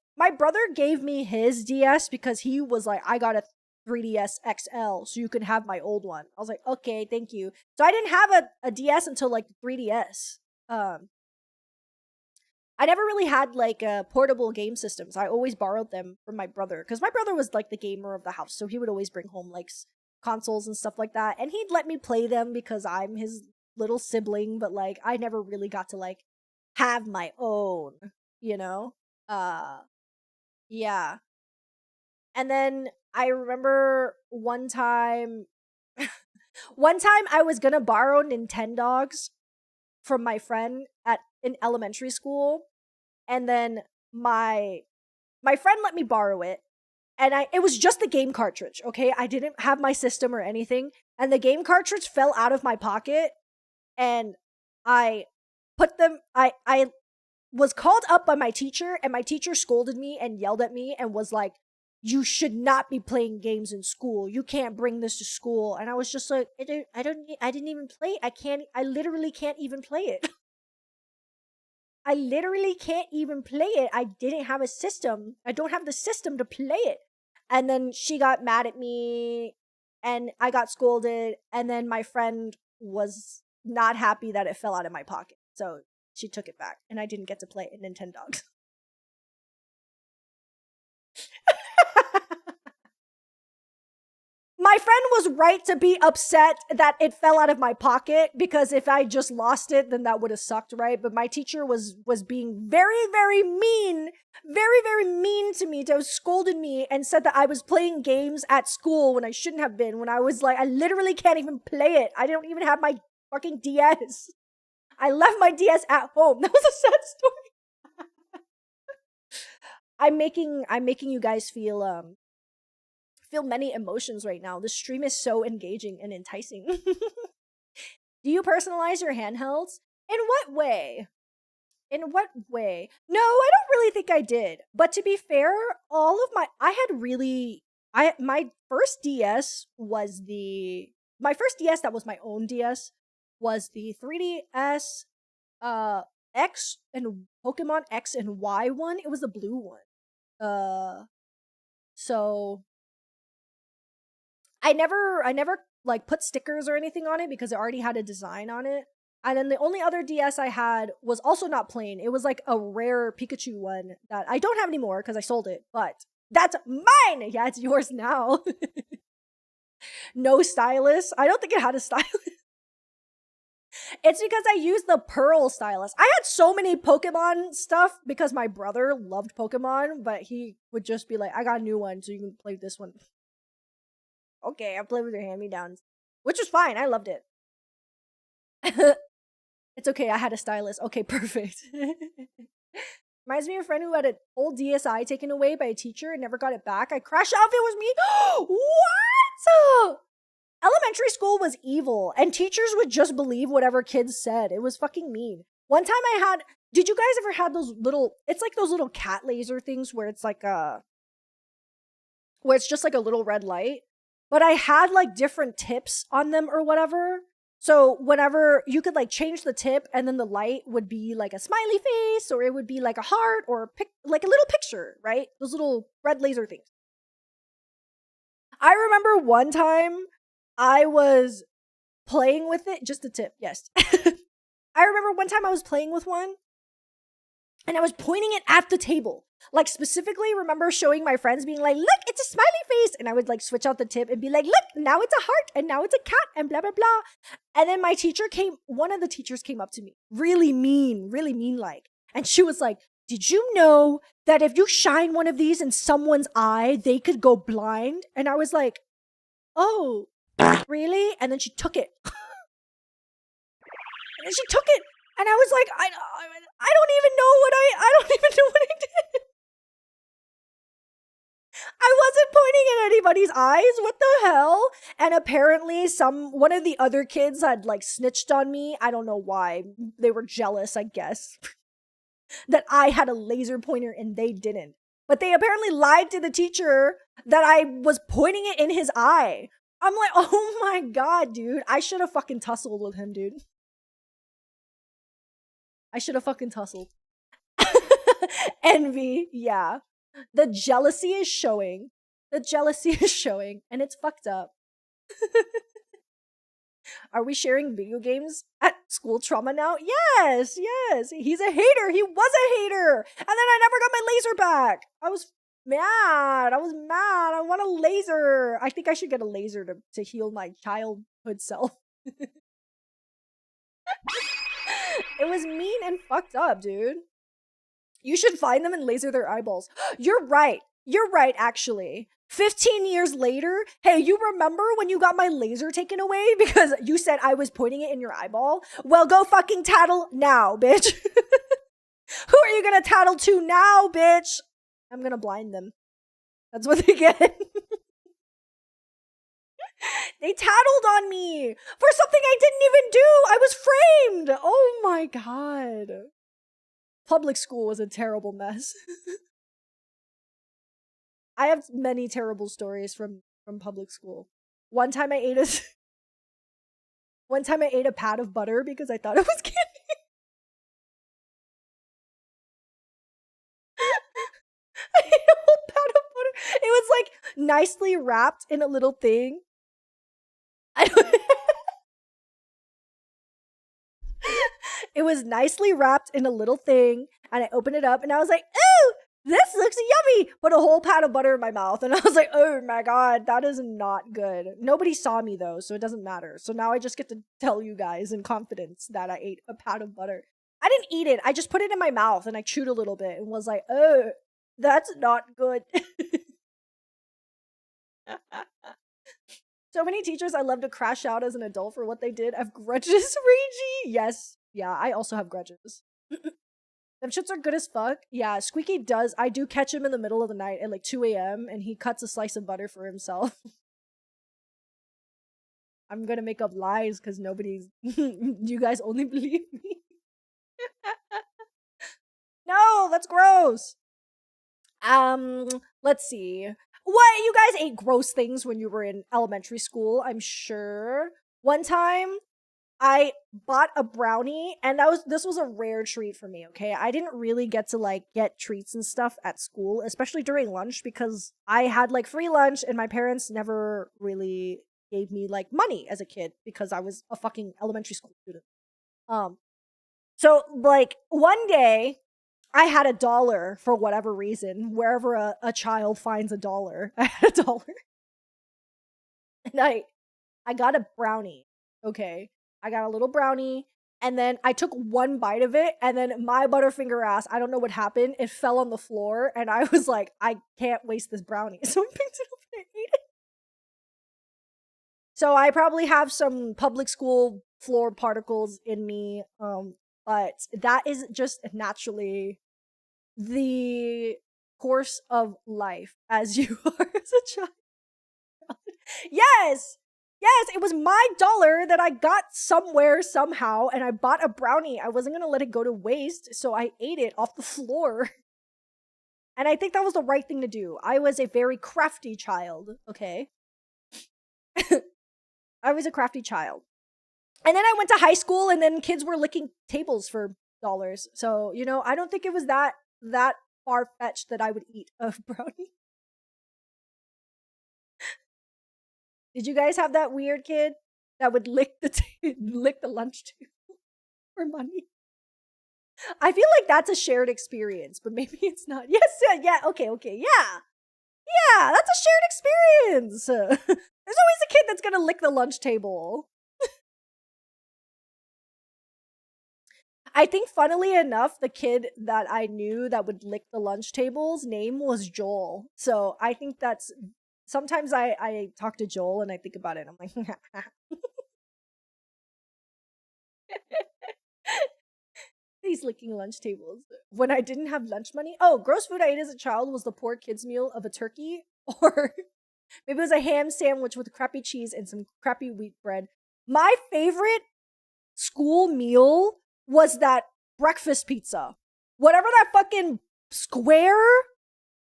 gave me his DS because he was like, I got a 3DS XL, so you can have my old one. I was like, okay, thank you. So I didn't have a DS until like the 3DS. Um, I never really had like portable game systems. I always borrowed them from my brother because my brother was like the gamer of the house, so he would always bring home like consoles and stuff like that, and he'd let me play them because I'm his little sibling. But like, I never really got to like have my own, you know. Uh, yeah. And then I remember one time I was gonna borrow Nintendogs from my friend at in elementary school, and then my my friend let me borrow it, and it was just the game cartridge. Okay, I didn't have my system or anything, and the game cartridge fell out of my pocket, and I put them I was called up by my teacher, and my teacher scolded me and yelled at me and was like, you should not be playing games in school. You can't bring this to school. And I was just like, I didn't even play it. I literally can't even play it. I literally can't even play it. I didn't have a system. I don't have the system to play it. And then she got mad at me, and I got scolded, and then my friend was not happy that it fell out of my pocket. So she took it back, and I didn't get to play it Nintendo. My friend was right to be upset that it fell out of my pocket, because if I just lost it, then that would have sucked, right? But my teacher was being very, very mean to me. To scolded me and said that I was playing games at school when I shouldn't have been. When I was like, I literally can't even play it. I don't even have my fucking DS. I left my DS at home. That was a sad story. I'm making you guys feel many emotions right now. The stream is so engaging and enticing. Do you personalize your handhelds? In what way? In what way? No, I don't really think I did. But to be fair, all of I had really my first DS was my first DS that was my own DS was the 3DS X and Pokemon X and Y one. It was the blue one. So I never like put stickers or anything on it because it already had a design on it. And then the only other DS I had was also not plain. It was like a rare Pikachu one that I don't have anymore because I sold it, but that's mine. Yeah, it's yours now. No stylus. I don't think it had a stylus. It's because I used the Pearl stylus. I had so many Pokemon stuff because my brother loved Pokemon, but he would just be like, I got a new one, so you can play this one. Okay, I played with your hand-me-downs, which was fine. I loved it. It's okay, I had a stylus. Okay, perfect. Reminds me of a friend who had an old DSi taken away by a teacher and never got it back. I crashed out if it was me. What? Elementary school was evil, and teachers would just believe whatever kids said. It was fucking mean. One time I had, did you guys ever have those little, it's like those little cat laser things where it's like where it's just like a little red light? But I had like different tips on them or whatever. So whenever you could like change the tip, and then the light would be like a smiley face, or it would be like a heart, or like a little picture, right? Those little red laser things. I remember one time I was playing with it, just a tip, yes. I remember one time I was playing with one, and I was pointing it at the table. Like, specifically remember showing my friends being like, look, it's a smiley face. And I would like switch out the tip and be like, look, now it's a heart and now it's a cat and blah, blah, blah. And then one of the teachers came up to me, really mean like. And she was like, did you know that if you shine one of these in someone's eye, they could go blind? And I was like, oh, really? And then she took it. And then she took it. And I was like, I don't even know I don't even know what I did. I wasn't pointing at anybody's eyes. What the hell? And apparently one of the other kids had like snitched on me. I don't know why. They were jealous, I guess, that I had a laser pointer and they didn't. But they apparently lied to the teacher that I was pointing it in his eye. I'm like, oh my god, dude. I should have fucking tussled with him, dude. I should have fucking tussled. Envy, yeah. The jealousy is showing. The jealousy is showing, and it's fucked up. Are we sharing video games at school trauma now? Yes, yes. He's a hater. He was a hater. And then I never got my laser back. I was mad. I want a laser. I think I should get a laser to heal my childhood self. It was mean and fucked up, dude. You should find them and laser their eyeballs. You're right. You're right, actually. 15 years later, hey, you remember when you got my laser taken away because you said I was pointing it in your eyeball? Well, go fucking tattle now, bitch. Who are you gonna tattle to now, bitch? I'm gonna blind them. That's what they get. They tattled on me for something I didn't even do. I was framed. Oh my god. Public school was a terrible mess. I have many terrible stories from public school. One time I ate a pat of butter because I thought it was candy. I ate a whole pat of butter. It was like nicely wrapped in a little thing. It was nicely wrapped in a little thing, and I opened it up, and I was like, ooh, this looks yummy! Put a whole pat of butter in my mouth, and I was like, oh my god, that is not good. Nobody saw me, though, so it doesn't matter. So now I just get to tell you guys in confidence that I ate a pat of butter. I didn't eat it. I just put it in my mouth, and I chewed a little bit, and was like, oh, that's not good. So many teachers I love to crash out as an adult for what they did. I have grudges, Ragey. Yes. Yeah, I also have grudges. Them shits are good as fuck. Yeah, Squeaky does. I do catch him in the middle of the night at like 2 a.m. and he cuts a slice of butter for himself. I'm gonna make up lies because nobody's. You guys only believe me. No, that's gross. Let's see. What, you guys ate gross things when you were in elementary school, I'm sure. One time I bought a brownie, and this was a rare treat for me, okay? I didn't really get to like get treats and stuff at school, especially during lunch, because I had like free lunch and my parents never really gave me like money as a kid because I was a fucking elementary school student. So like one day I had $1 for whatever reason. Wherever a child finds $1, I had $1. And I got a brownie. Okay. I got a little brownie, and then I took one bite of it, and then my Butterfinger ass, I don't know what happened, it fell on the floor, and I was like, I can't waste this brownie. So I picked it up and I ate it. So I probably have some public school floor particles in me, but that is just naturally the course of life as you are as a child. Yes! Yes, it was my $1 that I got somewhere, somehow, and I bought a brownie. I wasn't gonna let it go to waste, so I ate it off the floor. And I think that was the right thing to do. I was a very crafty child, okay? I was a crafty child. And then I went to high school, and then kids were licking tables for dollars. So, you know, I don't think it was that far-fetched that I would eat a brownie. Did you guys have that weird kid that would lick the lunch table for money? I feel like that's a shared experience, but maybe it's not. Yes, yeah, okay, yeah. Yeah, that's a shared experience. There's always a kid that's gonna lick the lunch table. I think, funnily enough, the kid that I knew that would lick the lunch table's name was Joel. So I think that's sometimes I talk to Joel and I think about it. And I'm like, he's licking lunch tables. When I didn't have lunch money, oh, gross food I ate as a child was the poor kid's meal of a turkey, or maybe it was a ham sandwich with crappy cheese and some crappy wheat bread. My favorite school meal was that breakfast pizza. Whatever that fucking square.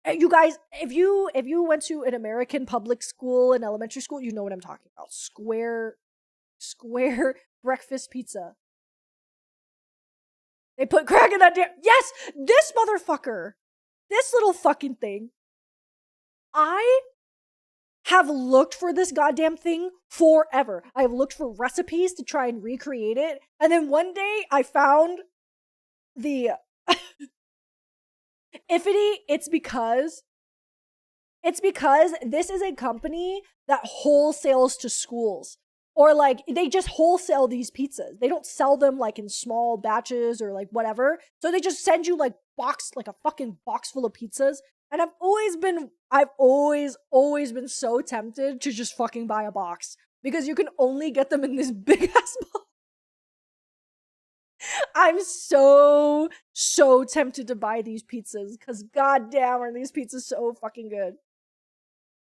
You guys, if you went to an American public school in elementary school, you know what I'm talking about. Square breakfast pizza. They put crack in that damn. Yes, this motherfucker. This little fucking thing. I have looked for this goddamn thing forever. I have looked for recipes to try and recreate it. And then one day I found the Ifity. It's because this is a company that wholesales to schools. Or like they just wholesale these pizzas. They don't sell them like in small batches or like whatever. So they just send you like a fucking box full of pizzas. And I've always been so tempted to just fucking buy a box because you can only get them in this big ass box. I'm so tempted to buy these pizzas because goddamn are these pizzas so fucking good.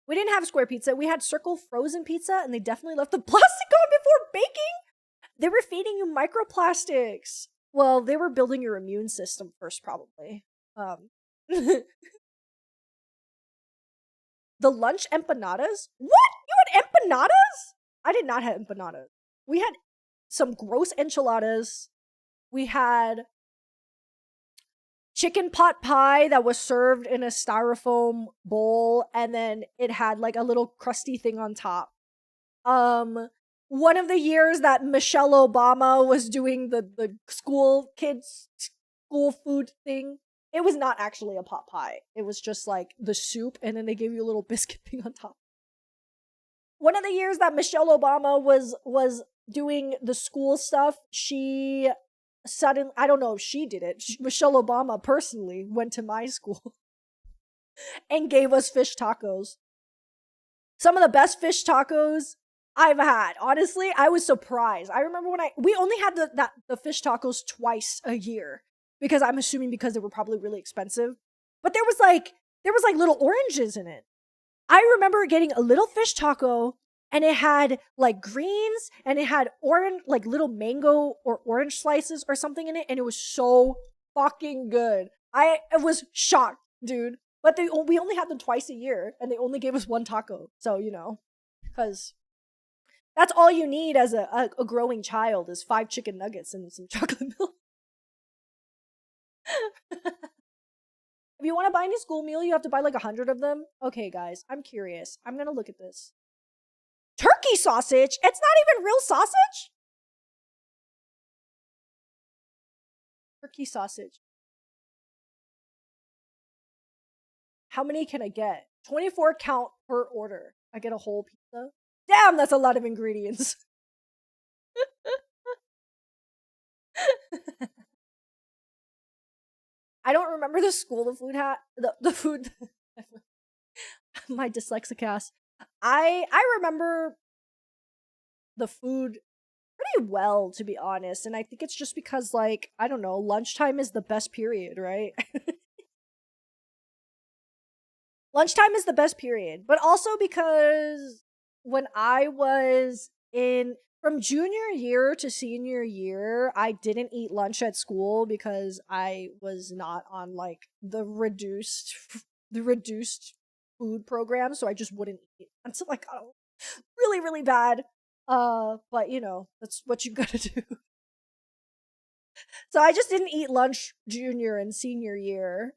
We didn't have square pizza. We had circle frozen pizza, and they definitely left the plastic on before baking. They were feeding you microplastics. Well, they were building your immune system first, probably. The lunch empanadas? What? You had empanadas? I did not have empanadas. We had some gross enchiladas. We had chicken pot pie that was served in a styrofoam bowl, and then it had like a little crusty thing on top. One of the years that Michelle Obama was doing the school kids school food thing, it was not actually a pot pie. It was just like the soup, and then they gave you a little biscuit thing on top. One of the years that Michelle Obama was doing the school stuff, she suddenly, I don't know if she did it, Michelle Obama personally went to my school and gave us fish tacos. Some of the best fish tacos I've had. Honestly, I was surprised. I remember when we only had the fish tacos twice a year because I'm assuming because they were probably really expensive. But there was like little oranges in it. I remember getting a little fish taco and it had like greens and it had orange, like little mango or orange slices or something in it, and it was so fucking good. I was shocked, dude. But we only had them twice a year and they only gave us one taco. So, because that's all you need as a growing child is 5 chicken nuggets and some chocolate milk. If you want to buy any school meal, you have to buy like 100 of them. Okay, guys, I'm curious. I'm gonna look at this. Turkey sausage? It's not even real sausage? Turkey sausage. How many can I get? 24 count per order. I get a whole pizza? Damn, that's a lot of ingredients. I don't remember the school the food had. The food. My dyslexic ass. I remember the food pretty well, to be honest. And I think it's just because, like, I don't know, lunchtime is the best period, right? Lunchtime is the best period. But also because when I was from junior year to senior year, I didn't eat lunch at school because I was not on like the reduced food program, so I just wouldn't eat until I got really, really bad. But that's what you gotta do. So I just didn't eat lunch junior and senior year,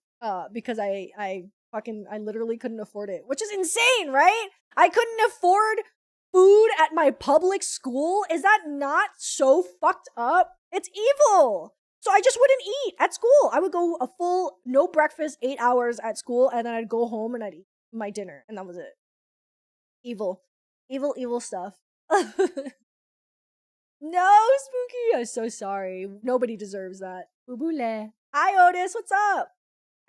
because I literally couldn't afford it, which is insane, right? I couldn't afford food at my public school. Is that not so fucked up? It's evil. So I just wouldn't eat at school. I would go a full no breakfast, 8 hours at school, and then I'd go home and I'd eat my dinner, and that was it. Evil, evil, evil stuff. No, Spooky. I'm so sorry. Nobody deserves that. Boobule. Hi, Otis. What's up?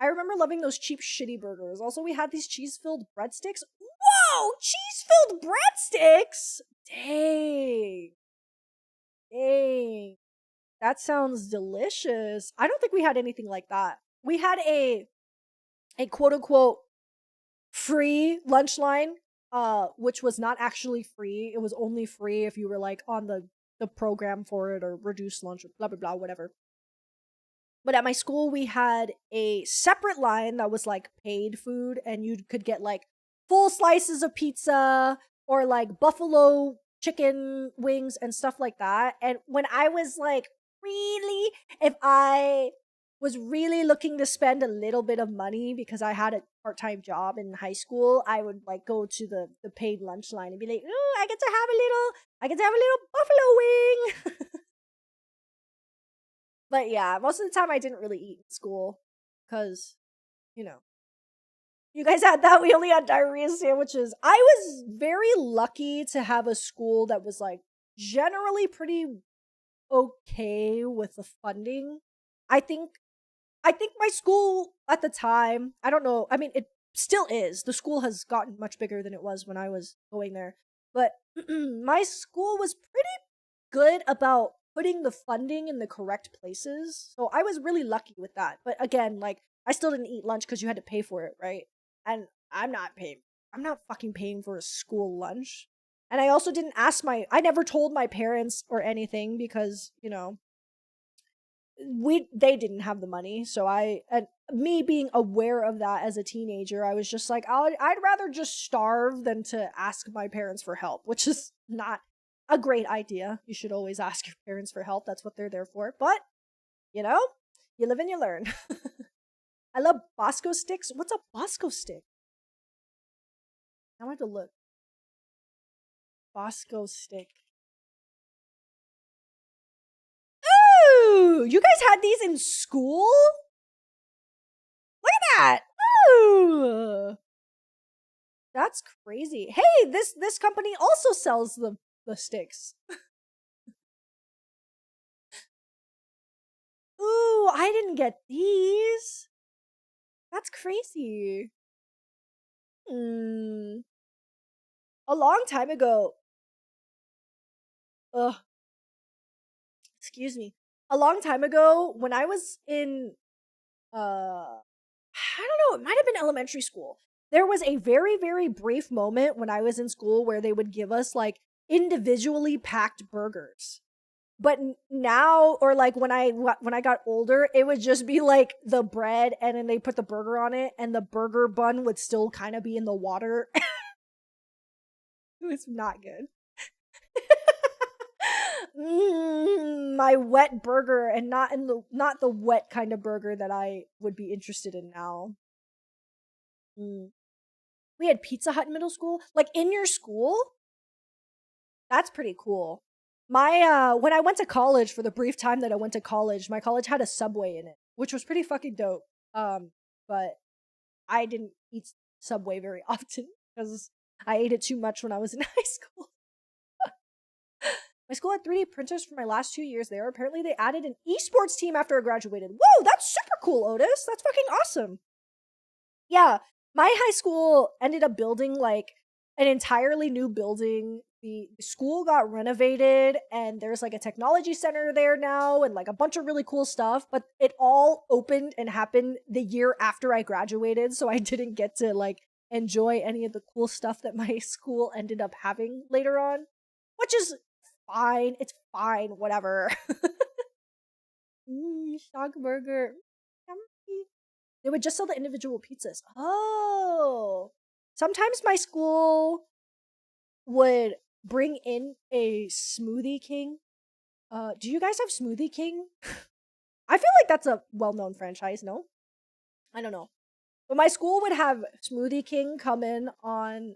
I remember loving those cheap, shitty burgers. Also, we had these cheese-filled breadsticks. Whoa! Cheese-filled breadsticks? Dang. Dang. That sounds delicious. I don't think we had anything like that. We had a quote unquote free lunch line, which was not actually free. It was only free if you were like on the program for it or reduced lunch or blah blah blah, whatever. But at my school we had a separate line that was like paid food, and you could get like full slices of pizza or like buffalo chicken wings and stuff like that. And when I was like really, if I was really looking to spend a little bit of money because I had a part-time job in high school, I would like go to the paid lunch line and be like, "Ooh, I get to have a little buffalo wing." But yeah, most of the time I didn't really eat in school because, you know, you guys had that. We only had diarrhea sandwiches. I was very lucky to have a school that was like generally pretty okay with the funding. I think I think my school at the time, I don't know, I mean it still is. The school has gotten much bigger than it was when I was going there. But my school was pretty good about putting the funding in the correct places. So I was really lucky with that. But again, like I still didn't eat lunch because you had to pay for it, right? And I'm not fucking paying for a school lunch. And I also didn't ask I never told my parents or anything because, they didn't have the money. So and me being aware of that as a teenager, I was just like, I'd rather just starve than to ask my parents for help, which is not a great idea. You should always ask your parents for help. That's what they're there for. But, you know, you live and you learn. I love Bosco sticks. What's a Bosco stick? I have to look. Bosco stick. Ooh, you guys had these in school? Look at that. Ooh. That's crazy. Hey, this company also sells the sticks. Ooh, I didn't get these. That's crazy. Hmm. A long time ago. Ugh. Excuse me. A long time ago, when I was in I don't know, it might have been elementary school. There was a very, very brief moment when I was in school where they would give us like individually packed burgers. But now, or like when I got older, it would just be like the bread and then they put the burger on it and the burger bun would still kind of be in the water. It was not good. My wet burger, and not the wet kind of burger that I would be interested in now. Mm. We had Pizza Hut in middle school. Like in your school? That's pretty cool. My when I went to college, for the brief time that I went to college, my college had a Subway in it, which was pretty fucking dope. But I didn't eat Subway very often because I ate it too much when I was in high school. My school had 3D printers for my last 2 years there. Apparently, they added an esports team after I graduated. Whoa, that's super cool, Otis. That's fucking awesome. Yeah, my high school ended up building like an entirely new building. The school got renovated, and there's like a technology center there now and like a bunch of really cool stuff, but it all opened and happened the year after I graduated, so I didn't get to like enjoy any of the cool stuff that my school ended up having later on, which is fine. It's fine, whatever. Shock burger. They would just sell the individual pizzas. Oh. Sometimes my school would bring in a Smoothie King. Do you guys have Smoothie King? I feel like that's a well-known franchise, no? I don't know. But my school would have Smoothie King come in on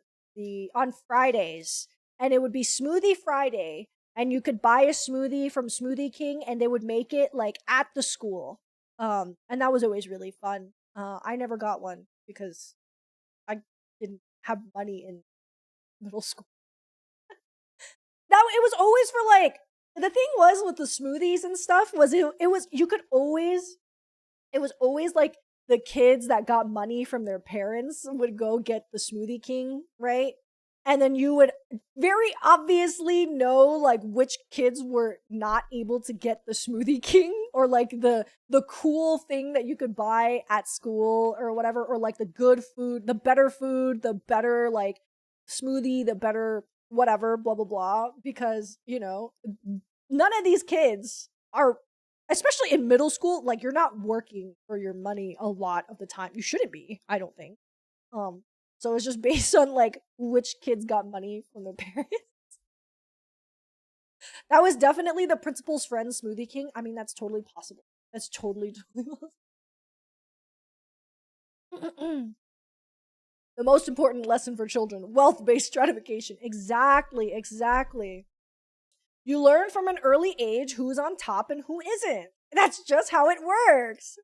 Fridays, and it would be Smoothie Friday, and you could buy a smoothie from Smoothie King, and they would make it like at the school. And that was always really fun. I never got one because I didn't have money in middle school. Now it was always for like, the thing was with the smoothies and stuff was it was, you could always, it was always like the kids that got money from their parents would go get the Smoothie King, right? And then you would very obviously know like which kids were not able to get the Smoothie King, or like the cool thing that you could buy at school or whatever, or like the good food, the better like smoothie, the better whatever, blah blah blah, because, you know, none of these kids are, especially in middle school, like you're not working for your money a lot of the time. You shouldn't be, I don't think. Um, so it's just based on like which kids got money from their parents. That was definitely the principal's friend Smoothie King. I mean, that's totally possible. That's totally possible. The most important lesson for children: wealth-based stratification. Exactly, exactly. You learn from an early age who's on top and who isn't. That's just how it works.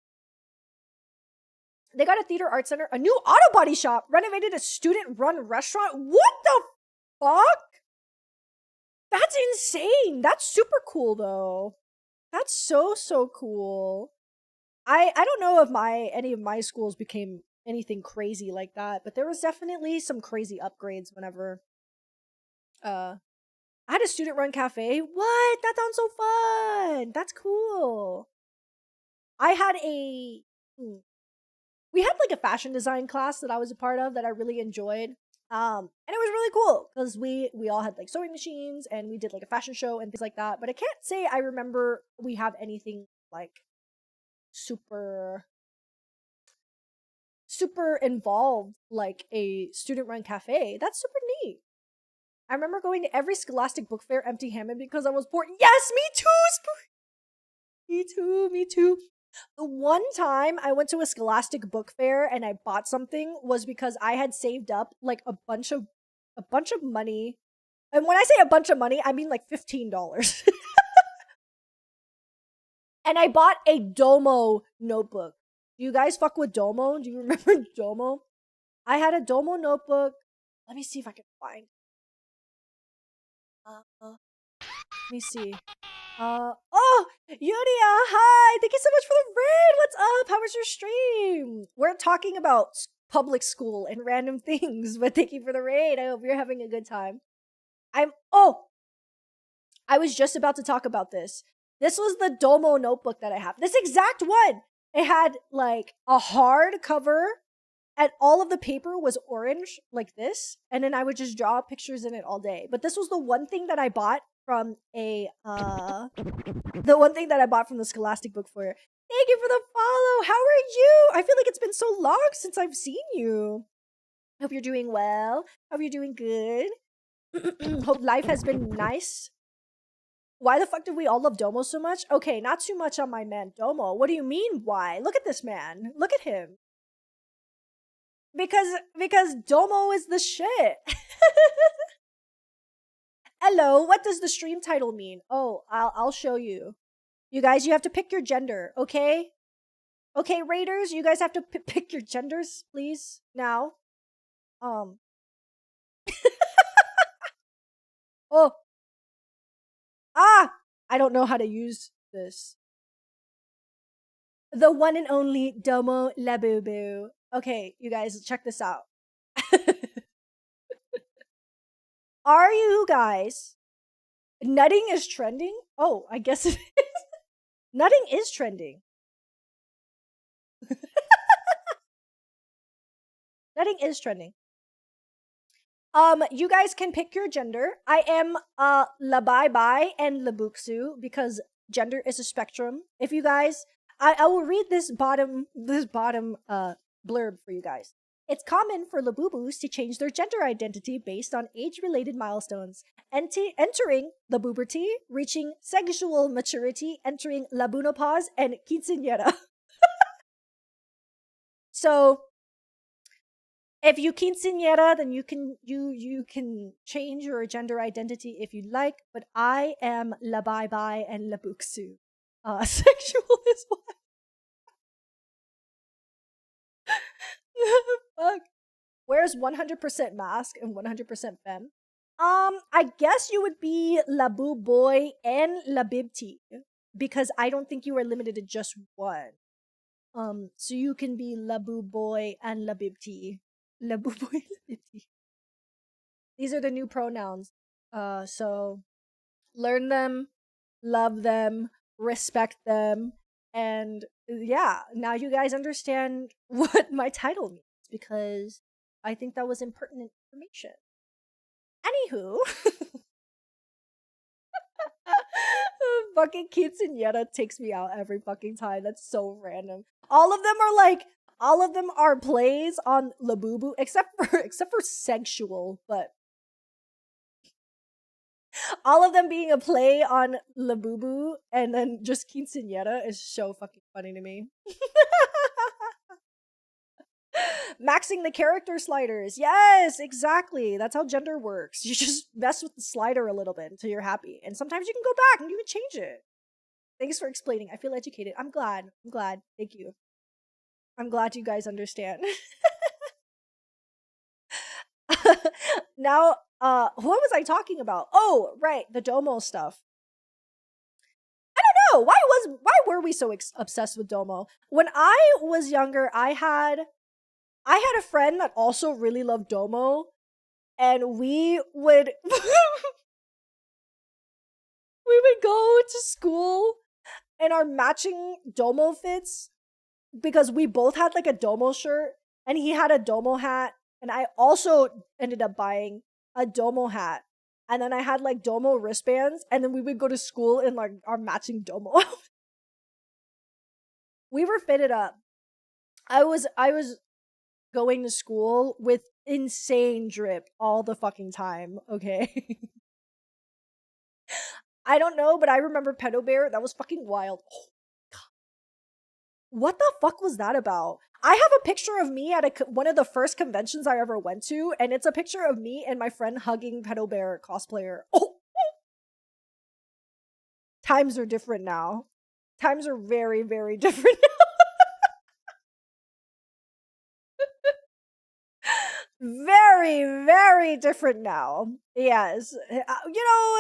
They got a theater art center, a new auto body shop, renovated a student-run restaurant. What the fuck? That's insane. That's super cool though. That's so cool. I don't know if any of my schools became anything crazy like that, but there was definitely some crazy upgrades whenever uh I had a student run cafe. What? That sounds so fun. That's cool. I had a we had like a fashion design class that I was a part of that I really enjoyed. And it was really cool because we all had like sewing machines and we did like a fashion show and things like that. But I can't say I remember we have anything like super super involved like a student run cafe. That's super neat. I remember going to every Scholastic Book Fair empty-handed because I was bored. Yes, me too. Me too. Me too. The one time I went to a Scholastic Book Fair and I bought something was because I had saved up like a bunch of money. And when I say a bunch of money, I mean like $15. And I bought a Domo notebook. Do you guys fuck with Domo? Do you remember Domo? I had a Domo notebook. Let me see if I can find. Let me see. Oh, Yuria, hi! Thank you so much for the raid! What's up? How was your stream? We're talking about public school and random things, but thank you for the raid. I hope you're having a good time. I was just about to talk about this. This was the Domo notebook that I have. This exact one! It had, like, a hard cover, and all of the paper was orange, like this, and then I would just draw pictures in it all day. But this was the one thing that I bought from the one thing that I bought from the Scholastic Book Fair. Thank you for the follow. How are you? I feel like it's been so long since I've seen you. Hope you're doing well. Hope you're doing good. Hope life has been nice. Why the fuck did we all love Domo so much? Okay, not too much on my man Domo. What do you mean why? Look at this man. Look at him. Because Domo is the shit. Hello, what does the stream title mean? Oh, I'll show you. You guys, you have to pick your gender, okay? Okay, raiders, you guys have to pick your genders, please. Now. Oh. Ah! I don't know how to use this. The one and only Domo Labubu. Okay, you guys, check this out. Are you guys... Nutting is trending? Oh, I guess it is. Nutting is trending. Nutting is trending. You guys can pick your gender. I am labaibai and labuxu because gender is a spectrum. If you guys, I will read this bottom blurb for you guys. It's common for labubus to change their gender identity based on age-related milestones, entering the puberty, reaching sexual maturity, entering labunopause, and quinceañera. So If you quinceañera, then you can change your gender identity if you like. But I am labaibai and labuxu. Sexual is what? Fuck. Where's 100% mask and 100% femme? I guess you would be labu boy and labibti because I don't think you are limited to just one. So you can be labu boy and labibti. Labu boy, labibti. These are the new pronouns. So learn them, love them, respect them, and yeah, now you guys understand what my title means because I think that was impertinent information. Anywho, fucking quinceanera takes me out every fucking time. That's so random. All of them are plays on Labubu, except for sexual, but all of them being a play on Labubu and then just quinceanera is so fucking funny to me. Maxing the character sliders. Yes, exactly. That's how gender works. You just mess with the slider a little bit until you're happy. And sometimes you can go back and you can change it. Thanks for explaining. I feel educated. I'm glad. I'm glad. Thank you. I'm glad you guys understand. Now, what was I talking about? Oh, right, the Domo stuff. No, why were we so obsessed with Domo? When I was younger, I had a friend that also really loved Domo, and we would we would go to school in our matching Domo fits because we both had like a Domo shirt and he had a Domo hat and I also ended up buying a Domo hat. And then I had like Domo wristbands and then we would go to school in like our matching Domo. We were fitted up. I was going to school with insane drip all the fucking time, okay? I don't know, but I remember Pedo Bear. That was fucking wild. Oh, what the fuck was that about? I have a picture of me at one of the first conventions I ever went to, and it's a picture of me and my friend hugging Pedo Bear cosplayer. Oh, times are different now. Times are very, very different very, very different now. Yes. You know,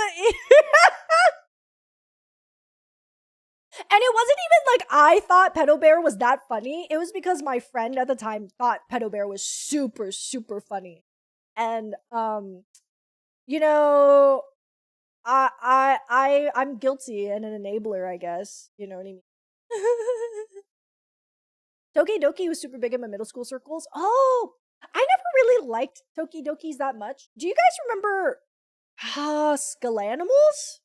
and it wasn't even like I thought Pedo Bear was that funny. It was because my friend at the time thought Pedo Bear was super, super funny. And you know, I'm guilty and an enabler, I guess. You know what I mean? Toki Doki was super big in my middle school circles. Oh, I never really liked Toki Dokis that much. Do you guys remember Skull-animals?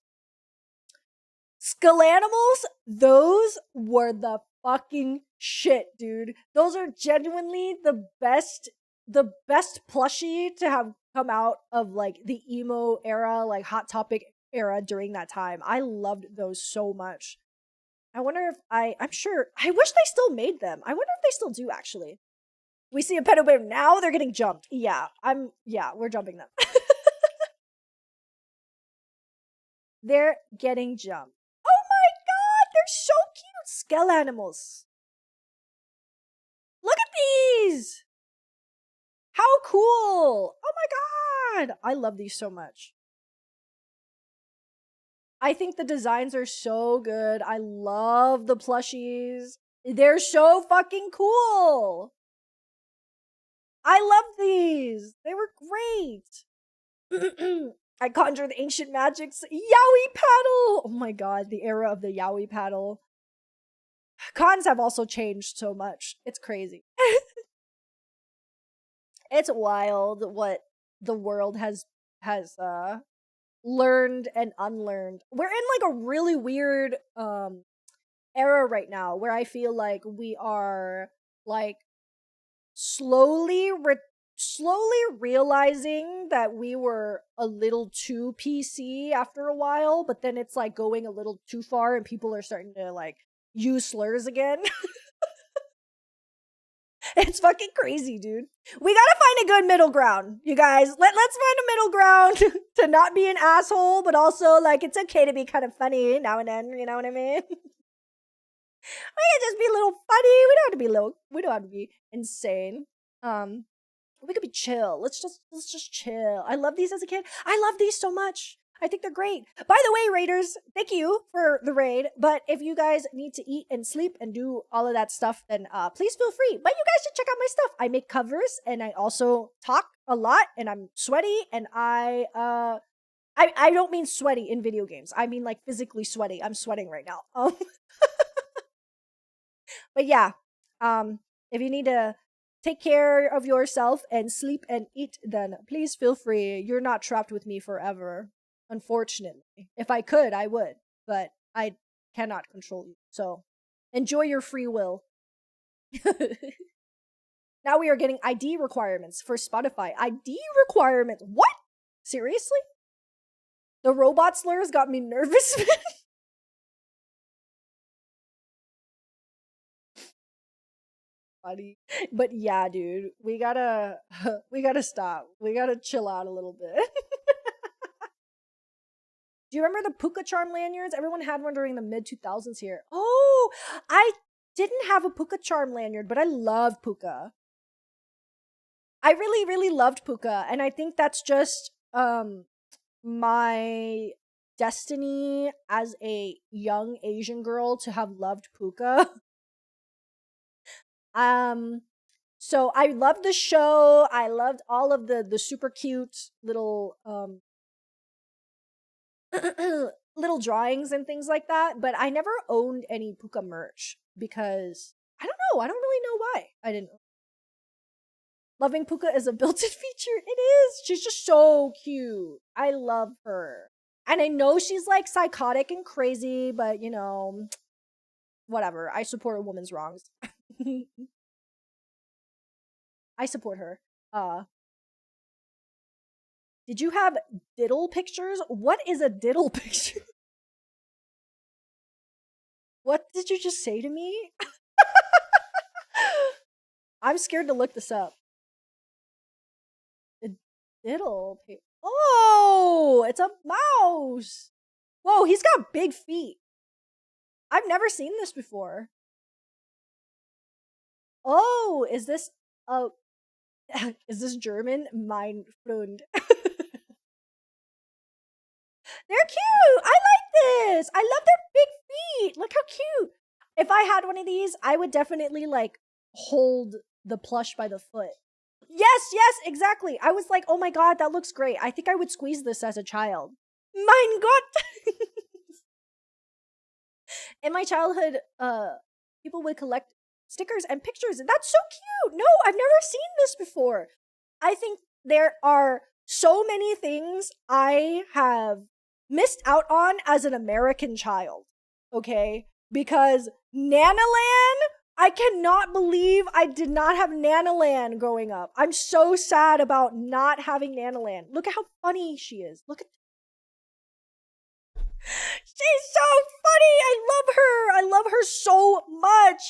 Skull-animals, those were the fucking shit, dude. Those are genuinely the best plushie to have come out of like the emo era, like Hot Topic era during that time. I loved those so much. I wonder if I'm sure I wish they still made them. I wonder if they still do actually. We see a pedo bear now, they're getting jumped. Yeah, we're jumping them. They're getting jumped. Oh my god, they're so cute. Skull-animals. Look at these. How cool. Oh my god. I love these so much. I think the designs are so good. I love the plushies. They're so fucking cool. I love these. They were great. I conjured ancient magics. Yaoi paddle. Oh my god, the era of the yaoi paddle. Cons have also changed so much. It's crazy. It's wild what the world has learned and unlearned. We're in like a really weird era right now where I feel like we are like slowly slowly realizing that we were a little too PC after a while, but then it's like going a little too far and people are starting to like use slurs again. It's fucking crazy, dude. We gotta find a good middle ground, you guys. Let's find a middle ground to not be an asshole, but also like it's okay to be kind of funny now and then. You know what I mean? We can just be a little funny. We don't have to be we don't have to be insane. We could be chill. Let's just chill. I love these as a kid. I love these so much. I think they're great. By the way, raiders, thank you for the raid. But if you guys need to eat and sleep and do all of that stuff, then please feel free. But you guys should check out my stuff. I make covers and I also talk a lot and I'm sweaty and I don't mean sweaty in video games. I mean like physically sweaty. I'm sweating right now. But yeah, if you need to take care of yourself and sleep and eat, then please feel free. You're not trapped with me forever, unfortunately. If I could, I would, but I cannot control you. So enjoy your free will. Now we are getting ID requirements for Spotify. ID requirements? What? Seriously? The robot slurs got me nervous. Funny. But yeah, dude, we gotta stop. We gotta chill out a little bit. Do you remember the Puka Charm lanyards? Everyone had one during the mid 2000s here. Oh, I didn't have a Puka Charm lanyard, but I love Puka. I really, really loved Puka, and I think that's just my destiny as a young Asian girl to have loved Puka. So I loved the show. I loved all of the super cute little little drawings and things like that, but I never owned any Puka merch because I don't know. I don't really know why I didn't. Loving Puka is a built-in feature. It is. She's just so cute. I love her. And I know she's like psychotic and crazy, but you know, whatever. I support a woman's wrongs. I support her. Did you have diddle pictures? What is a diddle picture? What did you just say to me? I'm scared to look this up. A diddle picture. Oh, it's a mouse. Whoa, he's got big feet. I've never seen this before. Oh, is this is this German? Mein Freund. They're cute. I like this. I love their big feet. Look how cute. If I had one of these, I would definitely like hold the plush by the foot. Yes, exactly. I was like, oh my god, that looks great. I think I would squeeze this as a child. Mein Gott. In my childhood, people would collect stickers and pictures, and that's so cute. No, I've never seen this before. I think there are so many things I have missed out on as an American child, okay? Because Nanaland, I cannot believe I did not have Nanaland growing up. I'm so sad about not having Nanaland. Look at how funny she is. Look at she's so funny. I love her. I love her so much.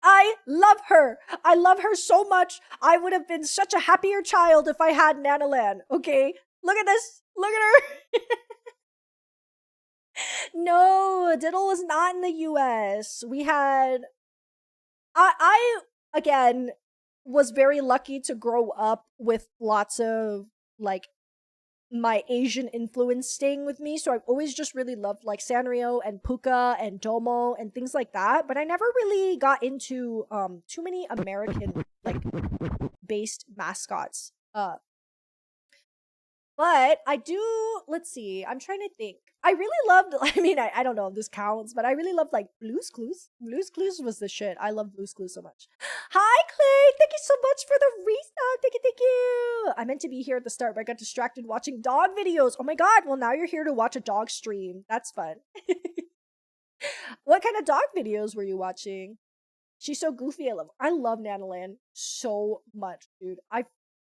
I love her. I love her so much. I would have been such a happier child if I had Nanaland. Okay? Look at this. Look at her. No, Diddle was not in the US. We had I again was very lucky to grow up with lots of like my Asian influence staying with me. So I've always just really loved like Sanrio and Puka and Domo and things like that. But I never really got into too many American like based mascots. But I do, let's see, I'm trying to think. I really loved, I mean, I don't know if this counts, but I really loved like Blue's Clues. Blue's Clues was the shit. I love Blue's Clues so much. Hi, Clay! Thank you so much for the resub. Thank you. I meant to be here at the start, but I got distracted watching dog videos. Oh my god, well now you're here to watch a dog stream. That's fun. What kind of dog videos were you watching? She's so goofy. I love Nanaland so much, dude. I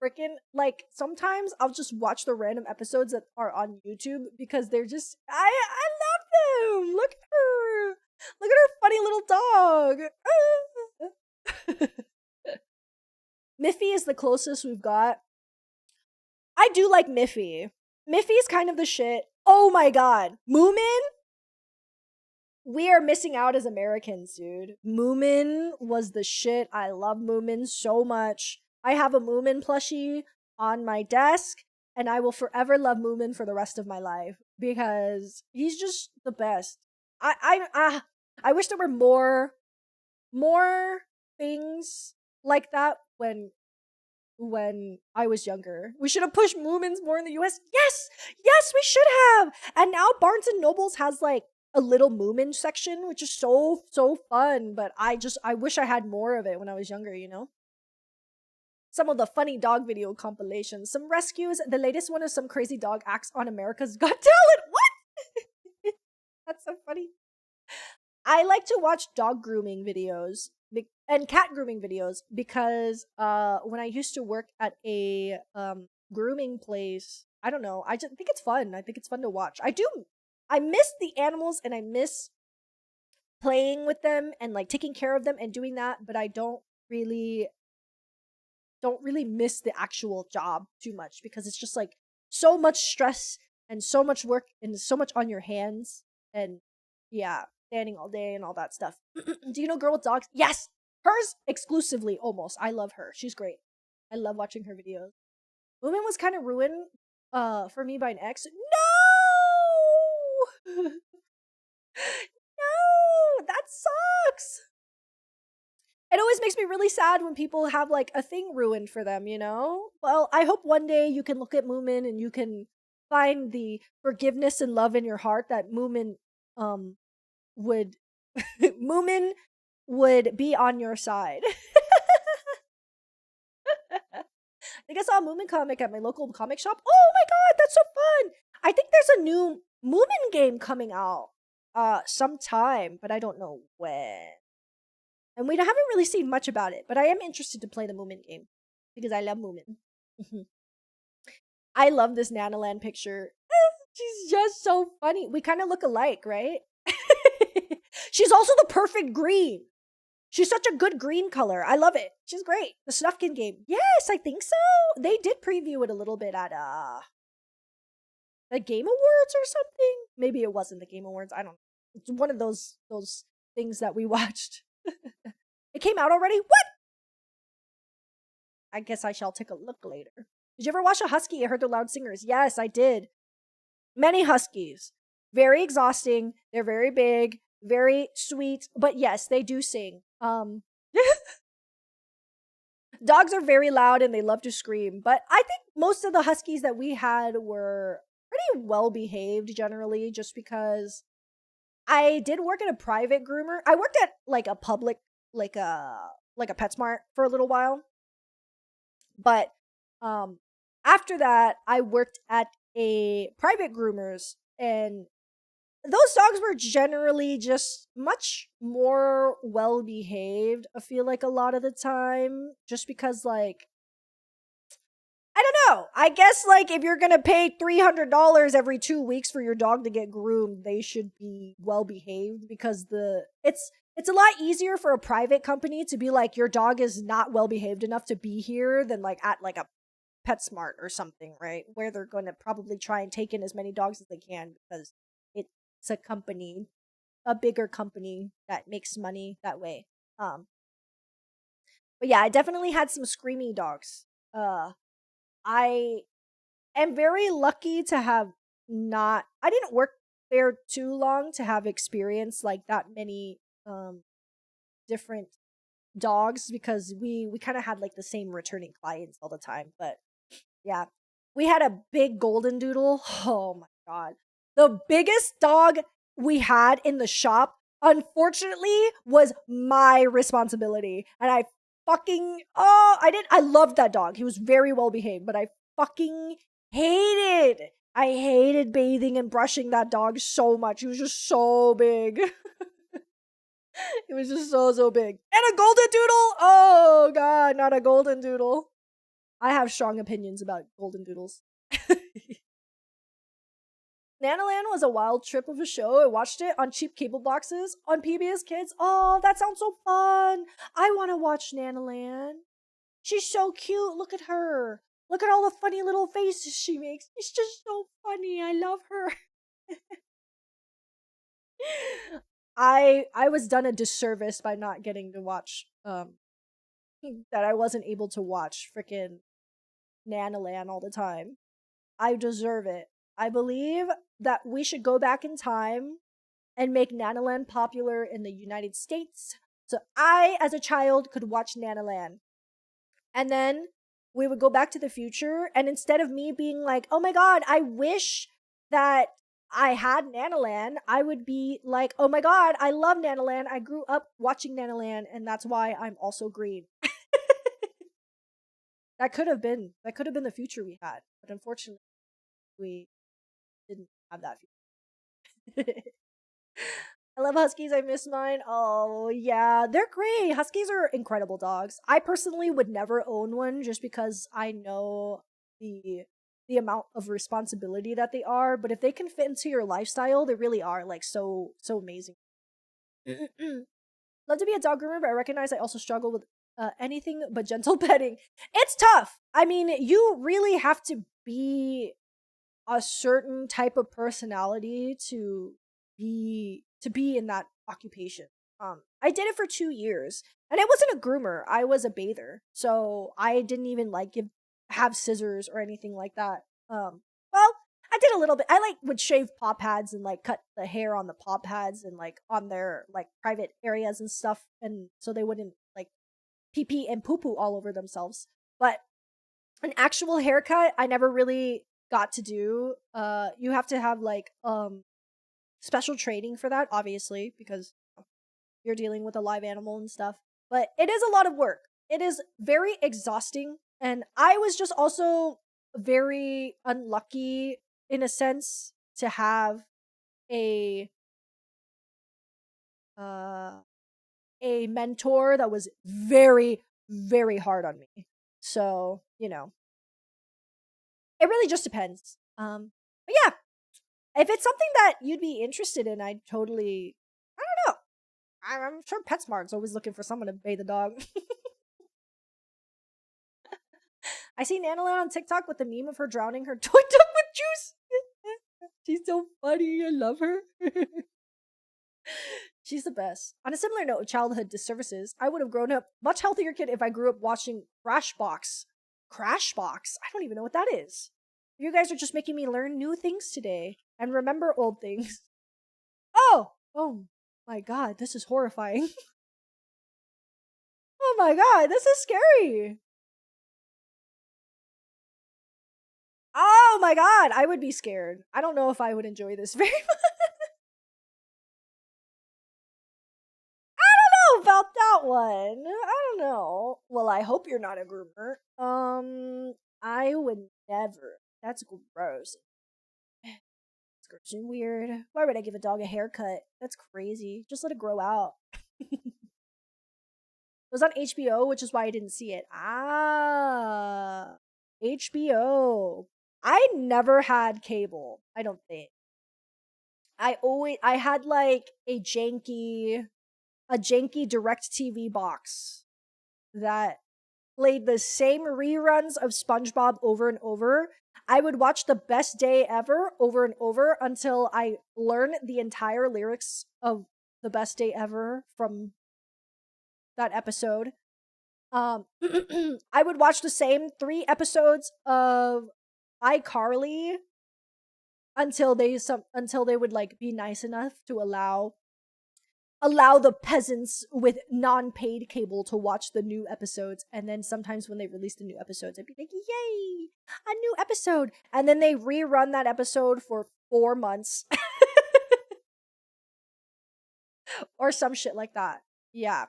freaking like sometimes I'll just watch the random episodes that are on YouTube because they're just I love them. Look at her. Look at her funny little dog. Miffy is the closest we've got. I do like Miffy. Miffy's kind of the shit. Oh my god. Moomin? We are missing out as Americans, dude. Moomin was the shit. I love Moomin so much. I have a Moomin plushie on my desk, and I will forever love Moomin for the rest of my life because he's just the best. I wish there were more things like that when I was younger. We should have pushed Moomins more in the US. Yes! Yes, we should have! And now Barnes and Nobles has like a little Moomin section, which is so fun, but I wish I had more of it when I was younger, you know? Some of the funny dog video compilations, some rescues. The latest one is some crazy dog acts on America's Got Talent. What? That's so funny. I like to watch dog grooming videos and cat grooming videos because when I used to work at a grooming place, I don't know, I just think it's fun. I think it's fun to watch. I miss the animals and I miss playing with them and like taking care of them and doing that, but I don't really miss the actual job too much because it's just like so much stress and so much work and so much on your hands and yeah, standing all day and all that stuff. Do you know Girl with Dogs? Yes! Hers exclusively, almost. I love her. She's great. I love watching her videos. Woman was kind of ruined for me by an ex. No! No! That sucks! It always makes me really sad when people have like a thing ruined for them, you know? Well, I hope one day you can look at Moomin and you can find the forgiveness and love in your heart that Moomin would Moomin would be on your side. I think I saw a Moomin comic at my local comic shop. Oh my god, that's so fun! I think there's a new Moomin game coming out sometime, but I don't know when. And we haven't really seen much about it, but I am interested to play the Moomin game because I love Moomin. I love this Nanaland picture. She's just so funny. We kind of look alike, right? She's also the perfect green. She's such a good green color. I love it. She's great. The Snufkin game. Yes, I think so. They did preview it a little bit at the Game Awards or something. Maybe it wasn't the Game Awards. I don't know. It's one of those things that we watched. It came out already? What? I guess I shall take a look later. Did you ever watch a husky? I heard the loud singers. Yes, I did. Many huskies. Very exhausting. They're very big, very sweet, but yes, they do sing. Dogs are very loud and they love to scream, but I think most of the huskies that we had were pretty well behaved generally, just because I did work at a private groomer. I worked at like a public, like a PetSmart for a little while, but after that I worked at a private groomers, and those dogs were generally just much more well behaved. I feel like a lot of the time, just because like I don't know. I guess like if you're gonna pay $300 every 2 weeks for your dog to get groomed, they should be well behaved because it's a lot easier for a private company to be like your dog is not well behaved enough to be here than like at like a PetSmart or something, right? Where they're going to probably try and take in as many dogs as they can because it's a company, a bigger company that makes money that way. But yeah, I definitely had some screamy dogs. I am very lucky to have I didn't work there too long to have experienced like that many different dogs because we kind of had like the same returning clients all the time. But yeah, we had a big golden doodle. Oh my god. The biggest dog we had in the shop, unfortunately, was my responsibility. And I loved that dog. He was very well behaved, but I fucking I hated bathing and brushing that dog so much. He was just so big. It was just so big. And a golden doodle! Oh god, not a golden doodle. I have strong opinions about golden doodles. Nanaland was a wild trip of a show. I watched it on cheap cable boxes on PBS Kids. Oh, that sounds so fun. I want to watch Nanaland. She's so cute. Look at her. Look at all the funny little faces she makes. She's just so funny. I love her. I was done a disservice by not getting to watch that I wasn't able to watch freaking Nanaland all the time. I deserve it. I believe that we should go back in time and make Nanaland popular in the United States. So I, as a child, could watch Nanaland. And then we would go back to the future. And instead of me being like, oh my God, I wish that I had Nanaland, I would be like, oh my God, I love Nanaland. I grew up watching Nanaland, and that's why I'm also green. That could have been the future we had. But unfortunately, we didn't have that future. I love Huskies. I miss mine. Oh, yeah. They're great. Huskies are incredible dogs. I personally would never own one just because I know the amount of responsibility that they are, but if they can fit into your lifestyle, they really are like so amazing. Love to be a dog groomer, but I recognize I also struggle with anything but gentle petting. It's tough. I mean, you really have to be a certain type of personality to be in that occupation. I did it for 2 years, and I wasn't a groomer. I was a bather, so I didn't even like have scissors or anything like that. Well, I did a little bit. I like would shave paw pads and like cut the hair on the paw pads and like on their like private areas and stuff, and so they wouldn't like pee pee and poo poo all over themselves. But an actual haircut, I never really got to do. You have to have like special training for that, obviously, because you're dealing with a live animal and stuff. But it is a lot of work. It is very exhausting, and I was just also very unlucky in a sense to have a a mentor that was very hard on me. So, you know, it really just depends. But yeah, if it's something that you'd be interested in, I'd totally, I don't know. I'm sure PetSmart's always looking for someone to bathe the dog. I see Nanaland on TikTok with the meme of her drowning her toy dog with juice. She's so funny. I love her. She's the best. On a similar note of childhood disservices, I would have grown up much healthier kid if I grew up watching Crashbox. Crashbox? I don't even know what that is. You guys are just making me learn new things today and remember old things. Oh my God, this is horrifying. Oh my God, this is scary. Oh my God, I would be scared. I don't know if I would enjoy this very much. I don't know about that one. I don't know. Well, I hope you're not a groomer. I would never. That's gross. It's gross and weird. Why would I give a dog a haircut? That's crazy. Just let it grow out. It was on HBO, which is why I didn't see it. Ah, HBO. I never had cable, I don't think. I had like a janky direct TV box that played the same reruns of SpongeBob over and over. I would watch The Best Day Ever over and over until I learned the entire lyrics of The Best Day Ever from that episode. I would watch the same 3 episodes of iCarly until they would like be nice enough to allow the peasants with non-paid cable to watch the new episodes. And then sometimes when they release the new episodes, I'd be like, yay, a new episode. And then they rerun that episode for 4 months or some shit like that. Yeah.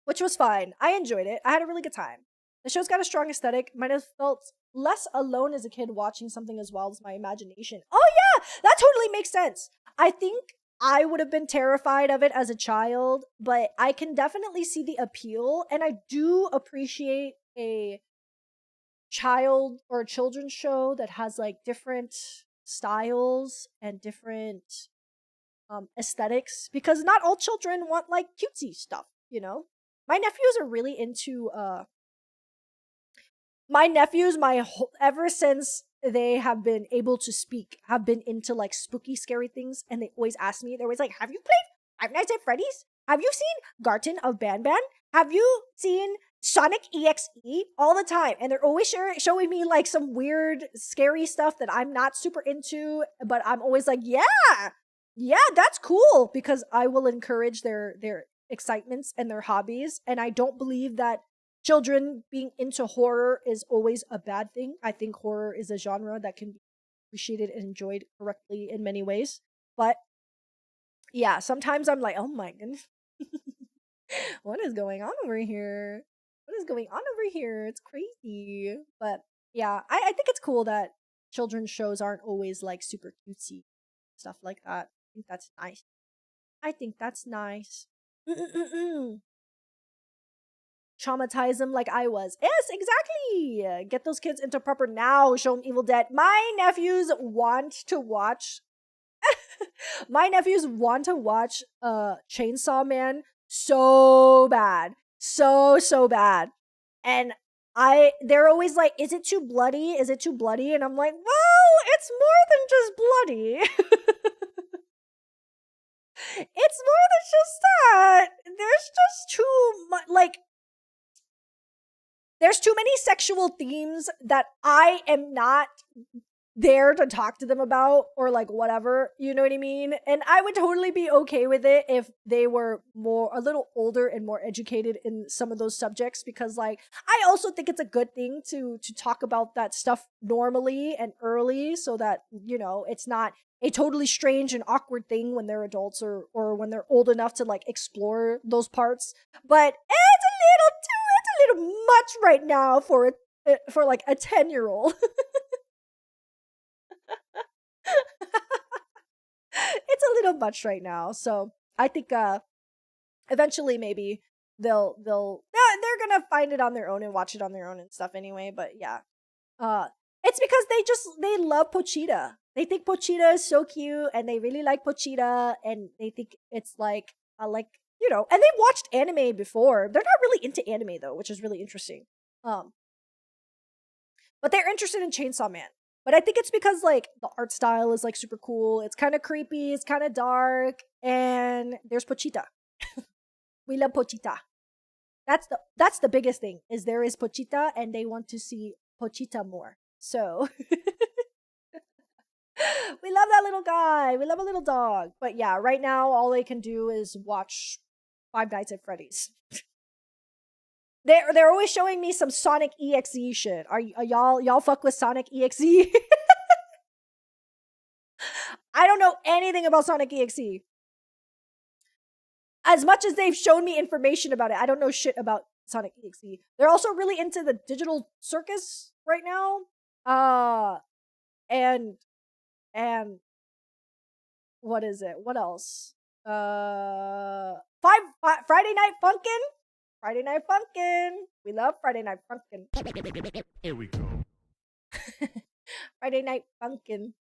Which was fine. I enjoyed it. I had a really good time. The show's got a strong aesthetic. Might have felt less alone as a kid watching something as wild as my imagination. Oh yeah, that totally makes sense. I think I would have been terrified of it as a child, but I can definitely see the appeal, and I do appreciate a child or a children's show that has like different styles and different aesthetics, because not all children want like cutesy stuff, you know? My nephews are really into my nephews ever since they have been able to speak have been into like spooky scary things, and they always ask me, they're always like, have you played Five Nights at Freddy's? Have you seen Garten of Banban? Have you seen Sonic EXE? All the time, and they're always showing me like some weird scary stuff that I'm not super into, but I'm always like, yeah, that's cool, because I will encourage their excitements and their hobbies, and I don't believe that children being into horror is always a bad thing. I think horror is a genre that can be appreciated and enjoyed correctly in many ways. But yeah, sometimes I'm like, oh my goodness, what is going on over here? What is going on over here? It's crazy. But yeah, I think it's cool that children's shows aren't always like super cutesy stuff like that. I think that's nice. I think that's nice. Traumatize them like I was. Yes, exactly. Get those kids into proper now. Show them Evil Dead. My nephews want to watch. My nephews want to watch Chainsaw Man so bad, so bad, and they're always like, "Is it too bloody? Is it too bloody?" And I'm like, "Well, it's more than just bloody." It's more than just that. There's just too much, like, there's too many sexual themes that I am not there to talk to them about, or like whatever, you know what I mean? And I would totally be okay with it if they were a little older and more educated in some of those subjects, because like I also think it's a good thing to talk about that stuff normally and early, so that, you know, it's not a totally strange and awkward thing when they're adults, or when they're old enough to like explore those parts. But it's a little much right now for like a 10-year-old. It's a little much right now. So I think eventually maybe they're gonna find it on their own and watch it on their own and stuff anyway. But yeah. It's because they love Pochita. They think Pochita is so cute, and they really like Pochita, and they think it's like you know, and they've watched anime before. They're not really into anime though, which is really interesting. Um but they're interested in Chainsaw Man. But I think it's because like the art style is like super cool. It's kind of creepy, it's kind of dark, and there's Pochita. We love Pochita. That's the biggest thing, is there is Pochita, and they want to see Pochita more. So we love that little guy. We love a little dog. But yeah, right now all they can do is watch Five Nights at Freddy's. They're always showing me some Sonic EXE shit. Are y'all fuck with Sonic EXE? I don't know anything about Sonic EXE. As much as they've shown me information about it, I don't know shit about Sonic EXE. They're also really into the digital circus right now. And what is it? What else? Friday Night Funkin'. Friday Night Funkin'. We love Friday Night Funkin'. Here we go. Friday Night Funkin'.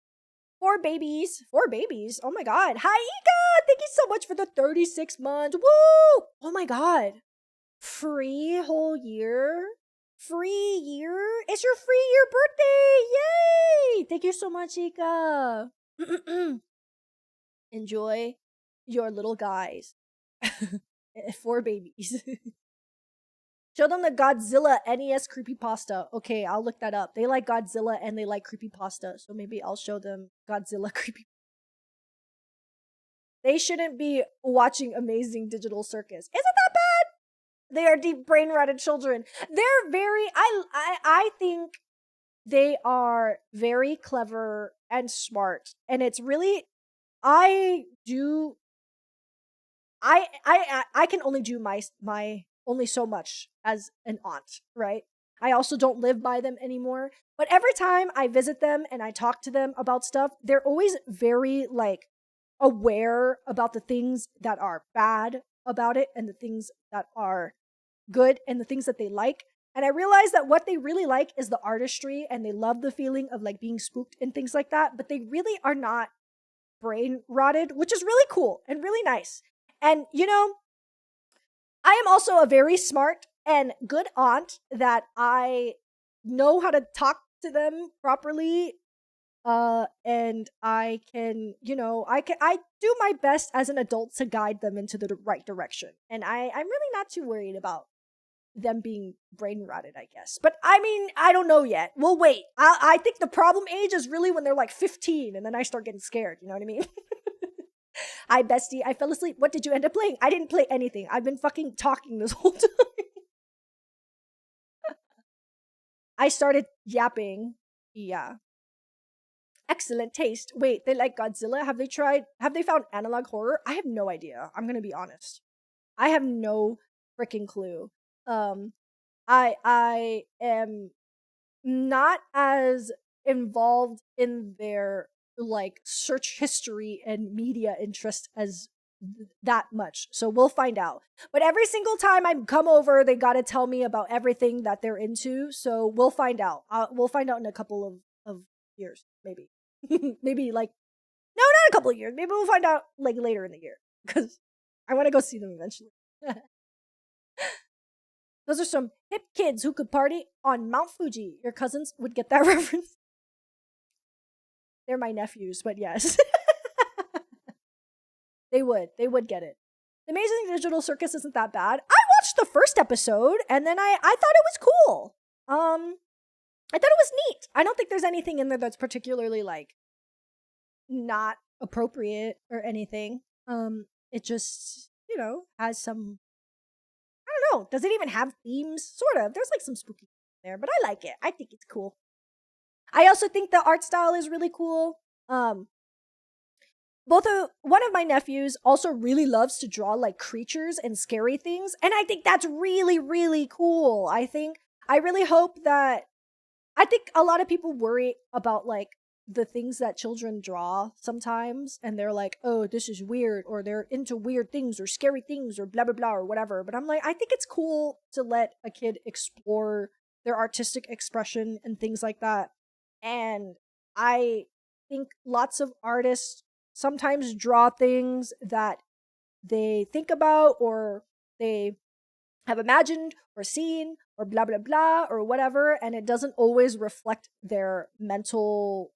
4 babies. 4 babies. Oh my god. Hi, Ika! Thank you so much for the 36 months. Woo! Oh my god. Free whole year? Free year? It's your free year birthday! Yay! Thank you so much, Ika. Enjoy your little guys. 4 babies. Show them the Godzilla NES creepypasta. Okay, I'll look that up. They like Godzilla and they like creepypasta, so maybe I'll show them Godzilla creepy. They shouldn't be watching Amazing Digital Circus. Isn't that bad? They are deep brain rotted children. They're very I think they are very clever and smart. And it's really I can only do my only so much as an aunt, right? I also don't live by them anymore. But every time I visit them and I talk to them about stuff, they're always very like aware about the things that are bad about it and the things that are good and the things that they like. And I realized that what they really like is the artistry and they love the feeling of like being spooked and things like that, but they really are not brain rotted, which is really cool and really nice. And I am also a very smart and good aunt that I know how to talk to them properly, and I do my best as an adult to guide them into the right direction. And I'm really not too worried about them being brain rotted, I guess. But I mean, I don't know yet. We'll wait. I think the problem age is really when they're like 15 and then I start getting scared. You know what I mean? Hi, bestie. I fell asleep. What did you end up playing? I didn't play anything. I've been fucking talking this whole time. I started yapping. Yeah. Excellent taste. Wait, they like Godzilla? Have they found analog horror? I have no idea. I'm gonna be honest. I have no freaking clue. Um, I am not as involved in their like search history and media interest as that much. So we'll find out. But every single time I come over, they got to tell me about everything that they're into. So we'll find out. We'll find out in a couple of years, maybe. Maybe like, no, not a couple of years. Maybe we'll find out like later in the year because I want to go see them eventually. Those are some hip kids who could party on Mount Fuji. Your cousins would get that reference. They're my nephews, but yes. They would. They would get it. The Amazing Digital Circus isn't that bad. I watched the first episode and then I thought it was cool. I thought it was neat. I don't think there's anything in there that's particularly like not appropriate or anything. It just, has some, I don't know. Does it even have themes? Sort of. There's like some spooky there, but I like it. I think it's cool. I also think the art style is really cool. One of my nephews also really loves to draw like creatures and scary things, and I think that's really, really cool. I really hope that I think a lot of people worry about like the things that children draw sometimes, and they're like, oh, this is weird, or they're into weird things or scary things or blah blah blah or whatever. But I'm like, I think it's cool to let a kid explore their artistic expression and things like that. And I think lots of artists sometimes draw things that they think about or they have imagined or seen or blah blah blah or whatever, and it doesn't always reflect their mental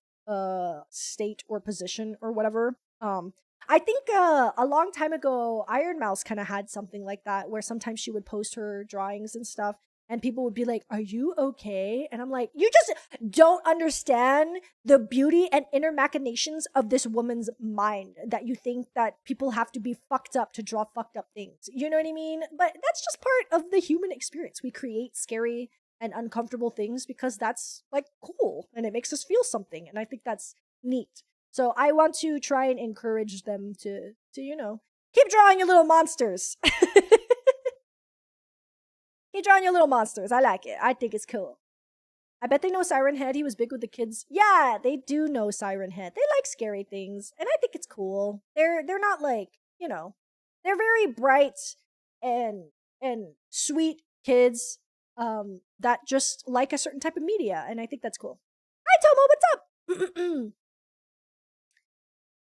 state or position or whatever. I think a long time ago Iron Mouse kind of had something like that where sometimes she would post her drawings and stuff and people would be like, are you okay? And I'm like, you just don't understand the beauty and inner machinations of this woman's mind, that you think that people have to be fucked up to draw fucked up things. You know what I mean? But that's just part of the human experience. We create scary and uncomfortable things because that's like cool and it makes us feel something. And I think that's neat. So I want to try and encourage them to keep drawing your little monsters. Keep drawing your little monsters. I like it. I think it's cool. I bet they know Siren Head. He was big with the kids. Yeah, they do know Siren Head. They like scary things, and I think it's cool. They're not like, they're very bright and sweet kids that just like a certain type of media, and I think that's cool. Hi Tomo, what's up?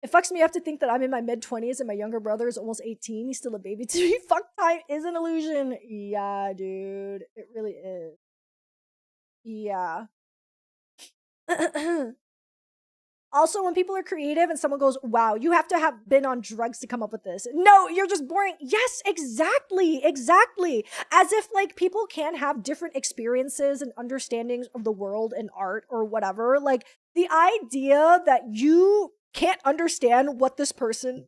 It fucks me up to think that I'm in my mid-20s and my younger brother is almost 18. He's still a baby to me. Fuck time is an illusion. Yeah, dude. It really is. Yeah. Also, when people are creative and someone goes, wow, you have to have been on drugs to come up with this. No, you're just boring. Yes, exactly. Exactly. As if like people can have different experiences and understandings of the world and art or whatever. Like the idea that you can't understand what this person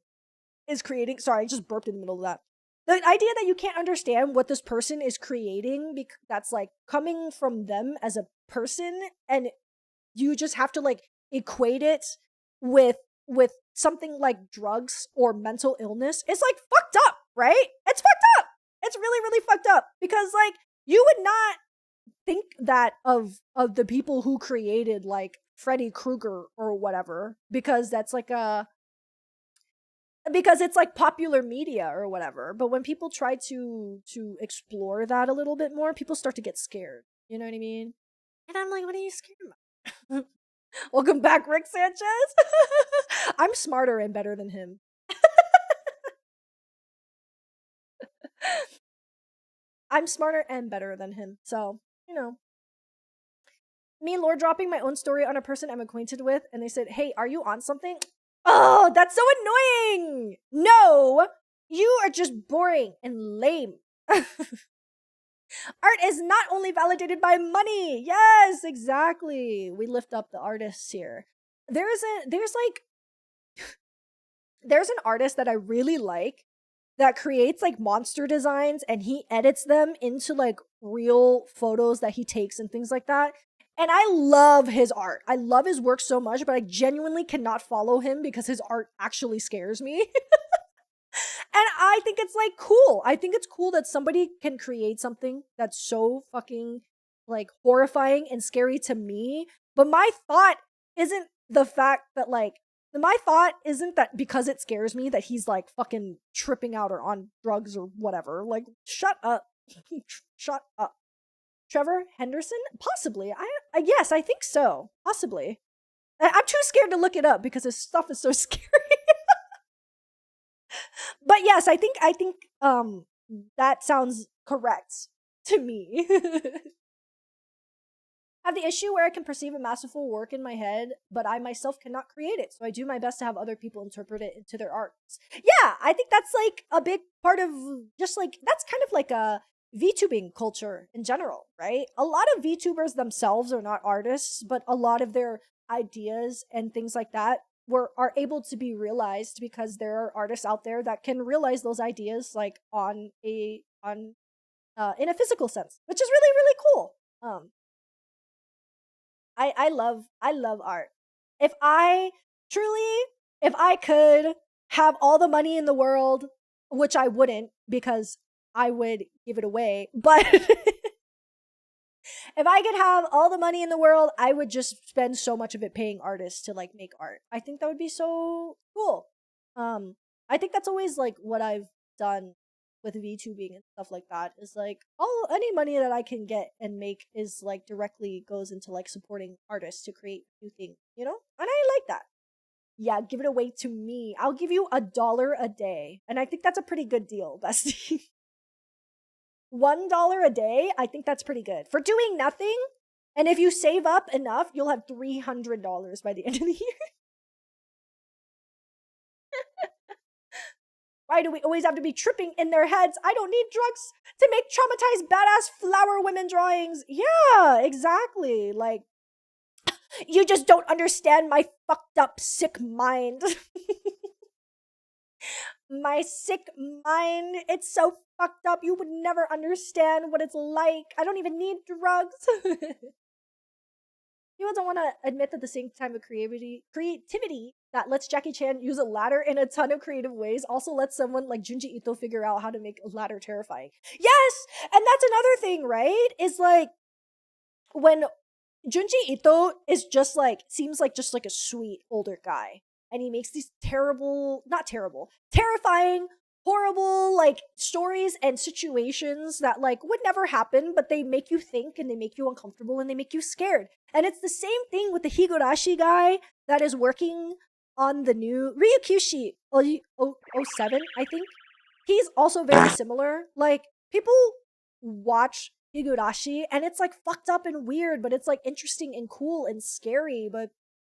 is creating. Sorry, I just burped in the middle of that. The idea that you can't understand what this person is creating, because that's like coming from them as a person, and you just have to like equate it with something like drugs or mental illness. It's like fucked up, right? It's fucked up. It's really, really fucked up because like you would not think that of the people who created like Freddy Krueger or whatever, because that's like because it's like popular media or whatever. But when people try to explore that a little bit more, people start to get scared. You know what I mean? And I'm like, what are you scared about? Welcome back, Rick Sanchez. I'm smarter and better than him. I'm smarter and better than him. So, you know. Me lore dropping my own story on a person I'm acquainted with, and they said, "Hey, are you on something?" Oh, that's so annoying! No! You are just boring and lame. Art is not only validated by money. Yes, exactly. We lift up the artists here. There's an artist that I really like that creates like monster designs, and he edits them into like real photos that he takes and things like that. And I love his art. I love his work so much, but I genuinely cannot follow him because his art actually scares me. And I think it's like cool. I think it's cool that somebody can create something that's so fucking like horrifying and scary to me. But my thought isn't the fact that like my thought isn't that because it scares me that he's like fucking tripping out or on drugs or whatever. Like shut up. Shut up. Trevor Henderson? Possibly. I yes, I think so. Possibly. I'm too scared to look it up because his stuff is so scary. But yes, I think that sounds correct to me. I have the issue where I can perceive a masterful work in my head, but I myself cannot create it. So I do my best to have other people interpret it into their arts. Yeah, I think that's like a big part of just like that's kind of like a VTubing culture in general, right? A lot of VTubers themselves are not artists, but a lot of their ideas and things like that are able to be realized because there are artists out there that can realize those ideas like on a on in a physical sense, which is really really cool. I love art. If I truly if I could have all the money in the world, which I wouldn't because I would give it away, but if I could have all the money in the world, I would just spend so much of it paying artists to like make art. I think that would be so cool. I think that's always like what I've done with VTubing and stuff like that is like all any money that I can get and make is like directly goes into like supporting artists to create new things, you know? And I like that. Yeah, give it away to me. I'll give you $1 a day. And I think that's a pretty good deal, bestie. $1 a day, I think that's pretty good. For doing nothing, and if you save up enough, you'll have $300 by the end of the year. Why do we always have to be tripping in their heads? I don't need drugs to make traumatized badass flower women drawings. Yeah, exactly. Like, you just don't understand my fucked up sick mind. My sick mind, it's so fucked up. You would never understand what it's like. I don't even need drugs. He doesn't want to admit that the same time of creativity that lets Jackie Chan use a ladder in a ton of creative ways also lets someone like Junji Ito figure out how to make a ladder terrifying. Yes! And that's another thing, right? Is like when Junji Ito is just like seems like just like a sweet older guy, and he makes these not terrible, terrifying, horrible like stories and situations that like would never happen, but they make you think and they make you uncomfortable and they make you scared. And it's the same thing with the Higurashi guy that is working on the new Ryukyushi 07, I think. He's also very similar. Like people watch Higurashi and it's like fucked up and weird, but it's like interesting and cool and scary, but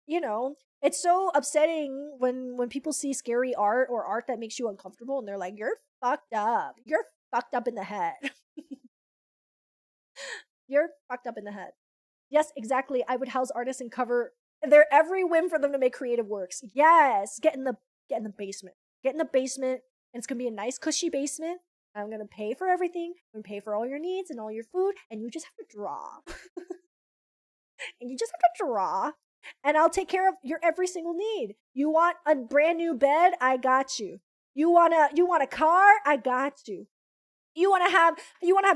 you know, it's so upsetting when people see scary art or art that makes you uncomfortable and they're like, "You're fucked up. You're fucked up in the head." You're fucked up in the head. Yes, exactly. I would house artists and cover their every whim for them to make creative works. Yes, get in the basement. Get in the basement, and it's gonna be a nice, cushy basement. I'm gonna pay for everything. I'm gonna pay for all your needs and all your food, and you just have to draw. And you just have to draw, and I'll take care of your every single need. You want a brand new bed? I got you. You want a car? I got you. You wanna have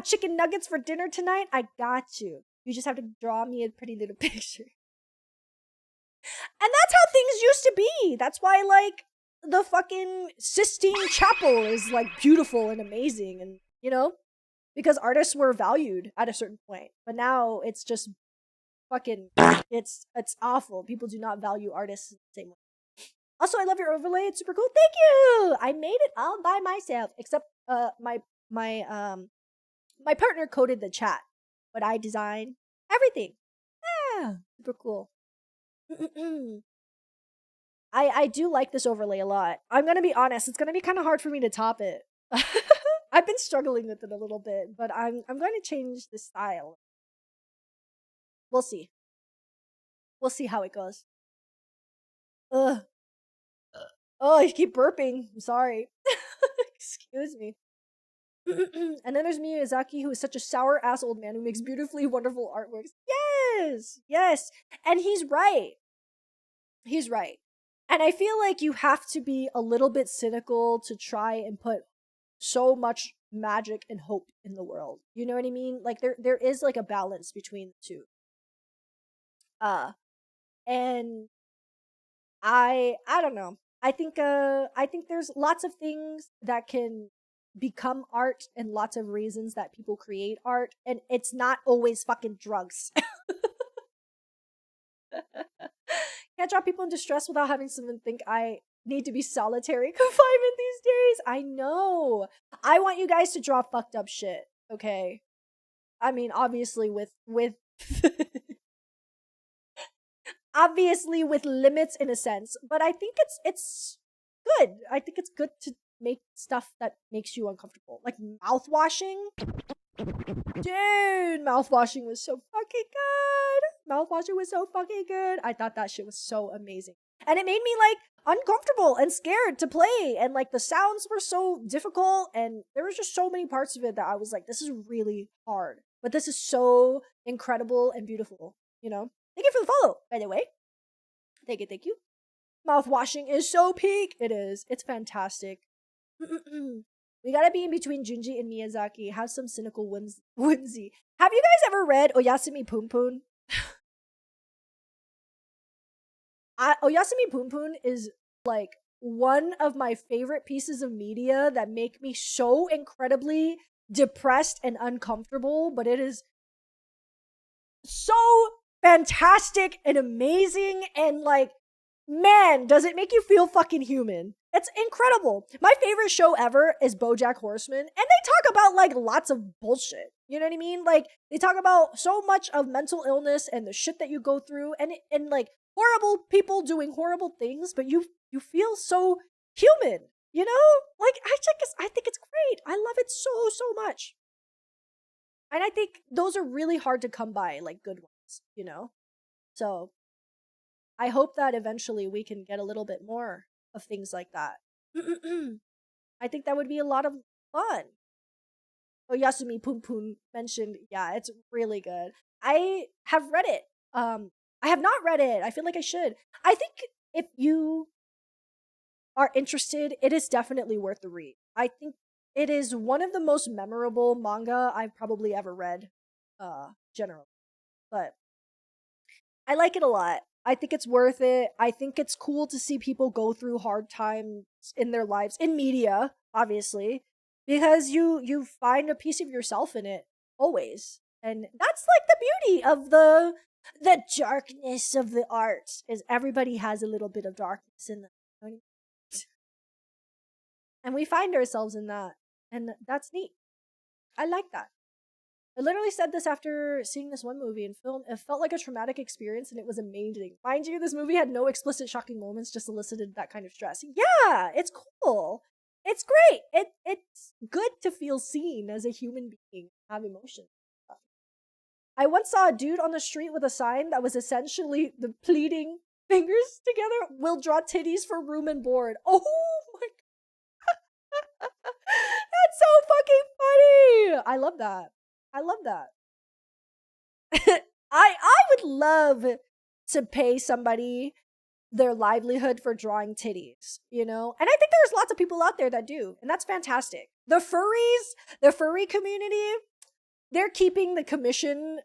chicken nuggets for dinner tonight? I got you. You just have to draw me a pretty little picture. And that's how things used to be. That's why, like, the fucking Sistine Chapel is like beautiful and amazing, and you know, because artists were valued at a certain point, but now it's just fucking it's awful. People do not value artists the same way. Also, I love your overlay. It's super cool. Thank you. I made it all by myself, except my partner coded the chat, but I designed everything. Yeah, super cool. I do like this overlay a lot. I'm gonna be honest, it's gonna be kind of hard for me to top it. I've been struggling with it a little bit, but I'm going to change the style. We'll see. We'll see how it goes. Ugh. Oh, I keep burping. I'm sorry. Excuse me. And then there's Miyazaki, who is such a sour ass old man who makes beautifully wonderful artworks. Yes, yes, and he's right. He's right. And I feel like you have to be a little bit cynical to try and put so much magic and hope in the world. You know what I mean? Like there is like a balance between the two. And I don't know. I think there's lots of things that can become art and lots of reasons that people create art, and it's not always fucking drugs. Can't drop people in distress without having someone think I need to be solitary confinement these days. I know. I want you guys to draw fucked up shit, okay? I mean, obviously with obviously with limits in a sense, but I think it's good. I think it's good to make stuff that makes you uncomfortable. Like mouth washing. Dude, mouth washing was so fucking good. Mouth washing was so fucking good. I thought that shit was so amazing. And it made me like uncomfortable and scared to play, and like the sounds were so difficult, and there was just so many parts of it that I was like, this is really hard. But this is so incredible and beautiful, you know? Thank you for the follow, by the way. Thank you, thank you. Mouth washing is so peak. It is. It's fantastic. We gotta be in between Junji and Miyazaki. Have some cynical whimsy. Have you guys ever read Oyasumi Punpun? Oyasumi Punpun is like one of my favorite pieces of media that make me so incredibly depressed and uncomfortable, but it is so fantastic and amazing, and like, man, does it make you feel fucking human. It's incredible. My favorite show ever is BoJack Horseman, and they talk about like lots of bullshit. You know what I mean? Like they talk about so much of mental illness and the shit that you go through, and like horrible people doing horrible things, but you feel so human. You know? Like I think it's great. I love it so much. And I think those are really hard to come by, like good ones, you know? So I hope that eventually we can get a little bit more of things like that. I think that would be a lot of fun. Oh, Yasumi Punpun mentioned, yeah, it's really good. I have read it. I have not read it. I feel like I should. I think if you are interested, it is definitely worth the read. I think it is one of the most memorable manga I've probably ever read, generally. But I like it a lot. I think it's worth it. I think it's cool to see people go through hard times in their lives, in media, obviously, because you find a piece of yourself in it always. And that's like the beauty of the darkness of the art, is everybody has a little bit of darkness in them. And we find ourselves in that. And that's neat. I like that. I literally said this after seeing this one movie and film. It felt like a traumatic experience, and it was amazing. Mind you, this movie had no explicit shocking moments, just elicited that kind of stress. Yeah, it's cool. It's great. It's good to feel seen as a human being, have emotions. I once saw a dude on the street with a sign that was essentially the pleading fingers together will draw titties for room and board. Oh my god. That's so fucking funny. I love that. I love that. I would love to pay somebody their livelihood for drawing titties, you know? And I think there's lots of people out there that do, and that's fantastic. The furry community, they're keeping the commission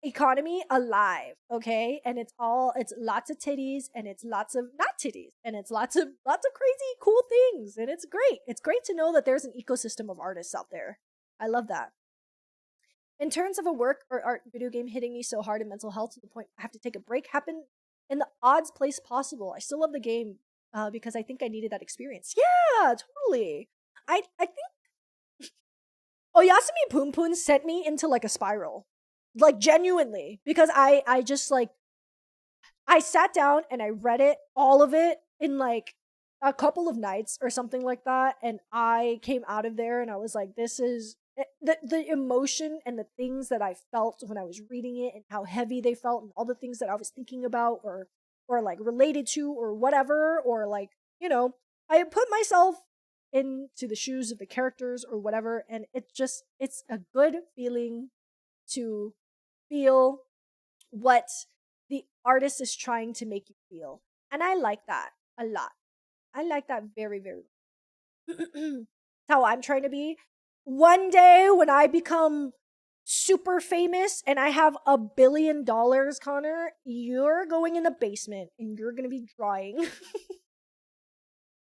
economy alive, okay? And it's lots of titties, and it's lots of not titties, and it's lots of crazy cool things, and it's great. It's great to know that there's an ecosystem of artists out there. I love that. In terms of a work or art video game hitting me so hard in mental health to the point I have to take a break happened in the oddest place possible. I still love the game because I think I needed that experience. Yeah, totally. I think Oyasumi Poon Poon sent me into like a spiral, like genuinely, because I just like I sat down and I read it, all of it, in like a couple of nights or something like that. And I came out of there and I was like, this is the emotion and the things that I felt when I was reading it and how heavy they felt and all the things that I was thinking about or like related to or whatever, or like, you know, I put myself into the shoes of the characters or whatever. And it's a good feeling to feel what the artist is trying to make you feel. And I like that a lot. I like that very, very much. That's how I'm trying to be. One day when I become super famous and I have $1 billion, Connor, you're going in the basement and you're going to be drawing.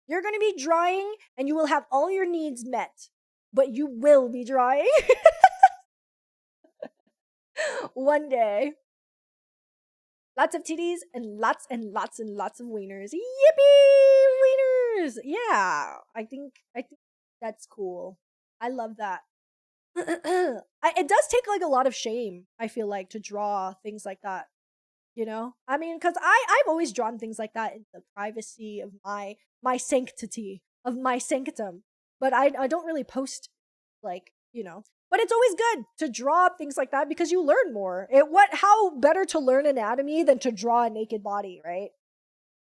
You're going to be drawing and you will have all your needs met, but you will be drawing. One day. Lots of titties and lots and lots and lots of wieners. Yippee! Wieners! Yeah. I think that's cool. I love that. It does take like a lot of shame, I feel like, to draw things like that. You know? I mean, because I've always drawn things like that in the privacy of my sanctity, of my sanctum. But I don't really post, like, you know. But it's always good to draw things like that because you learn more. How better to learn anatomy than to draw a naked body, right?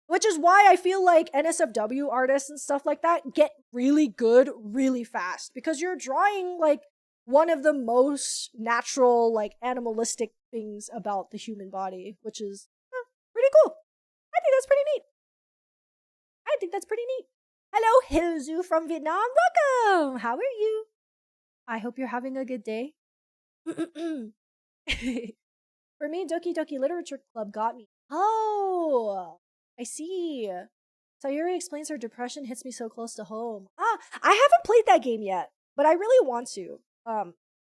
Which is why I feel like NSFW artists and stuff like that get really good really fast because you're drawing like one of the most natural, like animalistic things about the human body, which is pretty cool. I think that's pretty neat. I think that's pretty neat. Hello, Hilzu from Vietnam. Welcome. How are you? I hope you're having a good day. For me, Doki Doki Literature Club got me. Oh, I see. Sayuri explains her depression hits me so close to home. Ah, I haven't played that game yet, but I really want to.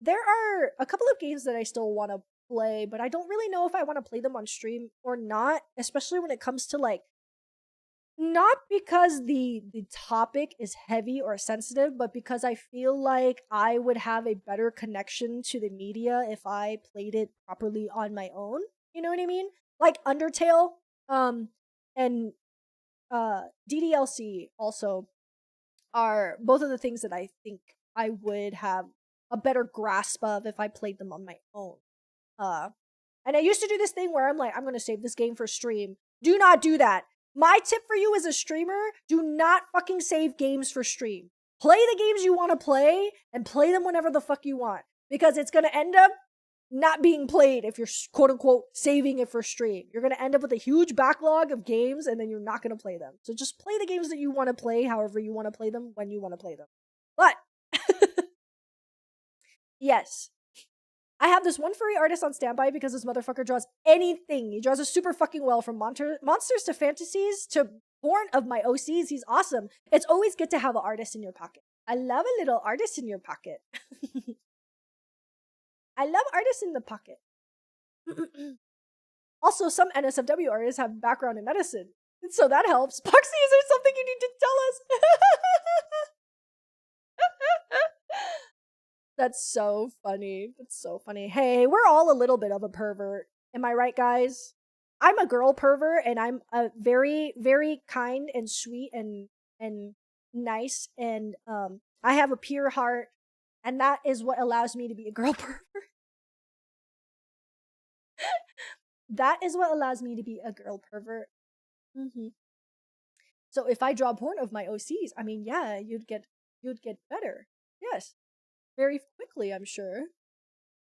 There are a couple of games that I still want to play, but I don't really know if I want to play them on stream or not, especially when it comes to like not because the topic is heavy or sensitive, but because I feel like I would have a better connection to the media if I played it properly on my own. You know what I mean? Like Undertale, and DDLC also are both of the things that I think I would have a better grasp of if I played them on my own. Uh, and I used to do this thing where I'm like, I'm gonna save this game for stream. Do not do that. My tip for you as a streamer, do not fucking save games for stream. Play the games you want to play and play them whenever the fuck you want. Because it's gonna end up not being played if you're quote unquote saving it for stream. You're gonna end up with a huge backlog of games and then you're not gonna play them. So just play the games that you want to play however you want to play them when you want to play them. But yes, I have this one furry artist on standby because this motherfucker draws anything. He draws it super fucking well, from monsters to fantasies to born of my OCs. He's awesome. It's always good to have an artist in your pocket. I love a little artist in your pocket. I love artists in the pocket. Also, some NSFW artists have background in medicine, so that helps. Poxy, is there something you need to tell us? That's so funny. That's so funny. Hey, we're all a little bit of a pervert. Am I right, guys? I'm a girl pervert and I'm a very, very kind and sweet and nice, and I have a pure heart, and that is what allows me to be a girl pervert. That is what allows me to be a girl pervert. Mm-hmm. So if I draw porn of my OCs, I mean, yeah, you'd get better. Yes, very quickly, I'm sure.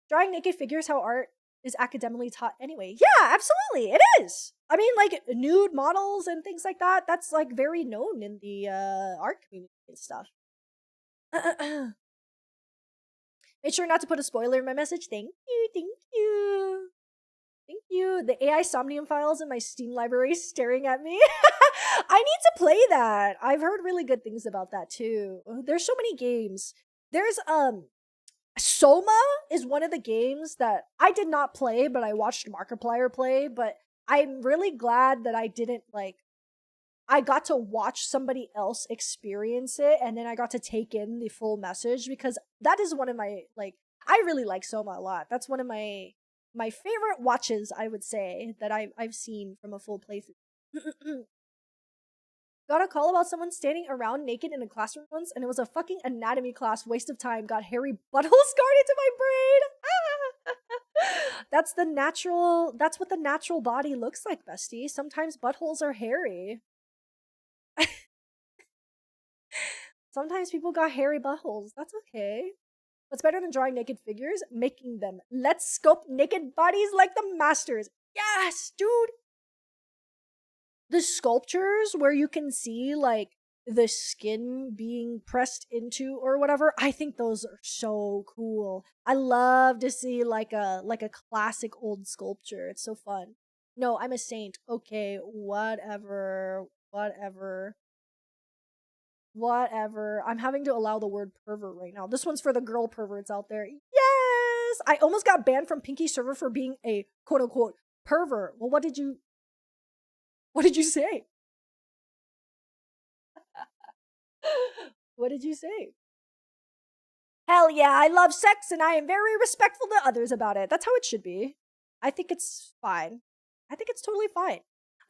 Drawing naked figures, how art is academically taught anyway. Yeah, absolutely, it is. I mean, like nude models and things like that. That's like very known in the art community and stuff. Make sure not to put a spoiler in my message. Thank you, thank you. Thank you. The AI Somnium files in my Steam library staring at me. I need to play that. I've heard really good things about that too. There's so many games. There's Soma is one of the games that I did not play, but I watched Markiplier play, but I'm really glad that I didn't like I got to watch somebody else experience it and then I got to take in the full message because that is one of my like I really like Soma a lot. That's one of my favorite watches, I would say, that I've seen from a full playthrough. Got a call about someone standing around naked in a classroom once, and it was a fucking anatomy class waste of time. Got hairy butthole scarred into my brain. That's the natural. That's what the natural body looks like, bestie. Sometimes buttholes are hairy. Sometimes people got hairy buttholes. That's okay. What's better than drawing naked figures? Making them. Let's sculpt naked bodies like the masters. Yes, dude. The sculptures where you can see like the skin being pressed into or whatever, I think those are so cool. I love to see like a classic old sculpture. It's so fun. No, I'm a saint. Okay, whatever. Whatever. I'm having to allow the word pervert right now. This one's for the girl perverts out there. Yes! I almost got banned from Pinky server for being a quote unquote pervert. Well, what did you say? What did you say? Hell yeah, I love sex and I am very respectful to others about it. That's how it should be. I think it's fine. I think it's totally fine.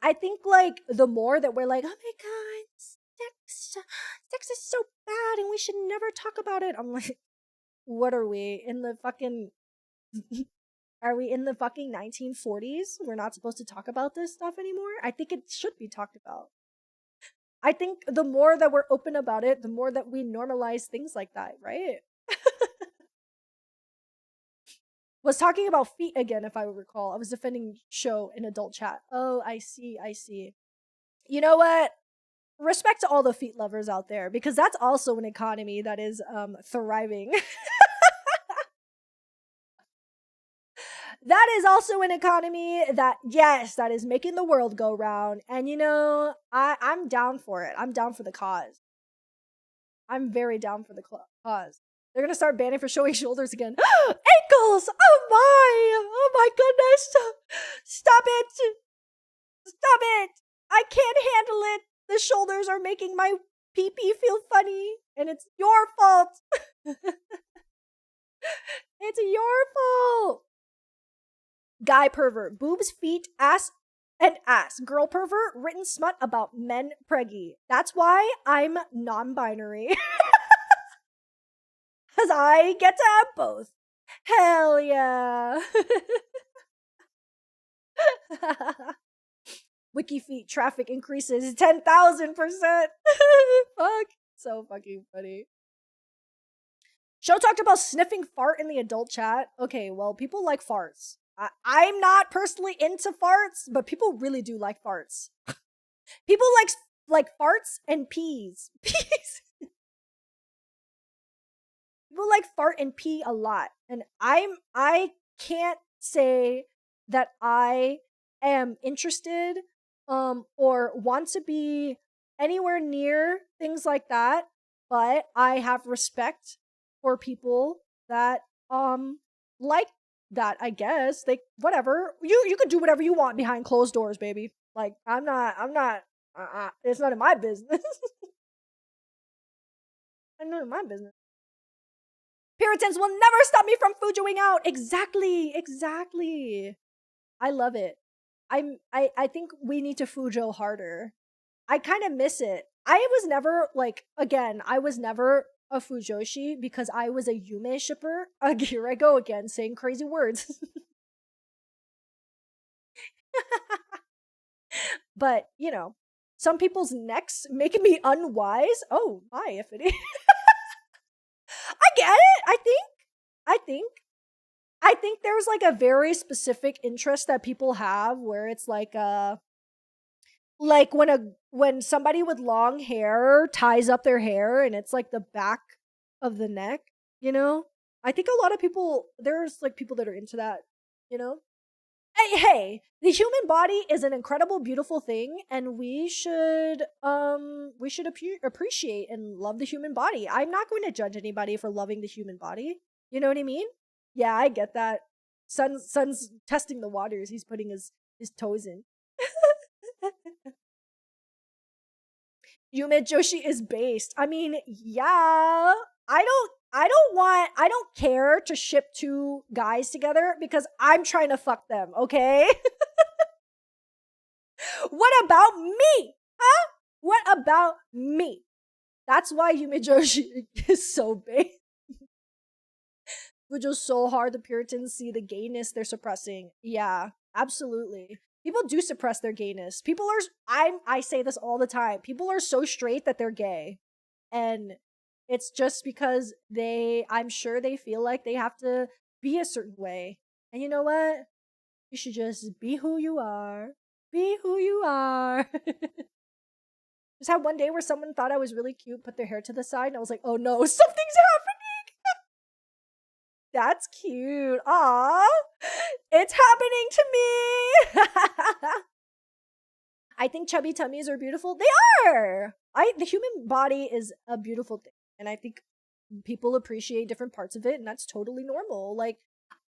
I think like the more that we're like, oh my god, sex is so bad and we should never talk about it. I'm like, what are we in the fucking are we in the fucking 1940s? We're not supposed to talk about this stuff anymore? I think it should be talked about. I think the more that we're open about it, the more that we normalize things like that, right? Was talking about feet again, if I recall. I was defending show in adult chat. Oh, I see. You know what? Respect to all the feet lovers out there, because that's also an economy that is thriving. That is also an economy that, yes, that is making the world go round. And you know, I'm down for it. I'm down for the cause. I'm very down for the cause. They're gonna start banning for showing shoulders again. Ankles! Oh my goodness! Stop it! Stop it! I can't handle it! The shoulders are making my pee-pee feel funny, and it's your fault! It's your fault! Guy pervert, boobs, feet, ass, and ass. Girl pervert, written smut about men preggy. That's why I'm non-binary. Because I get to have both. Hell yeah. Wiki feet traffic increases 10,000%. Fuck. So fucking funny. Show talked about sniffing fart in the adult chat. Okay, well, people like farts. I'm not personally into farts, but people really do like farts. People like farts and peas. Peas. People like fart and pee a lot, and I can't say that I am interested or want to be anywhere near things like that, but I have respect for people that like that. I guess they whatever you could do whatever you want behind closed doors, baby. Like I'm not it's none of my business. It's none of my business. Puritans will never stop me from fujoing out. Exactly. I love it. I think we need to fujo harder. I kind of miss it. I was never like again, I was never a fujoshi because I was a Yume shipper. Here I go again saying crazy words. But, you know, some people's necks making me unwise. Oh, my, if it is. I get it. I think there's like a very specific interest that people have where it's like when somebody with long hair ties up their hair and it's like the back of the neck, you know? I think a lot of people there's like people that are into that, you know? Hey, the human body is an incredible, beautiful thing, and we should appreciate and love the human body. I'm not going to judge anybody for loving the human body. You know what I mean? Yeah, I get that. Son's testing the waters. He's putting his toes in. Yume Joshi is based. I mean, yeah. I don't care to ship two guys together because I'm trying to fuck them, okay? What about me? Huh? What about me? That's why Yume Joshi is so big. Which is so hard the Puritans see the gayness they're suppressing. Yeah, absolutely. People do suppress their gayness. People are I say this all the time. People are so straight that they're gay. And it's just because I'm sure they feel like they have to be a certain way. And you know what? You should just be who you are. Be who you are. Just had one day where someone thought I was really cute, put their hair to the side, and I was like, oh no, something's happening. That's cute. Aw. It's happening to me. I think chubby tummies are beautiful. They are. The human body is a beautiful thing. And I think people appreciate different parts of it, and that's totally normal. Like,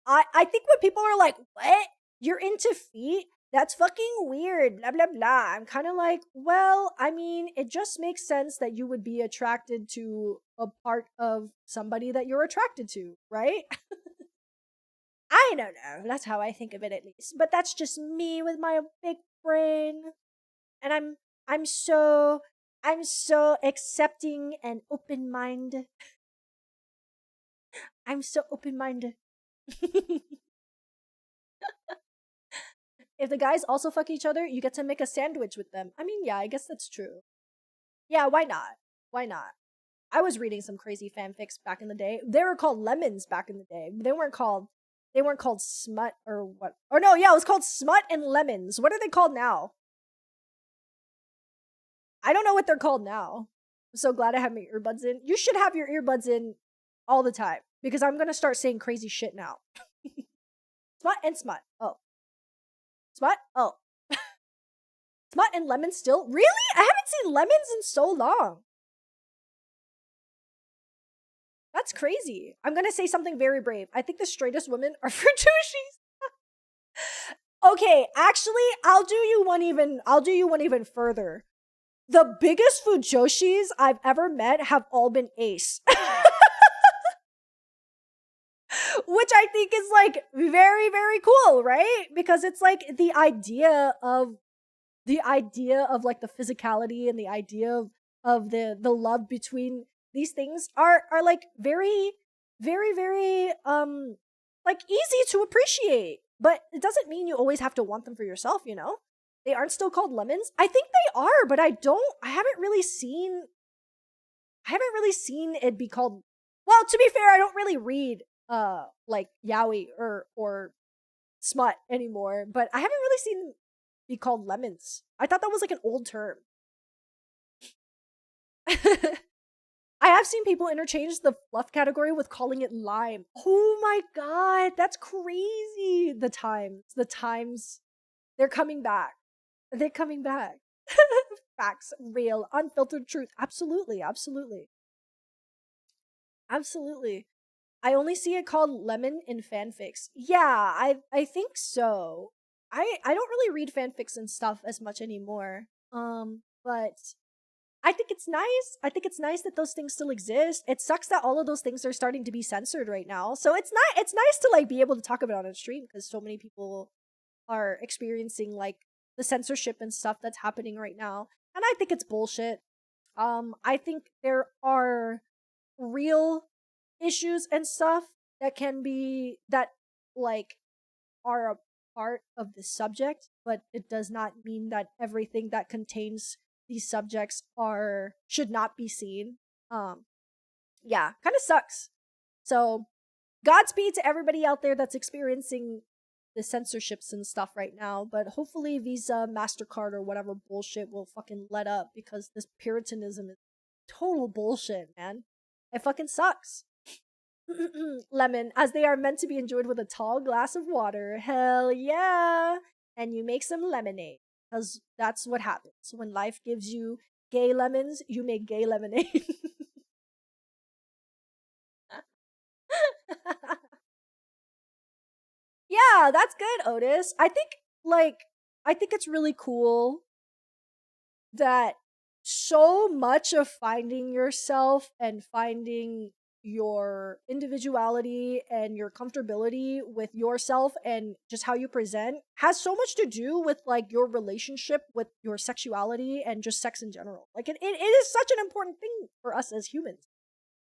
I think when people are like, what? You're into feet? That's fucking weird, blah, blah, blah. I'm kind of like, well, I mean, it just makes sense that you would be attracted to a part of somebody that you're attracted to, right? I don't know. That's how I think of it, at least. But that's just me with my big brain. And I'm so accepting and open-minded. I'm so open-minded. If the guys also fuck each other, you get to make a sandwich with them. I mean, yeah, I guess that's true. Yeah, why not? Why not? I was reading some crazy fanfics back in the day. They were called lemons back in the day. They weren't called smut or what. Or no, yeah, it was called smut and lemons. What are they called now? I don't know what they're called now. I'm so glad I have my earbuds in. You should have your earbuds in all the time because I'm going to start saying crazy shit now. Smut and smut. Oh. Smut? Oh. Smut and lemon still? Really? I haven't seen lemons in so long. That's crazy. I'm gonna say something very brave. I think the straightest women are for douchies. Okay, actually, I'll do you one even further. The biggest fujoshis I've ever met have all been ace. Which I think is like very, very cool, right? Because it's like the idea of like the physicality and the idea of the love between these things are like very, very, very like easy to appreciate. But it doesn't mean you always have to want them for yourself, you know? They aren't still called lemons. I think they are, but I haven't really seen it be called. Well, to be fair, I don't really read like yaoi or smut anymore, but I haven't really seen be called lemons. I thought that was like an old term. I have seen people interchange the fluff category with calling it lime. Oh my god, that's crazy. The times, they're coming back. They're coming back. Facts, real, unfiltered truth. Absolutely, absolutely. Absolutely. I only see it called lemon in fanfics. Yeah, I think so. I don't really read fanfics and stuff as much anymore. But I think it's nice. I think it's nice that those things still exist. It sucks that all of those things are starting to be censored right now. So it's nice to like be able to talk about it on a stream because so many people are experiencing like the censorship and stuff that's happening right now. And I think it's bullshit. I think there are real issues and stuff that like are a part of the subject, but it does not mean that everything that contains these subjects are should not be seen. Yeah, kind of sucks. So, Godspeed to everybody out there that's experiencing the censorships and stuff right now, but hopefully Visa, MasterCard, or whatever bullshit will fucking let up because this puritanism is total bullshit, man. It fucking sucks. Lemon, as they are meant to be enjoyed with a tall glass of water. Hell yeah! And you make some lemonade. Because that's what happens. When life gives you gay lemons, you make gay lemonade. Yeah, that's good, Otis. I think it's really cool that so much of finding yourself and finding your individuality and your comfortability with yourself and just how you present has so much to do with like your relationship with your sexuality and just sex in general. Like it is such an important thing for us as humans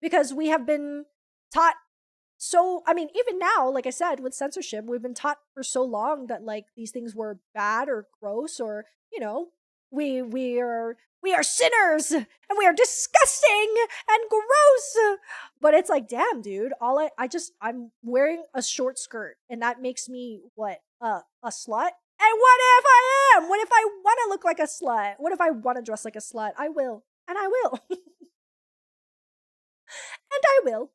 because we have been taught so I mean even now like I said with censorship we've been taught for so long that like these things were bad or gross or you know we are sinners and we are disgusting and gross, but it's like damn dude I'm wearing a short skirt and that makes me what a slut. And what if I am? What if I want to look like a slut? What if I want to dress like a slut? I will, and I will. And I will.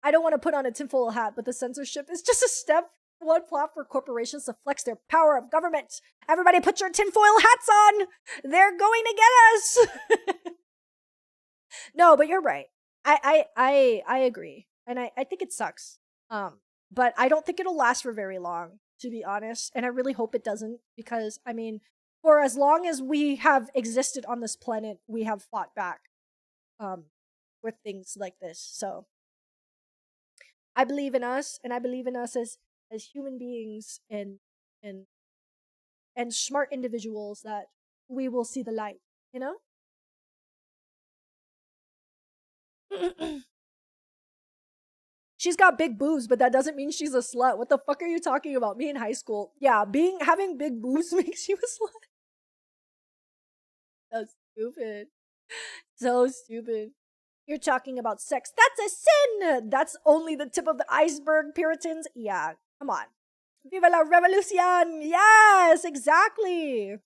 I don't want to put on a tinfoil hat, but the censorship is just a step one plot for corporations to flex their power of government. Everybody put your tinfoil hats on. They're going to get us. No, but you're right. I agree. And I think it sucks. But I don't think it'll last for very long, to be honest. And I really hope it doesn't, because I mean, for as long as we have existed on this planet, we have fought back um with things like this. So I believe in us, and I believe in us as human beings and and smart individuals that we will see the light. You know. She's got big boobs, but that doesn't mean she's a slut. What the fuck are you talking about? Me in high school, yeah, being having big boobs makes you a slut. So stupid, so stupid. You're talking about sex. That's a sin. That's only the tip of the iceberg, Puritans. Yeah, come on. Viva la revolucion! Yes, exactly.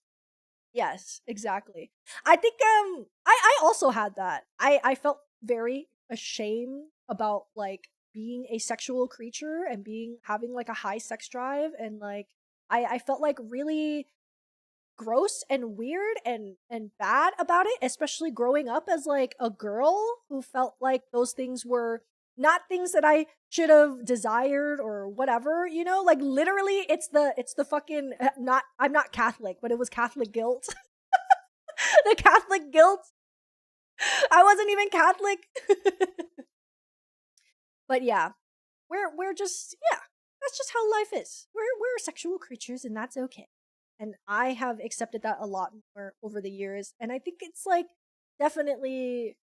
Yes, exactly. I think I also had that. I felt very ashamed about like being a sexual creature and being having like a high sex drive and like I felt like really gross and weird and bad about it, especially growing up as like a girl who felt like those things were not things that I should have desired or whatever, you know? Like literally it's the fucking not I'm not Catholic, but it was Catholic guilt. The Catholic guilt. I wasn't even Catholic. But yeah, we're just yeah, that's just how life is. We're sexual creatures and that's okay. And I have accepted that a lot more over the years, and I think it's like definitely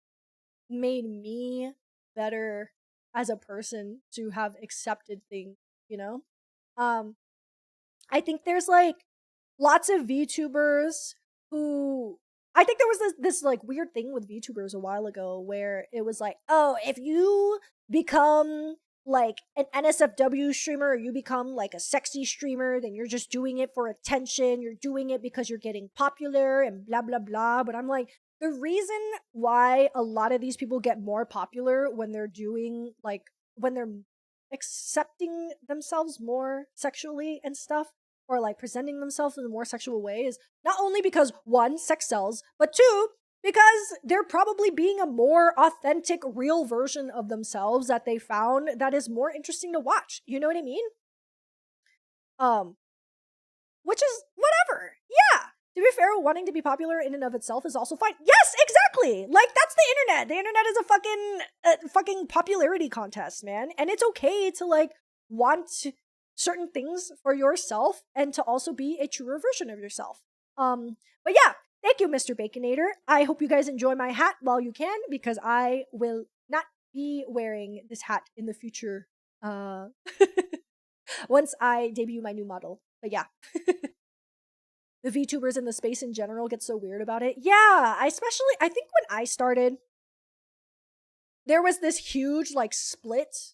made me better as a person to have accepted things, you know? Um I think there's like lots of VTubers who I think there was this like weird thing with VTubers a while ago where it was like, oh, if you become like an NSFW streamer or you become like a sexy streamer, then you're just doing it for attention. You're doing it because you're getting popular and blah blah blah. But I'm like, the reason why a lot of these people get more popular when they're doing like when they're accepting themselves more sexually and stuff or like presenting themselves in a more sexual way is not only because one, sex sells, but two, because they're probably being a more authentic, real version of themselves that they found that is more interesting to watch. You know what I mean? Um, which is whatever. Yeah. To be fair, wanting to be popular in and of itself is also fine. Yes, exactly. Like that's the internet. The internet is a fucking popularity contest, man. And it's okay to like want certain things for yourself and to also be a truer version of yourself. But yeah, thank you, Mr. Baconator. I hope you guys enjoy my hat while you can because I will not be wearing this hat in the future. Once I debut my new model. But yeah. The VTubers in the space in general get so weird about it. Yeah, I think when I started, there was this huge like split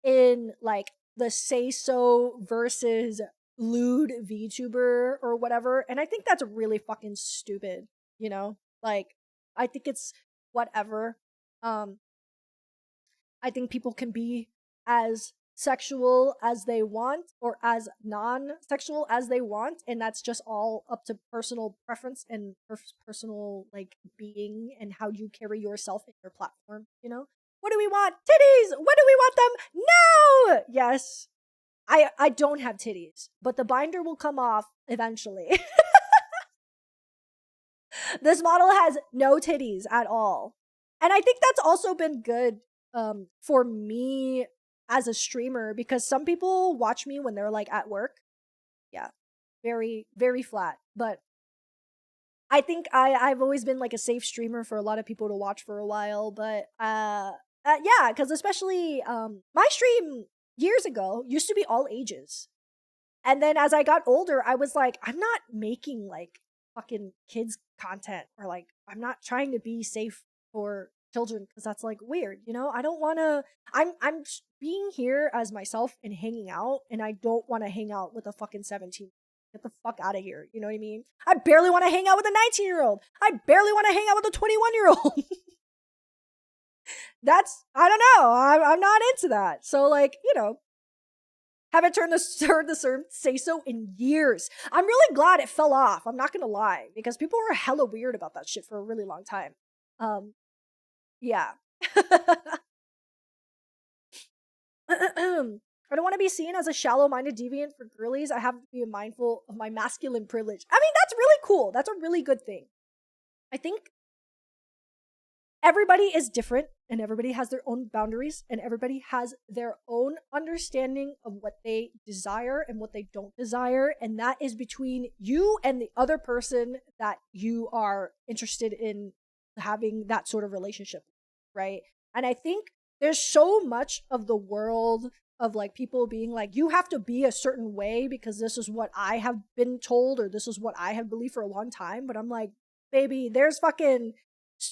in like the say so versus lewd VTuber or whatever. And I think that's really fucking stupid, you know? Like, I think it's whatever. Um, I think people can be as sexual as they want or as non-sexual as they want, and that's just all up to personal preference and personal like being and how you carry yourself in your platform, you know? What do we want? Titties! What do we want them? No! Yes. I don't have titties, but the binder will come off eventually. This model has no titties at all. And I think that's also been good for me as a streamer because some people watch me when they're like at work. Yeah. Very, very flat. But I think I've always been like a safe streamer for a lot of people to watch for a while. But yeah, because especially my stream years ago used to be all ages. And then as I got older, I was like, I'm not making like fucking kids content or like I'm not trying to be safe for children because that's like weird, you know? I don't want to I'm being here as myself and hanging out and I don't want to hang out with a fucking 17. Get the fuck out of here. You know what I mean? I barely want to hang out with a 19-year-old. I barely want to hang out with a 21-year-old. That's I don't know. I'm not into that. So like, you know, haven't heard the say so in years. I'm really glad it fell off. I'm not gonna lie because people were hella weird about that shit for a really long time. Yeah. I don't want to be seen as a shallow-minded deviant for girlies. I have to be mindful of my masculine privilege. I mean, that's really cool. That's a really good thing. I think everybody is different and everybody has their own boundaries and everybody has their own understanding of what they desire and what they don't desire, and that is between you and the other person that you are interested in having that sort of relationship, right? And I think there's so much of the world of like people being like, you have to be a certain way because this is what I have been told or this is what I have believed for a long time. But I'm like, baby, there's fucking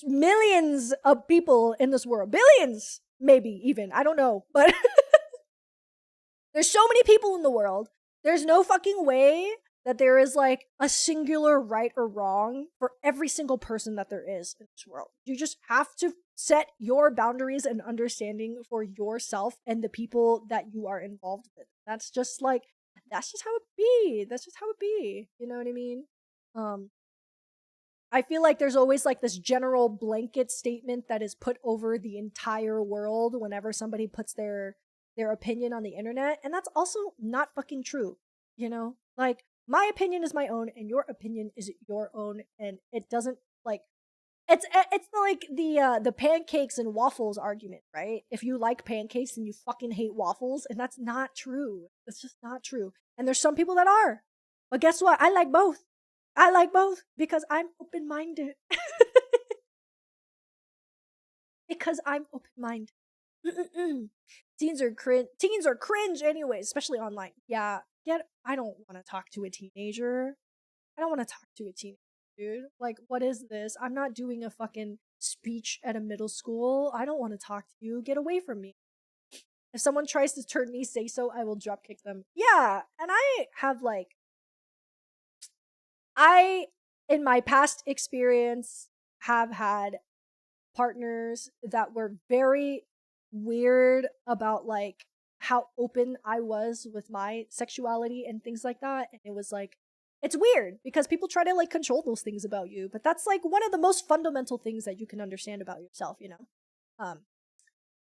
millions of people in this world. Billions, maybe even. I don't know. But there's so many people in the world. There's no fucking way that there is like a singular right or wrong for every single person that there is in this world. You just have to set your boundaries and understanding for yourself and the people that you are involved with. That's just how it be. That's just how it be. You know what I mean? I feel like there's always like this general blanket statement that is put over the entire world whenever somebody puts their opinion on the internet, and that's also not fucking true, you know? Like my opinion is my own and your opinion is your own, and it doesn't like it's like the pancakes and waffles argument, right? If you like pancakes and you fucking hate waffles, and that's not true. That's just not true. And there's some people that are. But guess what? I like both. I like both because I'm open minded. Because I'm open minded. Teens are cringe. Teens are cringe anyway, especially online. Yeah, I don't want to talk to a teenager. I don't want to talk to a teenager, dude. Like, what is this? I'm not doing a fucking speech at a middle school. I don't want to talk to you. Get away from me. If someone tries to turn me say so, I will drop kick them. Yeah, and I have like I, in my past experience, have had partners that were very weird about like how open I was with my sexuality and things like that. And it was like, it's weird because people try to like control those things about you, but that's like one of the most fundamental things that you can understand about yourself, you know?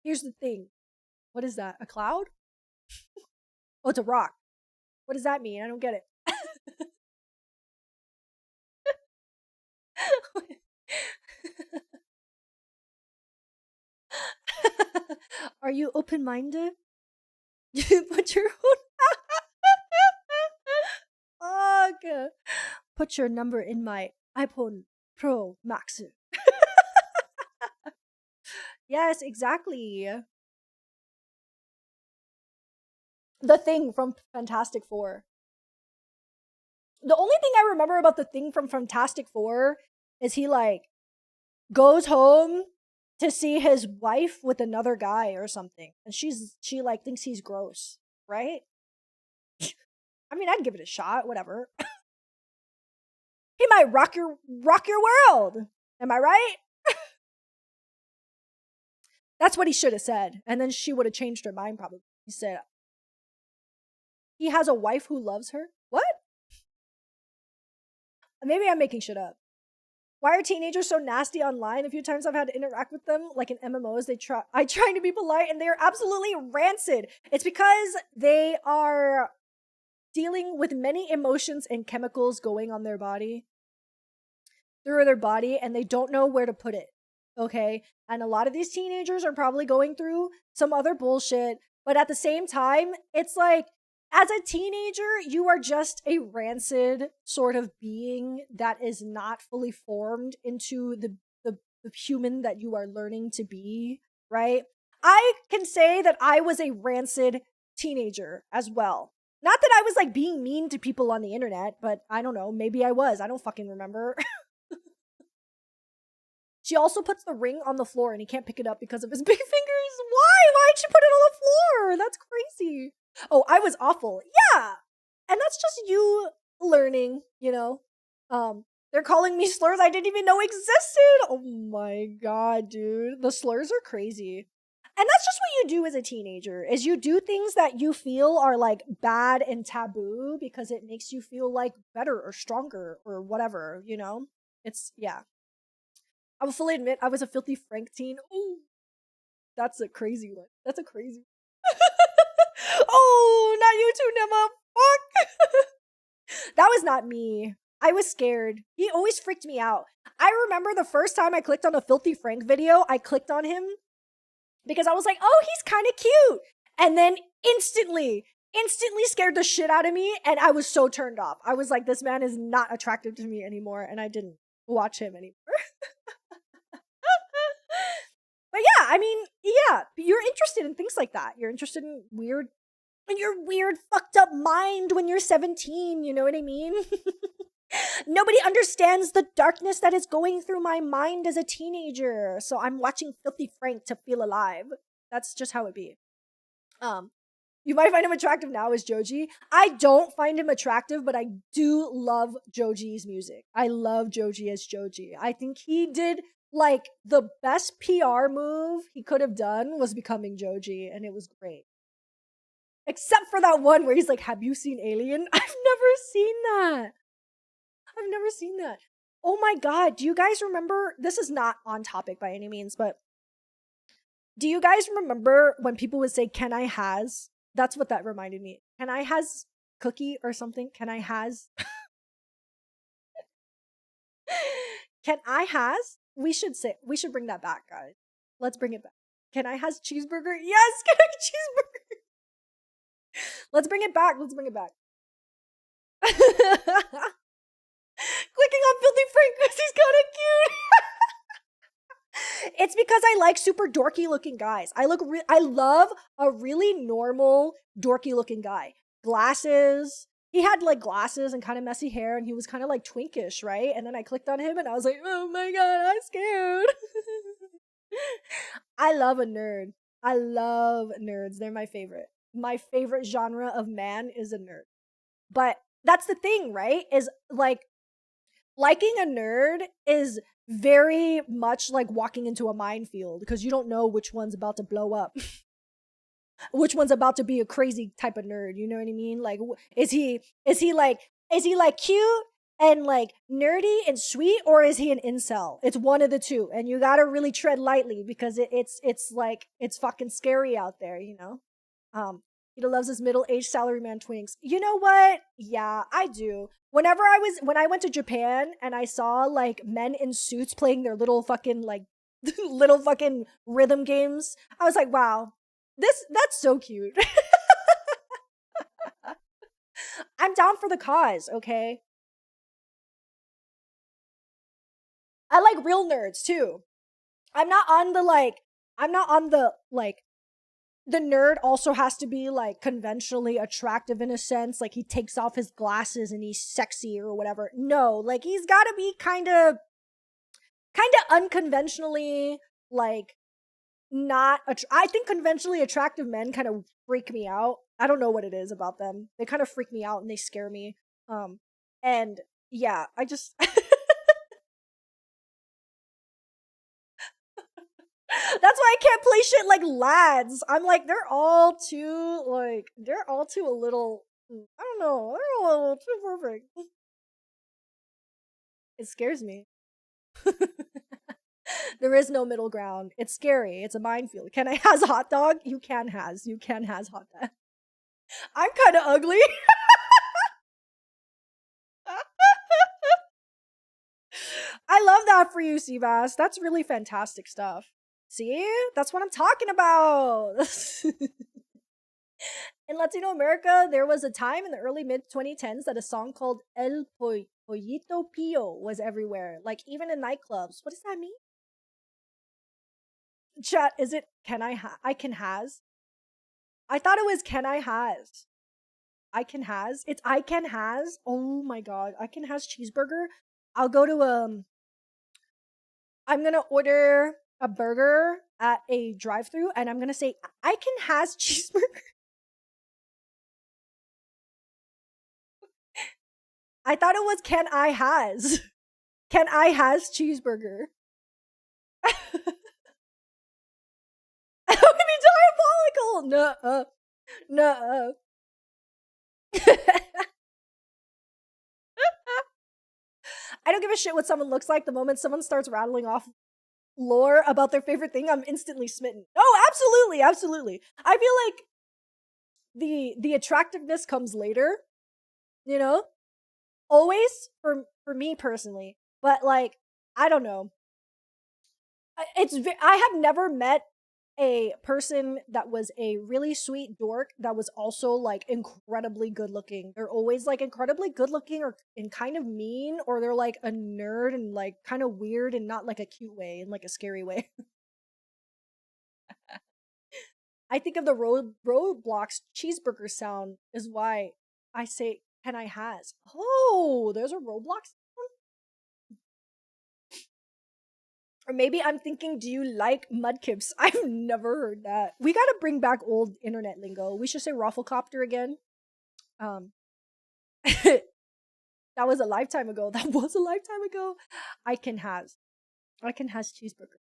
Here's the thing. What is that? A cloud? Oh, it's a rock. What does that mean? I don't get it. Are you open minded? You put your own. Fuck. Put your number in my iPhone Pro Max. Yes, exactly. The Thing from Fantastic Four. The only thing I remember about the Thing from Fantastic Four is he like goes home to see his wife with another guy or something, and she like thinks he's gross, right? I mean, I'd give it a shot, whatever. He might rock your world. Am I right? That's what he should have said. And then she would have changed her mind probably. He said, he has a wife who loves her? What? Maybe I'm making shit up. Why are teenagers so nasty online? A few times I've had to interact with them, like in MMOs, I trying to be polite and they're absolutely rancid. It's because they are dealing with many emotions and chemicals going on their body through their body and they don't know where to put it. Okay? And a lot of these teenagers are probably going through some other bullshit, but at the same time, it's like as a teenager, you are just a rancid sort of being that is not fully formed into the human that you are learning to be, right? I can say that I was a rancid teenager as well. Not that I was like being mean to people on the internet, but I don't know, maybe I was. I don't fucking remember. She also puts the ring on the floor and he can't pick it up because of his big fingers. Why? Why'd she put it on the floor? That's crazy. Oh, I was awful. Yeah. And that's just you learning, you know. They're calling me slurs I didn't even know existed. Oh my god, dude. The slurs are crazy. And that's just what you do as a teenager. Is you do things that you feel are like bad and taboo because it makes you feel like better or stronger or whatever, you know? It's yeah. I will fully admit I was a filthy Frank teen. Oh, that's a crazy one. That's a crazy oh, not you too, Nema. Fuck. That was not me. I was scared. He always freaked me out. I remember the first time I clicked on a Filthy Frank video, I clicked on him because I was like, oh, he's kind of cute. And then instantly scared the shit out of me. And I was so turned off. I was like, this man is not attractive to me anymore. And I didn't watch him anymore. But yeah, I mean, yeah, you're interested in things like that. You're interested in your weird fucked up mind when you're 17, you know what I mean? Nobody understands the darkness that is going through my mind as a teenager. So I'm watching Filthy Frank to feel alive. That's just how it be. You might find him attractive now as Joji. I don't find him attractive, but I do love Joji's music. I love Joji as Joji. I think he did like the best PR move he could have done was becoming Joji, and it was great. Except for that one where he's like, have you seen Alien? I've never seen that. I've never seen that. Oh my god, do you guys remember? This is not on topic by any means, but do you guys remember when people would say, can I has? That's what that reminded me. Can I has cookie or something? Can I has? Can I has? We should bring that back, guys. Let's bring it back. Can I has cheeseburger? Yes, can I cheeseburger? Let's bring it back. Let's bring it back. Clicking on Filthy Frank because he's kind of cute. It's because I like super dorky looking guys. I love a really normal dorky looking guy. Glasses. He had like glasses and kind of messy hair and he was kind of like twinkish, right? And then I clicked on him and I was like, oh my god, I'm scared. I love a nerd. I love nerds. They're my favorite. My favorite genre of man is a nerd. But that's the thing, right? Is like liking a nerd is very much like walking into a minefield because you don't know which one's about to blow up. Which one's about to be a crazy type of nerd, you know what I mean? Like is he like cute and like nerdy and sweet, or is he an incel? It's one of the two, and you gotta really tread lightly because it's like it's fucking scary out there, you know? He loves his middle-aged salaryman twinks. You know what? Yeah, I do. When I went to Japan and I saw like men in suits playing their little fucking like little fucking rhythm games, I was like, wow, that's so cute. I'm down for the cause, okay? I like real nerds too. I'm not on the the nerd also has to be like conventionally attractive in a sense, like he takes off his glasses and he's sexy or whatever. No, like he's got to be kind of unconventionally like not I think conventionally attractive men kind of freak me out. I don't know what it is about them. They kind of freak me out and they scare me. And yeah, I just That's why I can't play shit like lads. I'm like, they're all too a little. I don't know. They're a little too perfect. It scares me. There is no middle ground. It's scary. It's a minefield. Can I has hot dog? You can has. You can has hot dog. I'm kind of ugly. I love that for you, Seabass. That's really fantastic stuff. See? That's what I'm talking about. In Latino America, there was a time in the early mid 2010s that a song called Pollito Pio was everywhere, like even in nightclubs. What does that mean? Chat, is it I can has? I thought it was can I has. I can has. It's I can has. Oh my god. I can has cheeseburger. I'll go to I'm gonna order a burger at a drive-thru and I'm gonna say I can has cheeseburger. I thought it was can I has. Can I has cheeseburger? That would be diabolical. Nuh-uh. Nuh-uh. I don't give a shit what someone looks like. The moment someone starts rattling off lore about their favorite thing, I'm instantly smitten. Oh, absolutely, absolutely. I feel like the attractiveness comes later, you know? Always for me personally. But like, I don't know. I have never met a person that was a really sweet dork that was also like incredibly good looking. They're always like incredibly good looking or and kind of mean, or they're like a nerd and like kind of weird and not like a cute way, in like a scary way. I think of the roadblocks cheeseburger sound is why I say can I has. Oh, there's a Roblox. Or maybe I'm thinking, do you like mudkips? I've never heard that. We gotta bring back old internet lingo. We should say rafflecopter again. Um, that was a lifetime ago. That was a lifetime ago. I can has. I can has cheeseburger.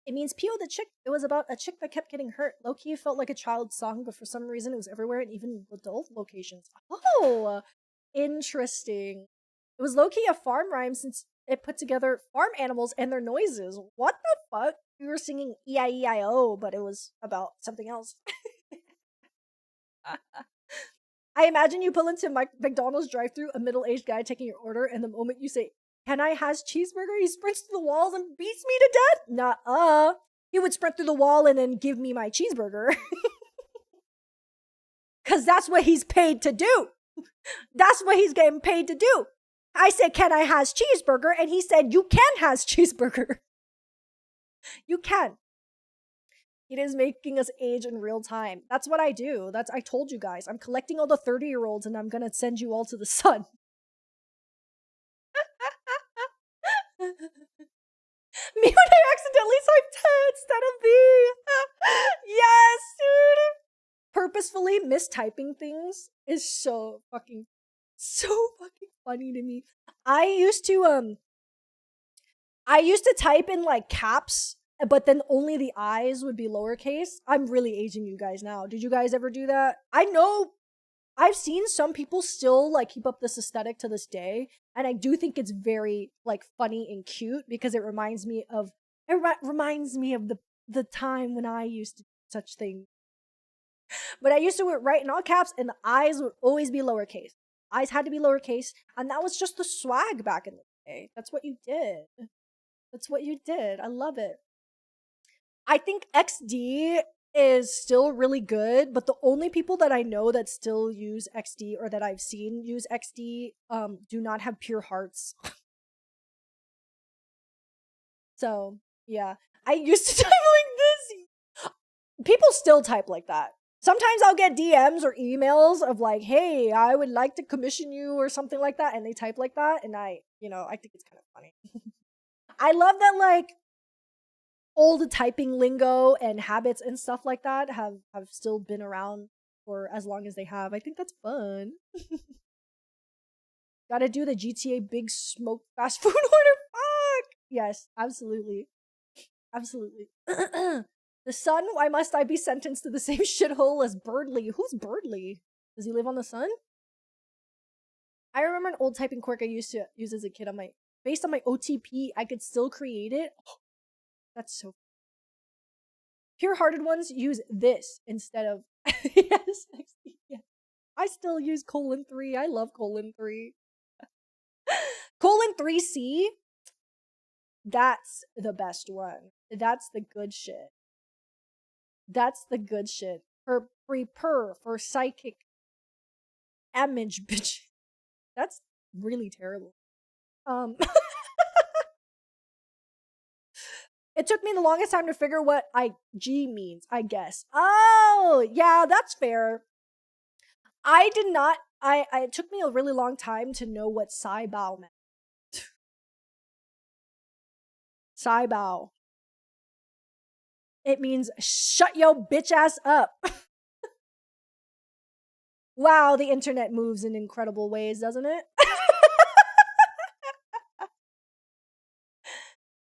It means Pio the chick. It was about a chick that kept getting hurt. Low key felt like a child's song, but for some reason it was everywhere and even adult locations. Oh, interesting. It was low key a farm rhyme since it put together farm animals and their noises. What the fuck? We were singing E-I-E-I-O, but it was about something else. I imagine you pull into McDonald's drive-thru, a middle-aged guy taking your order, and the moment you say, "Can I has cheeseburger?" he sprints through the walls and beats me to death. Nuh-uh. He would sprint through the wall and then give me my cheeseburger. Cause that's what he's paid to do. That's what he's getting paid to do. I said, "Can I has cheeseburger?" And he said, "You can has cheeseburger." You can. It is making us age in real time. That's what I do. I told you guys. I'm collecting all the 30-year-olds and I'm gonna send you all to the sun. Me when I accidentally typed 10 instead of B. Yes, dude. Purposefully mistyping things is so fucking funny to me. I used to type in like caps, but then only the I's would be lowercase. I'm really aging you guys now. Did you guys ever do that? I know I've seen some people still like keep up this aesthetic to this day, and I do think it's very like funny and cute because it reminds me of the time when I used to do such things. But I used to write in all caps, and the I's would always be lowercase. I's had to be lowercase, and that was just the swag back in the day. That's what you did. That's what you did. I love it. I think XD is still really good, but the only people that I know that still use XD or that I've seen use XD do not have pure hearts. So, yeah. I used to type like this. People still type like that. Sometimes I'll get DMs or emails of like, "Hey, I would like to commission you," or something like that, and they type like that, and I think it's kind of funny. I love that like old typing lingo and habits and stuff like that have still been around for as long as they have. I think that's fun. Gotta do the GTA Big Smoke fast food order. Fuck! Yes, absolutely. Absolutely. The sun, why must I be sentenced to the same shithole as Birdly? Who's Birdly? Does he live on the sun? I remember an old typing quirk I used to use as a kid on my based on my OTP, I could still create it. Oh, that's so pure-hearted ones use this instead of yes, yeah. I still use :3. I love :3. :3C, that's the best one. That's the good shit. That's the good shit. For psychic image bitch. That's really terrible. It took me the longest time to figure what IG means, I guess. Oh, yeah, that's fair. I did not it took me a really long time to know what Saibao meant. Saibao. It means shut yo bitch ass up. Wow, the internet moves in incredible ways, doesn't it?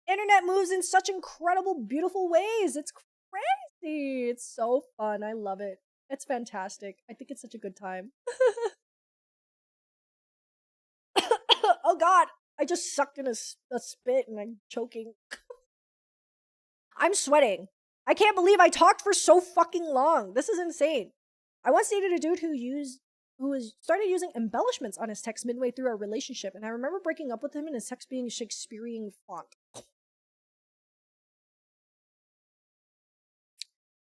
Internet moves in such incredible, beautiful ways. It's crazy. It's so fun. I love it. It's fantastic. I think it's such a good time. Oh god, I just sucked in a spit and I'm choking. I'm sweating. I can't believe I talked for so fucking long. This is insane. I once dated a dude who started using embellishments on his text midway through our relationship, and I remember breaking up with him and his text being Shakespearean font.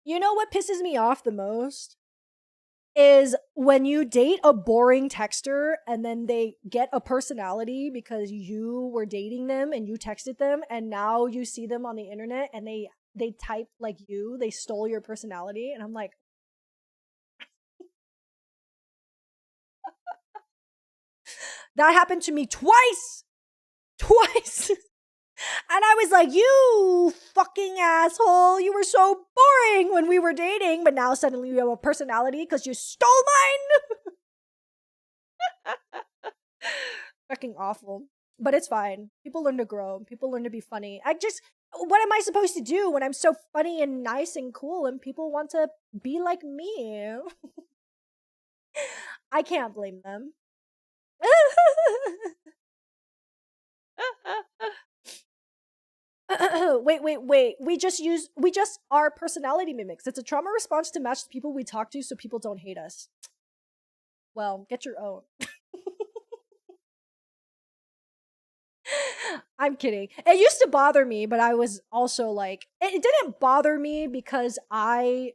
You know what pisses me off the most? Is when you date a boring texter and then they get a personality because you were dating them and you texted them, and now you see them on the internet and they type like you, they stole your personality, and I'm like, that happened to me twice. And I was like, you fucking asshole, you were so boring when we were dating, but now suddenly you have a personality because you stole mine. Fucking awful. But it's fine. People learn to grow. People learn to be funny. What am I supposed to do when I'm so funny and nice and cool and people want to be like me? I can't blame them. Wait. We just are personality mimics. It's a trauma response to match the people we talk to so people don't hate us. Well, get your own. I'm kidding. It used to bother me, but I was also like, it didn't bother me because I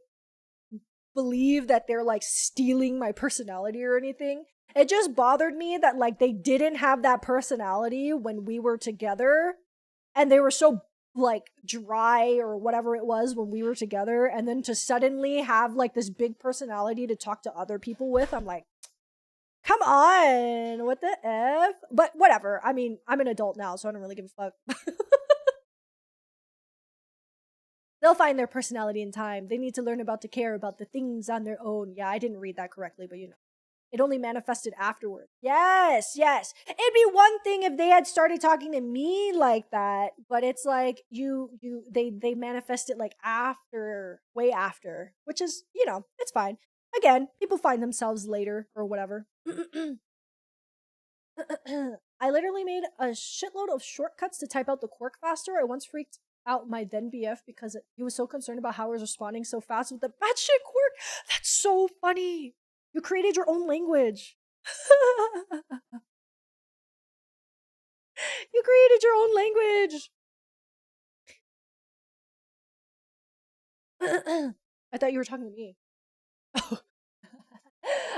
believe that they're like stealing my personality or anything. It just bothered me that like they didn't have that personality when we were together, and they were so like dry or whatever it was when we were together, and then to suddenly have like this big personality to talk to other people with, I'm like, come on, what the F? But whatever. I mean, I'm an adult now, so I don't really give a fuck. They'll find their personality in time. They need to learn about to care about the things on their own. Yeah, I didn't read that correctly, but you know. It only manifested afterward. Yes. It'd be one thing if they had started talking to me like that, but it's like they manifest it like after, way after, which is, you know, it's fine. Again, people find themselves later or whatever. I literally made a shitload of shortcuts to type out the quirk faster. I once freaked out my then BF because he was so concerned about how I was responding so fast with the batshit quirk. That's so funny. You created your own language. You created your own language. I thought you were talking to me.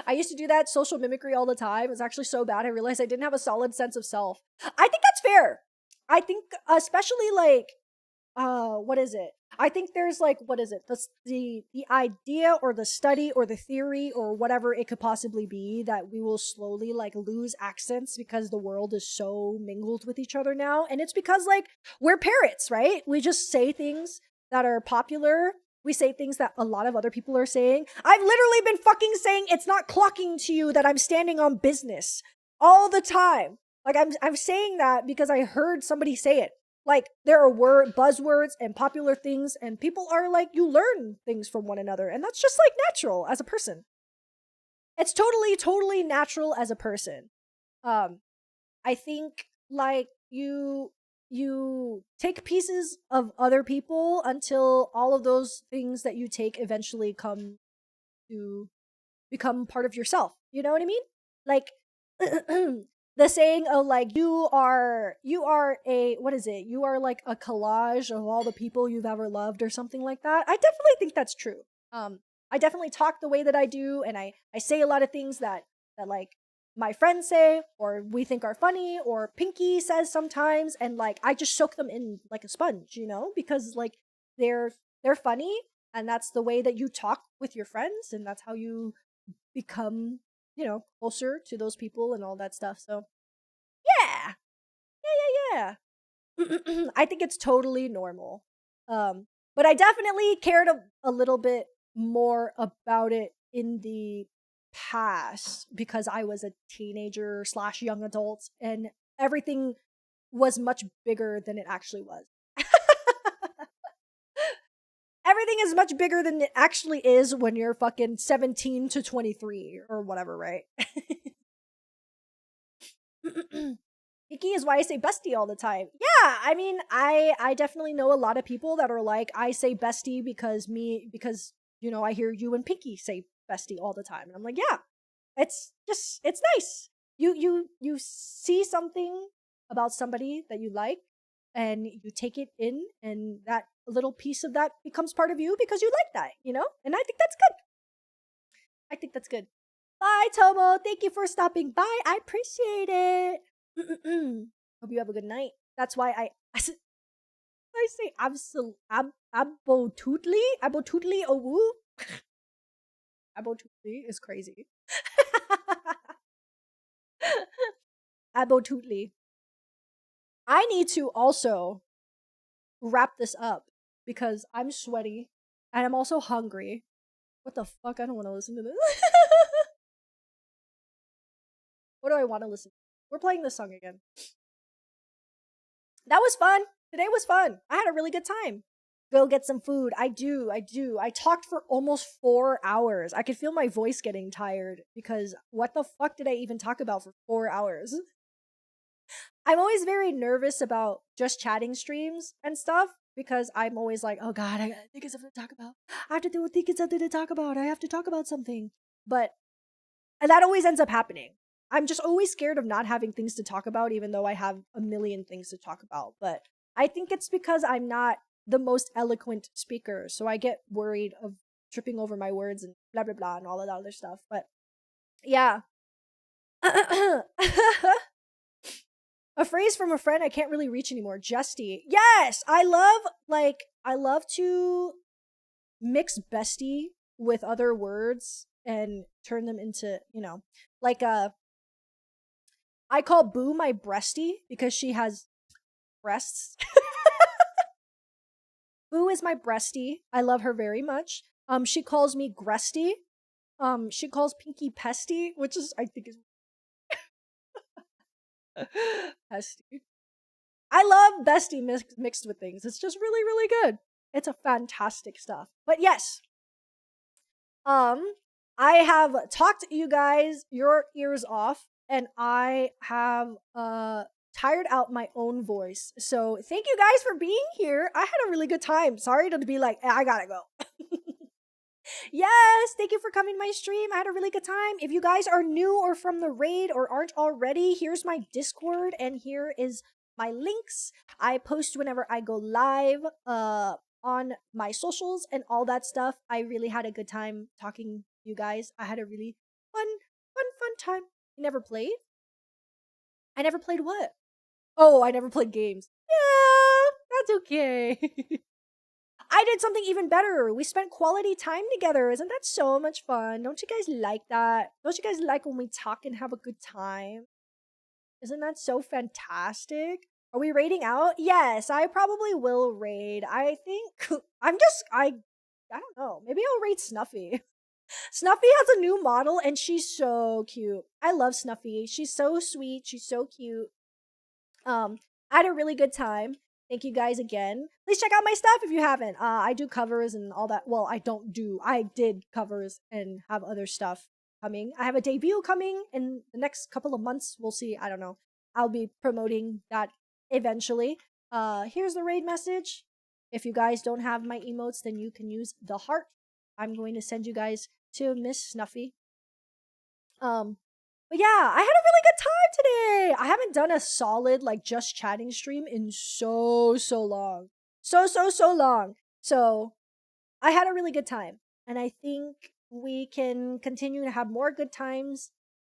I used to do that social mimicry all the time. It was actually so bad I realized I didn't have a solid sense of self. I think that's fair. I think especially like what is it? I think there's like, what is it? The idea or the study or the theory or whatever it could possibly be that we will slowly like lose accents because the world is so mingled with each other now. And it's because like we're parrots, right? We just say things that are popular. We say things that a lot of other people are saying. I've literally been fucking saying it's not clocking to you that I'm standing on business all the time. Like I'm saying that because I heard somebody say it. Like there are buzzwords and popular things, and people are like, you learn things from one another, and that's just like natural as a person. It's totally natural as a person. Um, I think like you take pieces of other people until all of those things that you take eventually come to become part of yourself. You know what I mean? Like the saying of like you are a what is it? You are like a collage of all the people you've ever loved or something like that. I definitely think that's true. I definitely talk the way that I do, and I say a lot of things that like my friends say or we think are funny or Pinky says sometimes, and like I just soak them in like a sponge, because like they're they're funny, and that's the way that you talk with your friends, and that's how you become, closer to those people and all that stuff. So yeah, yeah. I think it's totally normal. But I definitely cared a little bit more about it in the past because I was a teenager slash young adult, and everything was much bigger than it actually was. Everything is much bigger than it actually is when you're fucking 17 to 23 or whatever, right? Icky is why I say bestie all the time. Yeah, I mean, I definitely know a lot of people that are like, I say bestie because I hear you and Pinky say bestie all the time, and I'm like, yeah, it's nice. You see something about somebody that you like, and you take it in, and that little piece of that becomes part of you because you like that. And I think that's good. I think that's good. Bye, Tomo. Thank you for stopping by. I appreciate it. Hope you have a good night. That's why I say abotutli owu. Abotutli is crazy. Abotutli. I need to also wrap this up because I'm sweaty and I'm also hungry. What the fuck? I don't want to listen to this. What do I want to listen to? We're playing this song again. That was fun. Today was fun. I had a really good time. Go get some food. I do. I talked for almost 4 hours. I could feel my voice getting tired because what the fuck did I even talk about for 4 hours? I'm always very nervous about just chatting streams and stuff because I'm always like, oh god, I gotta think of something to talk about. I have to think of something to talk about. I have to talk about something. But and that always ends up happening. I'm just always scared of not having things to talk about, even though I have a million things to talk about. But I think it's because I'm not the most eloquent speaker, so I get worried of tripping over my words and blah blah blah and all of that other stuff. But yeah. A phrase from a friend I can't really reach anymore. Justy. Yes, I love to mix bestie with other words and turn them into, like I call Boo my breasty because she has breasts. Boo is my breasty. I love her very much. She calls me Gresty. She calls Pinky Pesty, which is I think is Pesty. I love bestie mixed with things. It's just really, really good. It's a fantastic stuff. But yes, I have talked you guys your ears off, and I have tired out my own voice. So thank you guys for being here. I had a really good time. Sorry to be like, I gotta go. Yes, thank you for coming to my stream. I had a really good time. If you guys are new or from the raid or aren't already, here's my Discord and here is my links. I post whenever I go live on my socials and all that stuff. I really had a good time talking to you guys. I had a really fun time. You never played? I never played what? Oh, I never played games. Yeah, that's okay. I did something even better. We spent quality time together. Isn't that so much fun? Don't you guys like that? Don't you guys like when we talk and have a good time? Isn't that so fantastic? Are we raiding out? Yes, I probably will raid. I think I don't know. Maybe I'll raid Snuffy. Snuffy has a new model and she's so cute. I love Snuffy. She's so sweet. She's so cute. I had a really good time. Thank you guys again. Please check out my stuff if you haven't. I do covers and all that. Well, I don't do. I did covers and have other stuff coming. I have a debut coming in the next couple of months. We'll see. I don't know. I'll be promoting that eventually. Here's the raid message. If you guys don't have my emotes, then you can use the heart. I'm going to send you guys to Miss Snuffy. But yeah, I had a really good time today. I haven't done a solid like just chatting stream in so long. So long. So I had a really good time. And I think we can continue to have more good times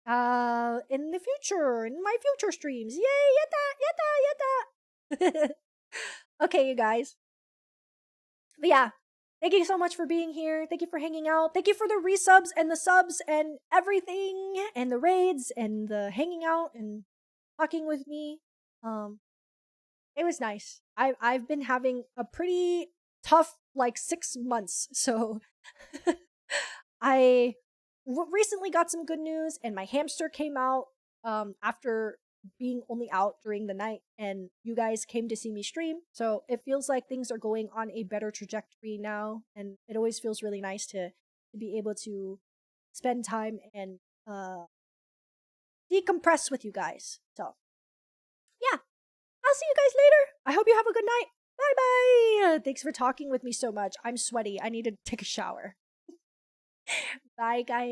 in the future, in my future streams. Yay, yatta, yatta, yatta. Okay, you guys. But yeah, thank you so much for being here. Thank you for hanging out. Thank you for the resubs and the subs and everything and the raids and the hanging out and talking with me. It was nice. I've been having a pretty tough like 6 months. So I recently got some good news and my hamster came out after being only out during the night, and you guys came to see me stream. So it feels like things are going on a better trajectory now, and it always feels really nice to be able to spend time and decompress with you guys. So yeah, I'll see you guys later. I hope you have a good night. Bye bye. Thanks for talking with me so much. I'm sweaty. I need to take a shower. Bye, guys.